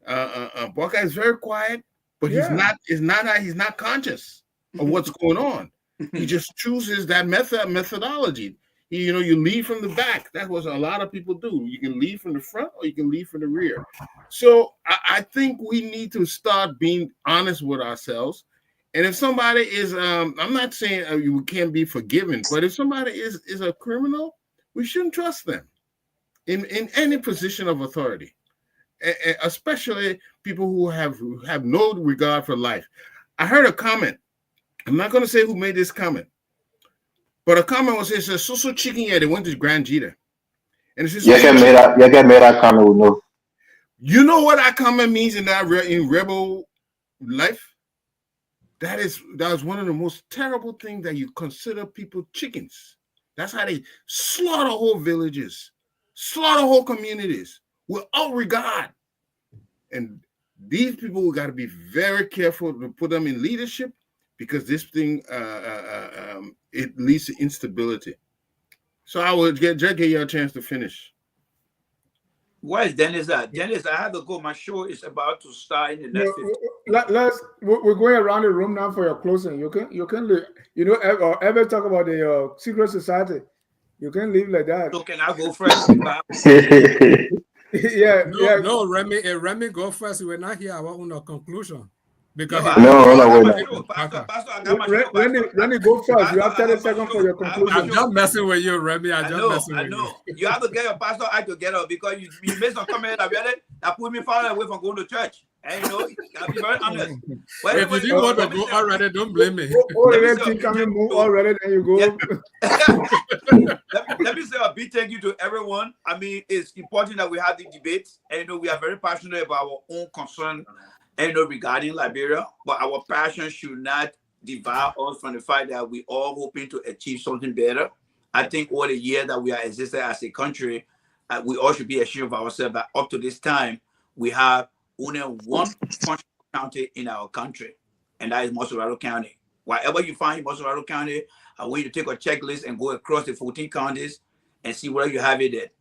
Bawka is very quiet. but Yeah. he's not conscious of what's going on. He just chooses that methodology. You lead from the back. That's what a lot of people do. You can lead from the front or you can lead from the rear. So I think we need to start being honest with ourselves. And if somebody is, I'm not saying you can't be forgiven, but if somebody is a criminal, we shouldn't trust them in any position of authority, especially people who have no regard for life. I heard a comment. I'm not going to say who made this comment, but a comment was, it says, so chicken, yeah, they went to Grand Jeter. And it says, Yekeh made that comment with no. You know what that comment means in rebel life? That is one of the most terrible things, that you consider people chickens. That's how they slaughter whole villages, slaughter whole communities without regard. And these people got to be very careful to put them in leadership, because this thing it leads to instability. So I will get you a chance to finish. Where's Dennis at? Dennis, I have to go. My show is about to start in the next 15. We're going around the room now for your closing. You can ever talk about the secret society. You can leave like that. So can I go first? No, Remy, go first. We're not here. I want a conclusion. Because Pastor, I got my show. Randy, go first. You have 30 seconds for your conclusion. I'm just messing with you, Remy. I know. You have to get your pastor act together, because you made some comment that put me far away from going to church. And I'll be very honest. If you didn't want to go already, don't blame me. Already, then you go. Let me say a big thank you to everyone. I mean, it's important that we have the debates, and we are very passionate about our own concern, regarding Liberia, but our passion should not divide us from the fact that we all hoping to achieve something better. I think all the year that we are existed as a country, we all should be assured of ourselves that up to this time, we have only one functional county in our country, and that is Mosurado County. Wherever you find Mosurado County, I want you to take a checklist and go across the 14 counties and see where you have it at.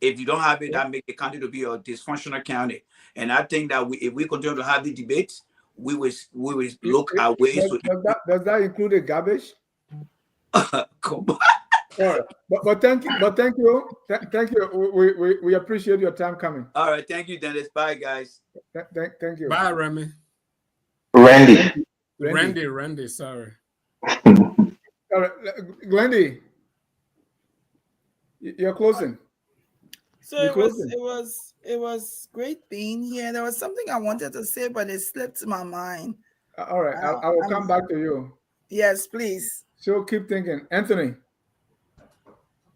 If you don't have it, that makes the county to be a dysfunctional county. And I think that if we continue to have the debates, we will look at ways to. Does that include the garbage? Come on. All right. But thank you. We appreciate your time coming. All right, thank you, Dennis. Bye, guys. Thank you. Bye, Remy. Randy. Sorry. All right, Glendy, you're closing. So it was great being here. There was something I wanted to say, but it slipped my mind. All right, I will come back to you. Yes, please. So keep thinking. Anthony.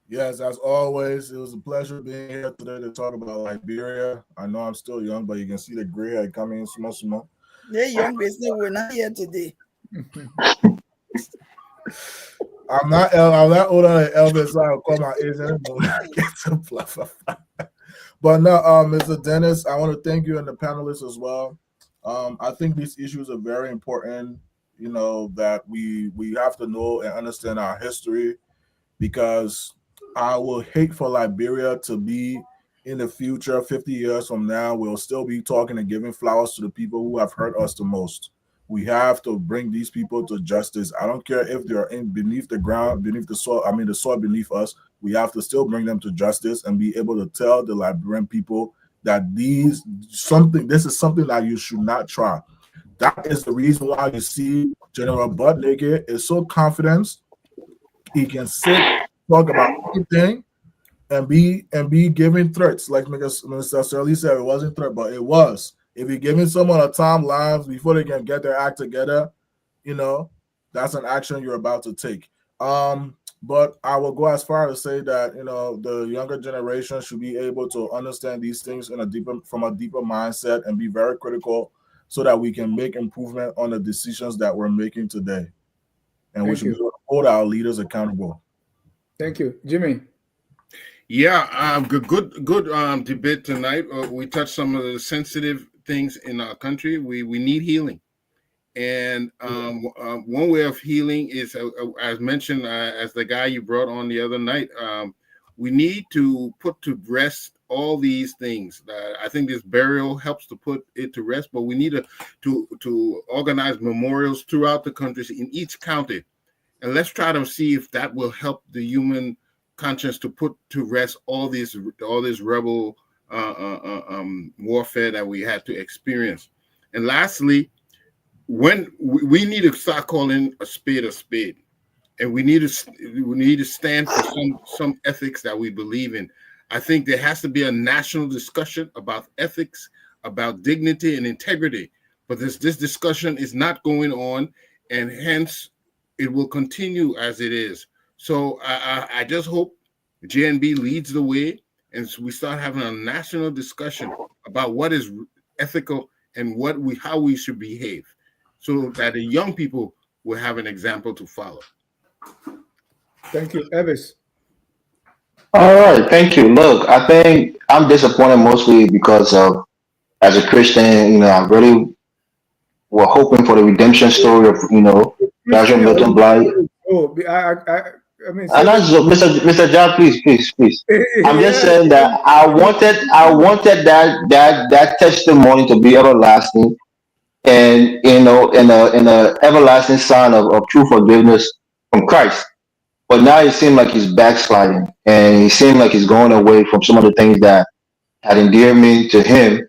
Yes, as always, it was a pleasure being here today to talk about Liberia. I know I'm still young, but you can see the gray hair coming in small. They're young business. We're not here today. I'm not older than Elvis, so I'll call my age anymore. But no, Mr. Dennis, I want to thank you and the panelists as well. I think these issues are very important, that we have to know and understand our history, because I will hate for Liberia to be in the future, 50 years from now, we'll still be talking and giving flowers to the people who have hurt us the most. We have to bring these people to justice. I don't care if they're beneath the ground, beneath the soil, the soil beneath us. We have to still bring them to justice and be able to tell the Liberian people that this is something that you should not try. That is the reason why you see General Yekeh is so confident. He can sit, talk about anything, and be giving threats. Like Mr. Shirley said, it wasn't threat, but it was. If you're giving someone a timeline before they can get their act together, that's an action you're about to take. But I will go as far as to say that the younger generation should be able to understand these things from a deeper mindset and be very critical, so that we can make improvement on the decisions that we're making today. And we should be able to hold our leaders accountable. Thank you, Jimmy. Yeah, good debate tonight. We touched some of the sensitive things in our country. We need healing, and one way of healing is, as mentioned, as the guy you brought on the other night. We need to put to rest all these things. I think this burial helps to put it to rest, but we need to organize memorials throughout the country in each county, and let's try to see if that will help the human conscience to put to rest all this rebel warfare that we had to experience. And lastly, when we need to start calling a spade, and we need to stand for some ethics that we believe in. I think there has to be a national discussion about ethics, about dignity and integrity. But this discussion is not going on, and hence it will continue as it is. So I just hope JNB leads the way, and so we start having a national discussion about what is ethical and how we should behave, so that the young people will have an example to follow. Thank you, Elvis. All right, thank you. Look, I think I'm disappointed mostly because of, as a Christian, I really were hoping for the redemption story of, Joshua Milton Bly. Oh, I mean, And that's Mr. John, please. I'm just saying that I wanted that testimony to be everlasting, and in a everlasting sign of true forgiveness from Christ. But now it seems like he's backsliding, and he seems like he's going away from some of the things that had endeared me to him,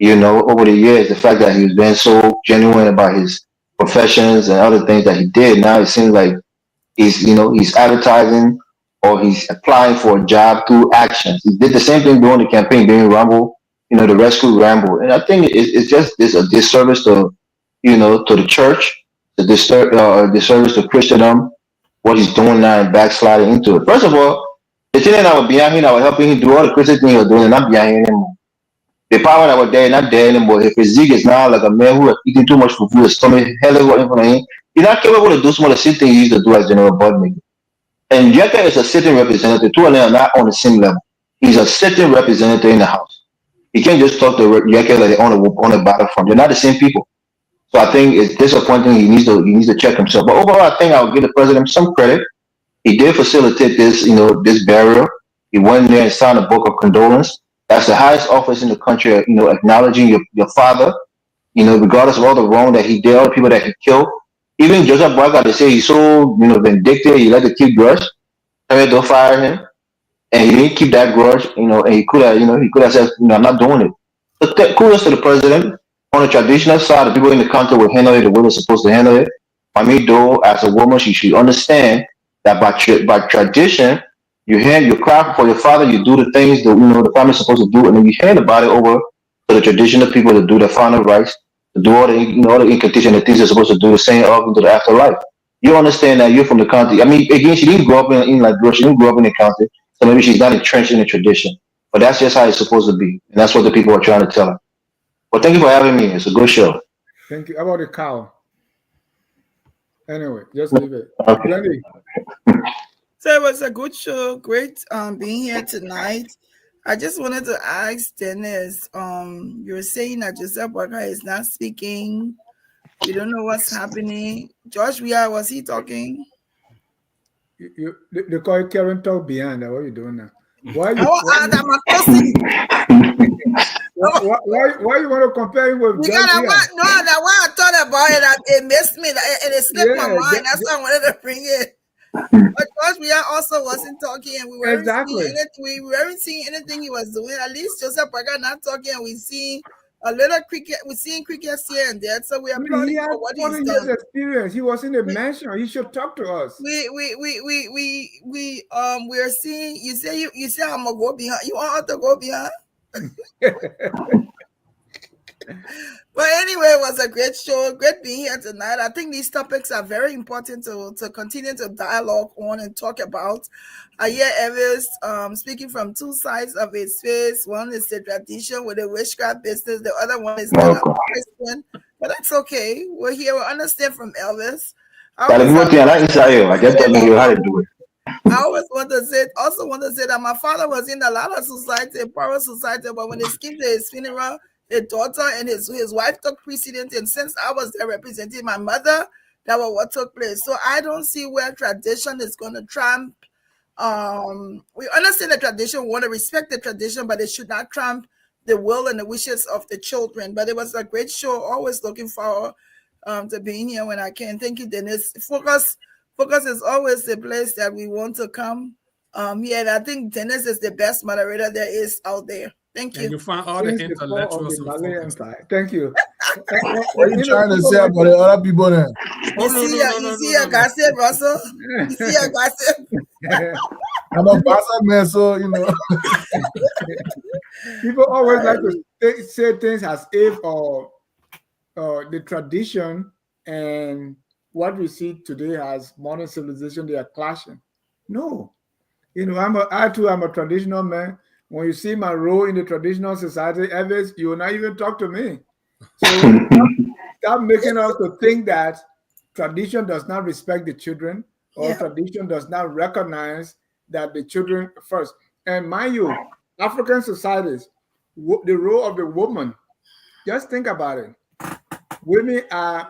over the years. The fact that he's been so genuine about his professions and other things that he did. Now it seems like he's advertising, or he's applying for a job through actions. He did the same thing during the campaign, during Rumble, the rescue Ramble. And I think it's a disservice to, to the church, a disservice to Christendom, what he's doing now and backsliding into it. First of all, the thing that I was behind him, I was helping him do all the Christian things he was doing, and not behind him anymore. The power that was there, not there anymore. His physique is now like a man who has eaten too much food, his stomach hell is in front of him. He's not capable to do some of the same things he used to do as General Budmaker. And Yekeh is a sitting representative. Two of them are not on the same level. He's a sitting representative in the House. You can't just talk to Yekeh like they're on the battlefront. They're not the same people. So I think it's disappointing. He needs to check himself. But overall, I think I'll give the president some credit. He did facilitate this, this burial. He went there and signed a book of condolence. That's the highest office in the country, acknowledging your father, regardless of all the wrong that he did, all the people that he killed. Even Joseph Braga, they say he's so, vindictive, he let the keep grudge. Don't fire him. And he didn't keep that grudge, and he could have said, I'm not doing it. So kudos to the president. On the traditional side, the people in the country will handle it the way they're supposed to handle it. Mamie though, as a woman, she should understand that by tradition, you cry for your father, you do the things that the family's supposed to do, and then you hand the body over to the traditional people to do the final rites, to do all the all the incantation, the things they're supposed to do, the same up into the afterlife. You understand that you're from the country. I mean, again, she didn't grow up in like she didn't grow up in the country, so maybe she's not entrenched in the tradition. But that's just how it's supposed to be, and that's what the people are trying to tell her. Well, thank you for having me. It's a good show. Thank you. How about the cow? Anyway, just leave it. Okay. So it was a good show. Great being here tonight. I just wanted to ask Dennis, you were saying that Joseph Walker is not speaking. You don't know what's happening. Josh, was he talking? They call it Karen talk beyond that. What are you doing now? Why you want to compare him with That why I thought about it, it missed me, and it slipped my mind. That's why I wanted to bring it. But Josh, we also wasn't talking, and we weren't seeing anything he was doing. At least Joseph Parker not talking, and we see a little cricket. We're seeing crickets here and there, so we are applauding for what he's done. Experience. He was in the mansion. He should talk to us. We are seeing. You say I'm gonna go behind. You want to go behind? But anyway, it was a great show. Great being here tonight. I think these topics are very important to continue to dialogue on and talk about. I hear Elvis speaking from two sides of his face. One is the tradition with the witchcraft business. The other one is not a Christian. But that's okay. We're here. We understand from Elvis. I just don't know how to do it. I always want to say that my father was in a lot of society, power society, but when it came to his funeral, his daughter and his wife took precedence, and since I was there representing my mother, that was what took place. So I don't see where tradition is going to trump We understand the tradition, we want to respect the tradition, but it should not trump the will and the wishes of the children. But it was a great show. Always looking forward to being here when I can. Thank you, Dennis. Focus is always the place that we want to come. Yeah, and I think Dennis is the best moderator there is out there. Thank you. And you find all the Since the fall of intellectuals the in Blahyi Focus. Empire. Thank you. What are you trying to say about the other people then? Oh, You see your gossip, Russell? You see your gossip? I'm a bastard man, so you know. People always like to say things as if the tradition and what we see today as modern civilization, they are clashing. No. You know, I too am a traditional man. When you see my role in the traditional society, Evans, you will not even talk to me. So stop making us to think that tradition does not respect the children, or tradition does not recognize that the children first. And mind you, African societies, the role of the woman, just think about it. Women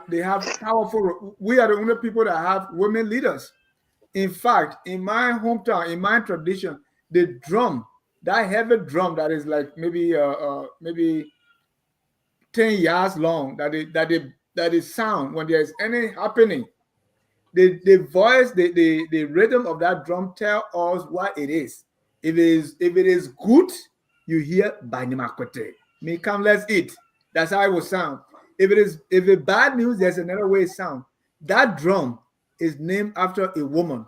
they have powerful, we are the only people that have women leaders. In fact, in my hometown, in my tradition, the drum, that heavy drum that is like maybe 10 yards long, that is sound when there's any happening. The voice, the rhythm of that drum tell us what it is. If it is good, you hear Banimakote. Me come, let's eat. That's how it will sound. If it's bad news, there's another way it sounds. That drum is named after a woman.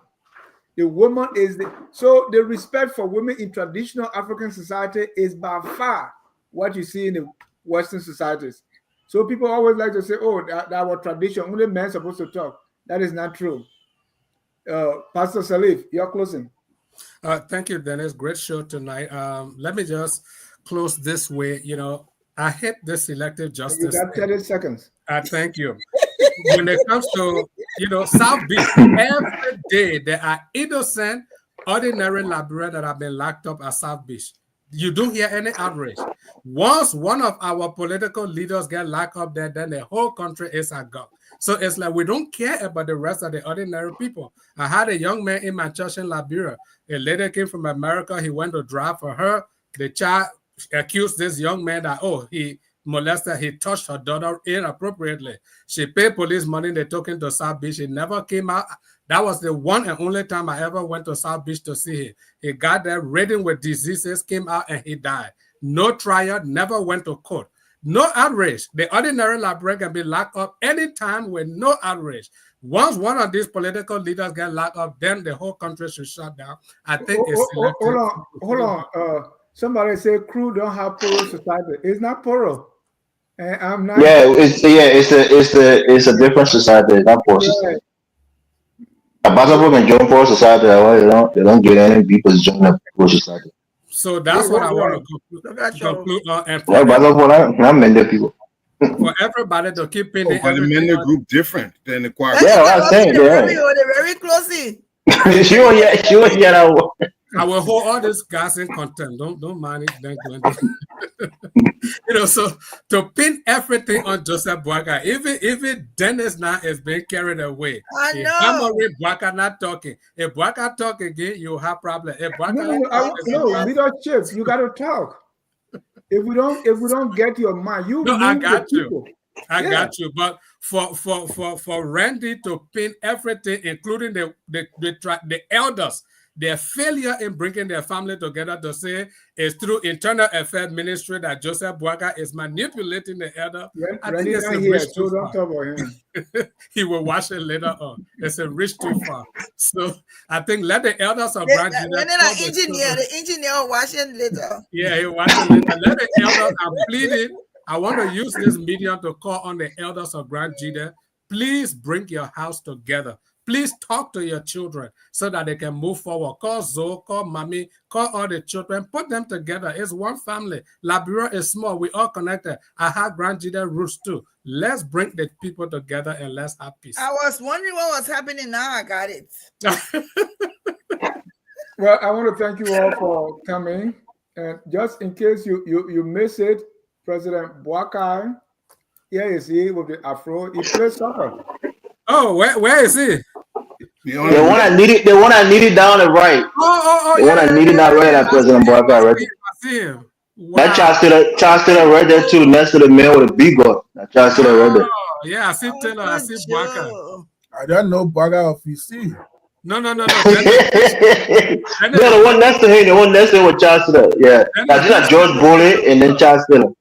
The woman is so the respect for women in traditional African society is by far what you see in the Western societies. So people always like to say, "Oh, that our tradition, only men supposed to talk." That is not true. Pastor Salif, you're closing. Thank you, Dennis. Great show tonight. Let me just close this way. You know, I hate this selective justice. You got 30 seconds. Thank you. When it comes to, South Beach, every day there are innocent, ordinary Liberians that have been locked up at South Beach. You don't hear any outrage. Once one of our political leaders get locked up there, then the whole country is agog. So it's like we don't care about the rest of the ordinary people. I had a young man in my church in Liberia. A lady came from America. He went to drive for her. The child accused this young man that, he molested, he touched her daughter inappropriately. She paid police money. They took him to South Beach. He never came out. That was the one and only time I ever went to South Beach to see him. He got there ridden with diseases, came out, and he died. No trial, never went to court. No outrage. The ordinary Liberian can be locked up anytime with no outrage. Once one of these political leaders get locked up, then the whole country should shut down. I think it's selective. Hold on. Somebody say crew don't have poro society. It's not poro. And I'm not. It's a different society. It's not poor society. About of them join poor society. They don't get any people join the poor society. So that's what I want to conclude on. And for everybody to keep pinning but the men group different than the choir. Yeah, what I'm saying. They're very closely. I will hold all this guys in contempt. Don't mind it. So to pin everything on Joseph Boakai, even Dennis now is being carried away. I know. Boakai not talking. If Boakai talk again, you have problem. If no, leadership, you got to talk. If we don't get your mind, I got you. I got you. But for Randy to pin everything, including the elders, their failure in bringing their family together to say it's through internal affairs ministry that Joseph Boakai is manipulating the elder. I think it's a reach too far. He will watch it later on. It's a reach too far. So I think let the elders of Grand Judah. The engineer watching later. Yeah, he watching later. Let the elders. I'm pleading. I want to use this medium to call on the elders of Grand Judah. Please bring your house together. Please talk to your children so that they can move forward. Call Zoe, call Mommy, call all the children, put them together. It's one family. Liberia is small. We all connected. I have Grand Judah roots too. Let's bring the people together and let's have peace. I was wondering what was happening. Now I got it. Well, I want to thank you all for coming. And just in case you miss it, President Boakai, here is he with the afro. He plays soccer. Oh, where is he? The one I needed, down the right. The one I needed down right at President Barker, right? I see him. Wow. That child still right there too, next to the man with a beagle. That child still right there. Yeah, I see Taylor, I see Barker. I don't know Baga of VC. No. No, the one next to him, with Child Stiller. Yeah, that's not George Bullitt and then Child Stiller.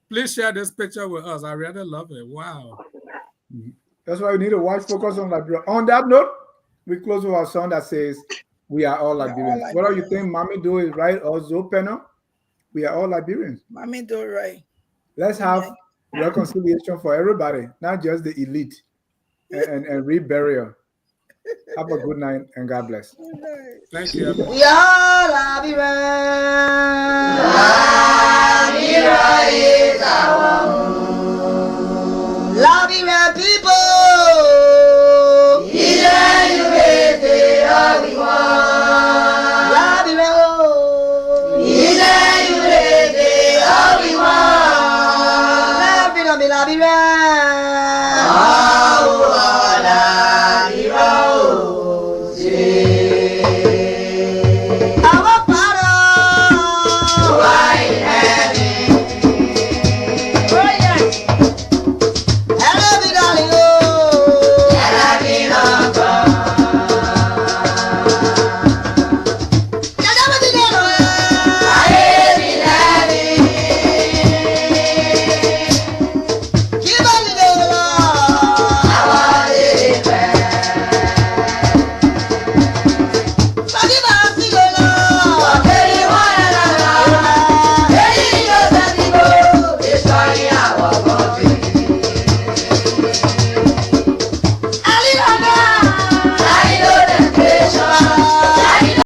Please share this picture with us. I really love it. Wow. That's why we need to watch Focus on Liberia. On that note, we close with our song that says, "We are all Liberians." What do you think, Mommy do is right or Zopeno? We are all Liberians. Mommy do it right. Let's have reconciliation for everybody, not just the elite, and reburial. Have a good night and God bless. Thank you. We are Liberians.